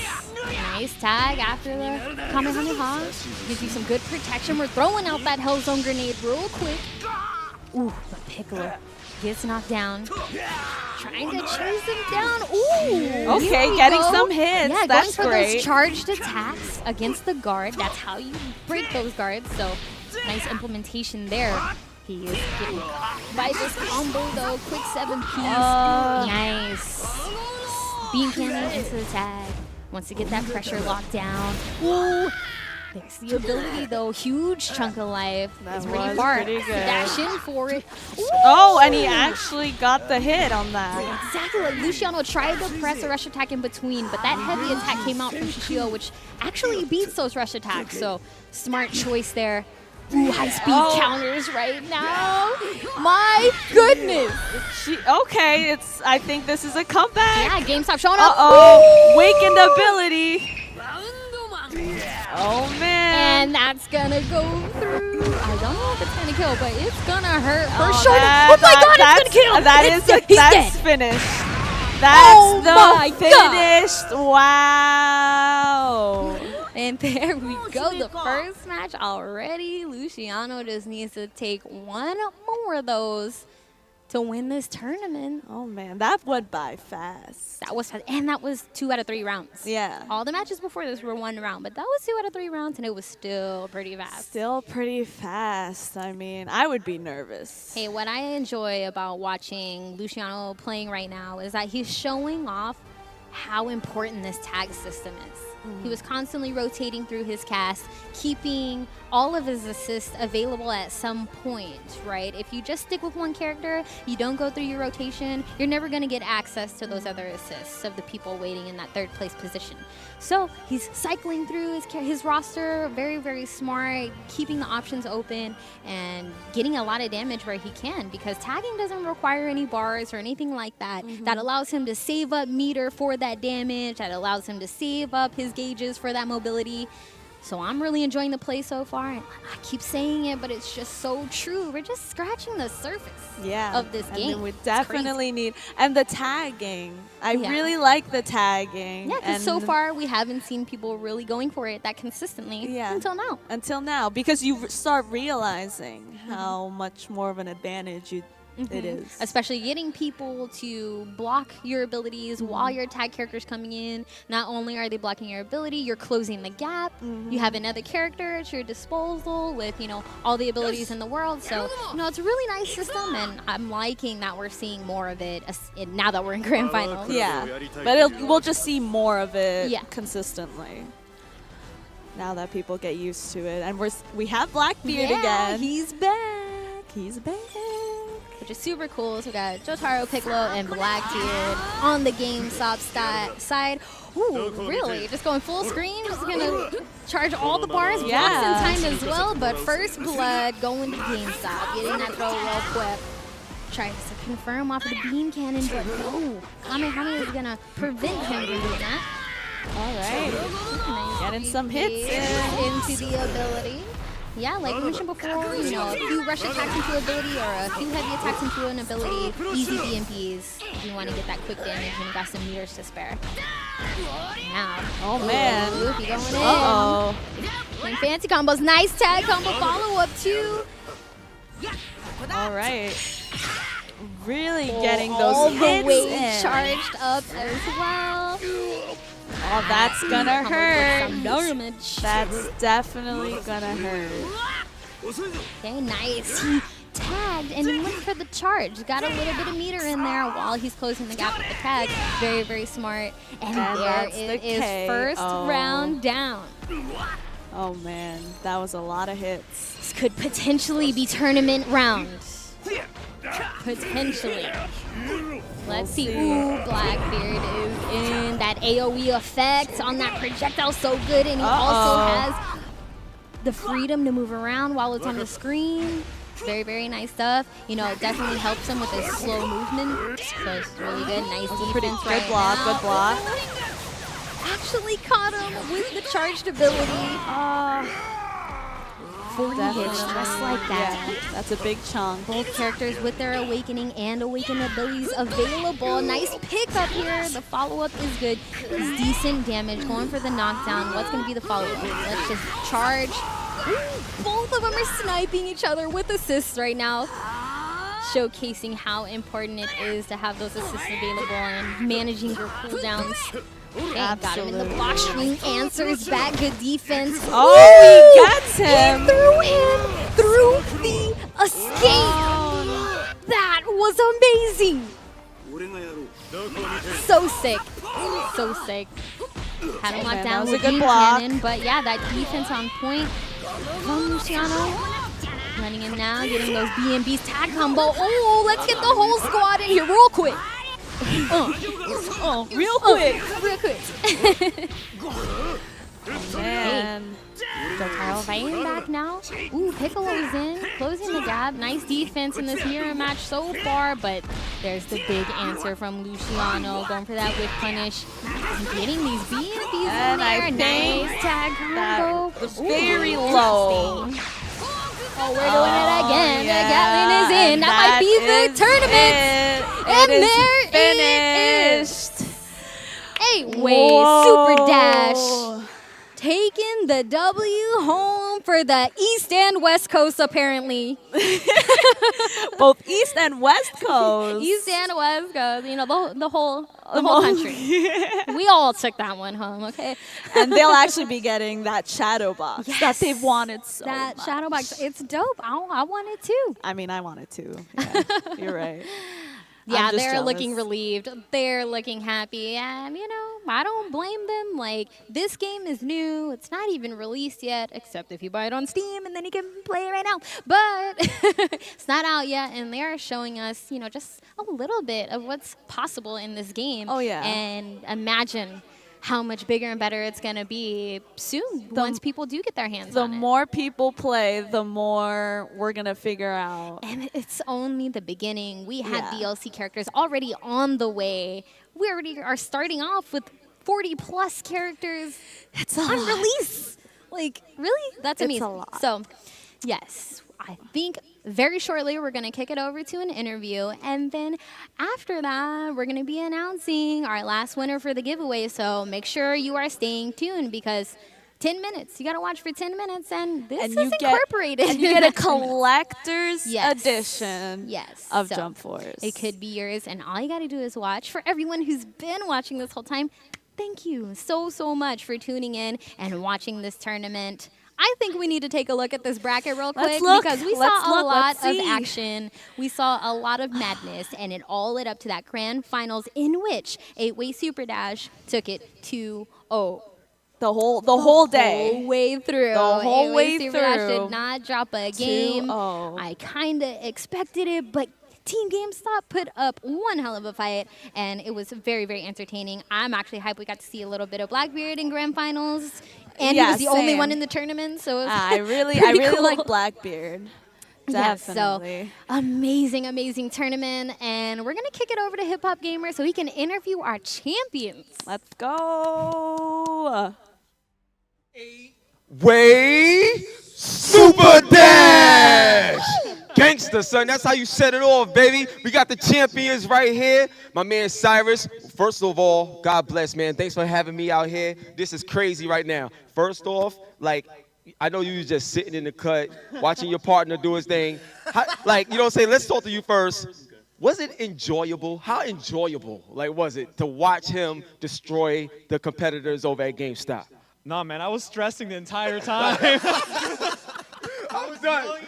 H: Nice tag after the Kamehameha. Gives you some good protection. We're throwing out that Hellzone grenade real quick. Ooh, but Piccolo gets knocked down. Trying to chase him down. Ooh.
I: Okay,
H: here we
I: getting
H: go.
I: some hits.
H: Yeah,
I: That's
H: going for
I: great.
H: those charged attacks against the guard. That's how you break those guards. So nice implementation there. He is getting caught by this combo though. Quick 7-piece. Nice. Beam cannon into the tag. Wants to get that pressure locked down. Ooh. There's the ability though. Huge chunk of life. That's pretty
I: was
H: far.
I: pretty good.
H: Dash in for it. Ooh.
I: Oh, and he actually got the hit on that.
H: Exactly. Like Luciano tried to press a rush attack in between, but that heavy attack came out from Shishio, which actually beats those rush attacks. So smart choice there. Ooh, high-speed counters right now. My goodness.
I: Okay, I think this is a comeback.
H: Yeah, GameStop showing up.
I: Uh-oh, weakened ability. Oh, man.
H: And that's gonna go through. I don't know if it's gonna kill, but it's gonna hurt for
I: Oh,
H: sure.
I: that-
H: Oh my god,
I: that's,
H: it's gonna kill.
I: That
H: It's
I: is
H: dead. He's
I: that's
H: dead.
I: finished. That's
H: Oh my
I: the finished. Wow.
H: And there we go. The first match already. Luciano just needs to take one more of those to win this tournament.
I: Oh, man. That went by fast.
H: That was fast. And that was 2 out of 3 rounds.
I: Yeah.
H: All the matches before this were 1 round, but that was 2 out of 3 rounds, and it was still pretty fast.
I: Still pretty fast. I mean, I would be nervous.
H: Hey, what I enjoy about watching Luciano playing right now is that he's showing off how important this tag system is. He was constantly rotating through his cast, keeping all of his assists available at some point, right? If you just stick with one character, you don't go through your rotation, you're never going to get access to those other assists of the people waiting in that third place position. So he's cycling through his roster, very, very smart, keeping the options open and getting a lot of damage where he can, because tagging doesn't require any bars or anything like that. That allows him to save up meter for that damage, that allows him to save up his gauges for that mobility. So I'm really enjoying the play so far. And I keep saying it, but it's just so true. We're just scratching the surface of this game.
I: And we definitely need, and the tagging. I really like the tagging.
H: Yeah, because so far we haven't seen people really going for it that consistently until now.
I: Until now, because you start realizing how much more of an advantage it is.
H: Especially getting people to block your abilities while your tag character's coming in. Not only are they blocking your ability, you're closing the gap. You have another character at your disposal with, you know, all the abilities in the world. So, you know, it's a really nice system, and I'm liking that we're seeing more of it now that we're in grand finals.
I: Yeah, but we'll just see more of it consistently. Now that people get used to it. And we have Blackbeard again.
H: He's back.
I: He's back.
H: Which is super cool. So we got Jotaro, Piccolo, and Blackbeard on the GameStop side. Ooh, really? Just going full screen? Just gonna charge all the bars once in time as well. But First Blood going to GameStop, getting that throw real quick. Tries to confirm off of the beam cannon, but no. Kamehameha is gonna prevent him from doing that.
I: All right. Getting some hits
H: into the ability. Yeah, like we mentioned before, you know, a few rush attacks into ability or a few heavy attacks into an ability, easy BMPs if you want to get that quick damage and you got some meters to spare. Now,
I: oh man,
H: Luffy going in. And fancy combos, nice tag combo follow up too.
I: All right, really getting those
H: all
I: hits
H: the way
I: in.
H: Charged up as well.
I: Oh, that's gonna hurt.
H: Damage.
I: That's definitely gonna hurt.
H: Okay, nice. He tagged and he went for the charge. Got a little bit of meter in there while he's closing the gap with the tag. Very, very smart. And there it is. First round down.
I: Oh man, that was a lot of hits.
H: This could potentially be tournament round. Potentially. Let's see. Ooh, Blackbeard is in. That AoE effect on that projectile so good, and he also has the freedom to move around while it's on the screen. Very, very nice stuff. You know, it definitely helps him with his slow movement. So it's really good. Nice defense.
I: Pretty good block, good block.
H: Actually caught him with the charged ability. 40 hits just like that.
I: Yeah, that's a big chunk.
H: Both characters with their awakening and awaken abilities available. Nice pickup here. The follow-up is good. It's decent damage. Going for the knockdown. What's going to be the follow-up? Let's just charge. Ooh, both of them are sniping each other with assists right now. Showcasing how important it is to have those assists available and managing your cooldowns. Okay, got him in the block string, answers back, good defense.
I: Oh, he gets him.
H: He threw him through the escape. That was amazing. So sick. So sick. Had him locked down with beam cannon, but yeah, that defense on point from Luciano. Running in now, getting those BMBs, tag combo. Oh, let's get the whole squad in here real quick. Real quick.
I: Man.
H: Jotaro fighting back now. Ooh, Piccolo's in, closing the gap. Nice defense in this mirror match so far, but there's the big answer from Luciano, going for that whip punish. And getting these BMBs in there. Nice tag combo.
I: That was very low.
H: Oh, we're doing it again. The Gatlin is in. That might be the tournament. And there it is. Hey, Super Dash. Taking the W home for the East and West Coast, apparently.
I: Both East and West Coast.
H: East and West Coast. You know, the whole country. We all took that one home, okay?
I: And they'll actually be getting that shadow box that they've wanted so
H: much.
I: That
H: shadow box, it's dope. I want it too.
I: I mean, I want it too. Yeah, you're right.
H: Yeah, they're looking relieved. They're looking happy. And, you know, I don't blame them. Like, this game is new. It's not even released yet, except if you buy it on Steam, and then you can play it right now. But it's not out yet, and they are showing us, you know, just a little bit of what's possible in this game.
I: Oh, yeah.
H: And imagine how much bigger and better it's going to be soon once people do get their hands on it.
I: The more people play, the more we're going to figure out.
H: And it's only the beginning. We had DLC characters already on the way. We already are starting off with 40-plus characters on release. Like, really? That's amazing.
I: It's a lot.
H: So, yes, I think very shortly we're going to kick it over to an interview. And then after that, we're going to be announcing our last winner for the giveaway. So make sure you are staying tuned because 10 minutes. You got to watch for 10 minutes, and this is incorporated.
I: And you get a collector's edition of
H: So
I: Jump Force.
H: It could be yours, and all you got to do is watch. For everyone who's been watching this whole time, thank you so much for tuning in and watching this tournament. I think we need to take a look at this bracket real quick because we saw a lot of action. We saw a lot of madness, and it all led up to that grand finals in which 8-Way Super Dash took it 2-0.
I: The whole day.
H: The whole way through.
I: The whole way
H: Super Dash
I: through.
H: did not drop a game.
I: 2-0.
H: I kind of expected it, but Team GameStop put up one hell of a fight, and it was very entertaining. I'm actually hyped we got to see a little bit of Blackbeard in grand finals, and he was the only one in the tournament, so it was
I: I really
H: cool.
I: like Blackbeard.
H: Yes,
I: Definitely.
H: so amazing tournament, and we're gonna kick it over to Hip Hop Gamer so he can interview our champions.
I: Let's go.
G: Way Super Dash! Gangster, son. That's how you set it off, baby. We got the champions right here. My man Cyrus. First of all, God bless, man. Thanks for having me out here. This is crazy right now. First off, like, I know you was just sitting in the cut, watching your partner do his thing. Like, you know what I'm saying? Let's talk to you first. Was it enjoyable? How enjoyable, like, was it to watch him destroy the competitors over at GameStop?
W: Nah, man, I was stressing the entire time.
G: I'm done.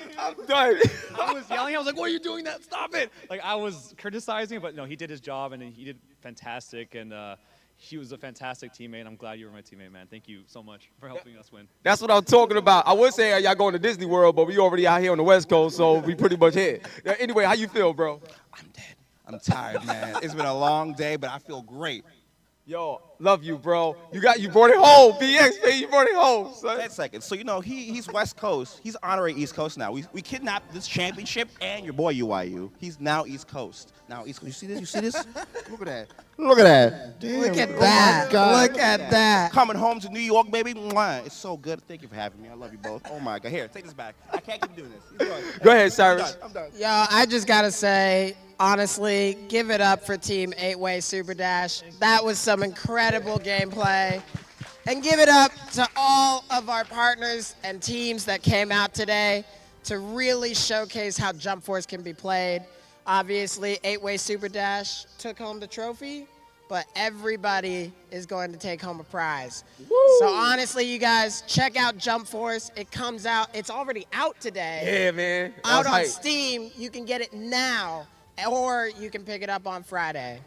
W: I was yelling. I was like, "Why are you doing that? Stop it!" Like, I was criticizing, but no, he did his job, and he did fantastic, and he was a fantastic teammate. I'm glad you were my teammate, man. Thank you so much for helping us win.
G: That's what I'm talking about. I would say y'all going to Disney World, but we already out here on the West Coast, so we pretty much here. Anyway, how you feel, bro?
V: I'm tired, man. It's been a long day, but I feel great.
G: Yo, love you, bro. You brought it home, BX, man. You brought it home, son.
V: 10 seconds. So, you know, he's West Coast. He's honoring East Coast now. We kidnapped this championship and your boy UIU. He's now East Coast. Now East Coast. You see this? You see this? Look at that. Look at that. Damn,
A: Look at that. Look at that.
V: Coming home to New York, baby. Mwah. It's so good. Thank you for having me. I love you both. Oh, my God. Here, take this back. I can't keep doing this.
G: Go ahead, Cyrus.
V: I'm done.
A: Yo, I just got to say, honestly, give it up for Team 8-Way Super Dash. That was some incredible gameplay. And give it up to all of our partners and teams that came out today to really showcase how Jump Force can be played. Obviously, 8-Way Super Dash took home the trophy, but everybody is going to take home a prize. Woo! So honestly, you guys, check out Jump Force. It comes out, it's already out today.
G: Yeah, man.
A: Out on Steam. You can get it now, or you can pick it up on Friday.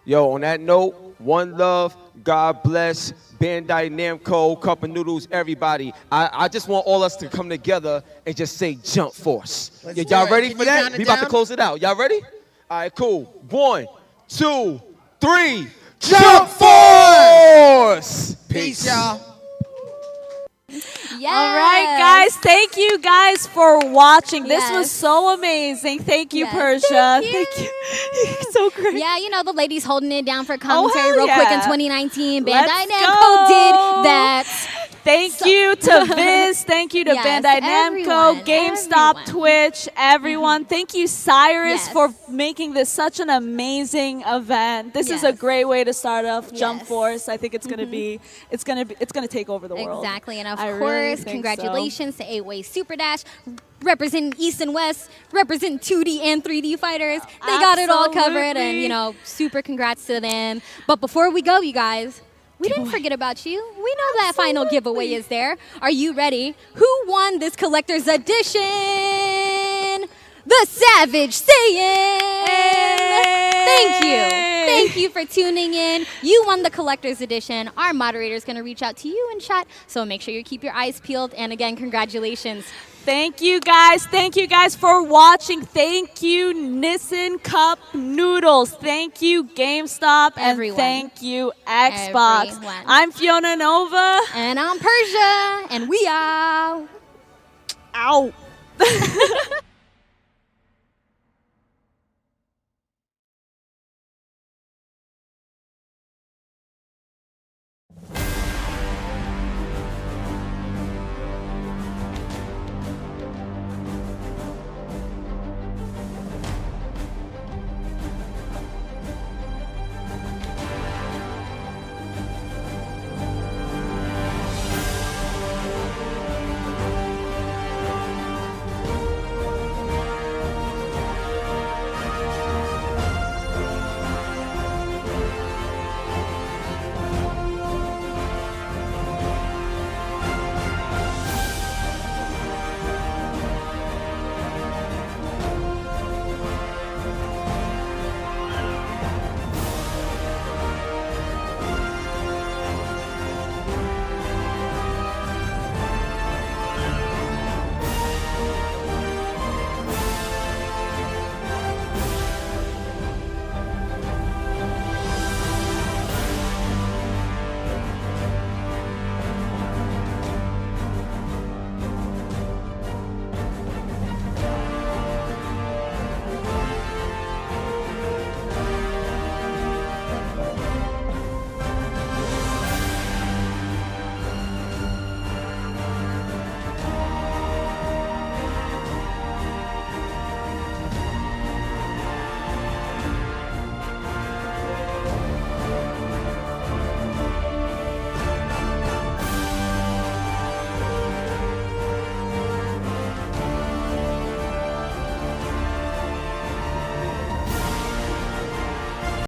G: Yo, on that note, one love, God bless, Bandai Namco, Cup of Noodles, everybody. I just want all us to come together and just say Jump Force. Y'all ready for that? We about to close it out. Y'all ready? All right, cool. 1, 2, 3. Jump Force!
A: Peace, y'all.
H: Yes.
I: All right, guys. Thank you guys for watching. This was so amazing. Thank you, Persia. Thank you. You're so great.
H: Yeah, you know, the ladies holding it down for commentary real
I: yeah.
H: quick in 2019.
I: Let's
H: Bandai
I: go.
H: Namco did that.
I: Thank you to Viz. Thank you to
H: Yes,
I: Bandai Namco,
H: everyone,
I: GameStop, Twitch, everyone. Thank you, Cyrus, for making this such an amazing event. This is a great way to start off Jump Force. I think it's gonna be, it's gonna take over the world.
H: Exactly, and of
I: I
H: course,
I: really think
H: congratulations to 8-Way Super Dash, representing East and West, representing 2D and 3D fighters. They got it all covered, and you know, super congrats to them. But before we go, you guys, we didn't forget about you. We know that final giveaway is there. Are you ready? Who won this collector's edition? The Savage Saiyan! Thank you. Thank you for tuning in. You won the collector's edition. Our moderator is going to reach out to you in chat, so make sure you keep your eyes peeled. And again, congratulations.
I: Thank you guys. Thank you guys for watching. Thank you, Nissan Cup Noodles. Thank you, GameStop.
H: Everyone.
I: And thank you, Xbox.
H: Everyone.
I: I'm Fiona Nova.
H: And I'm Persia. And we are
I: out.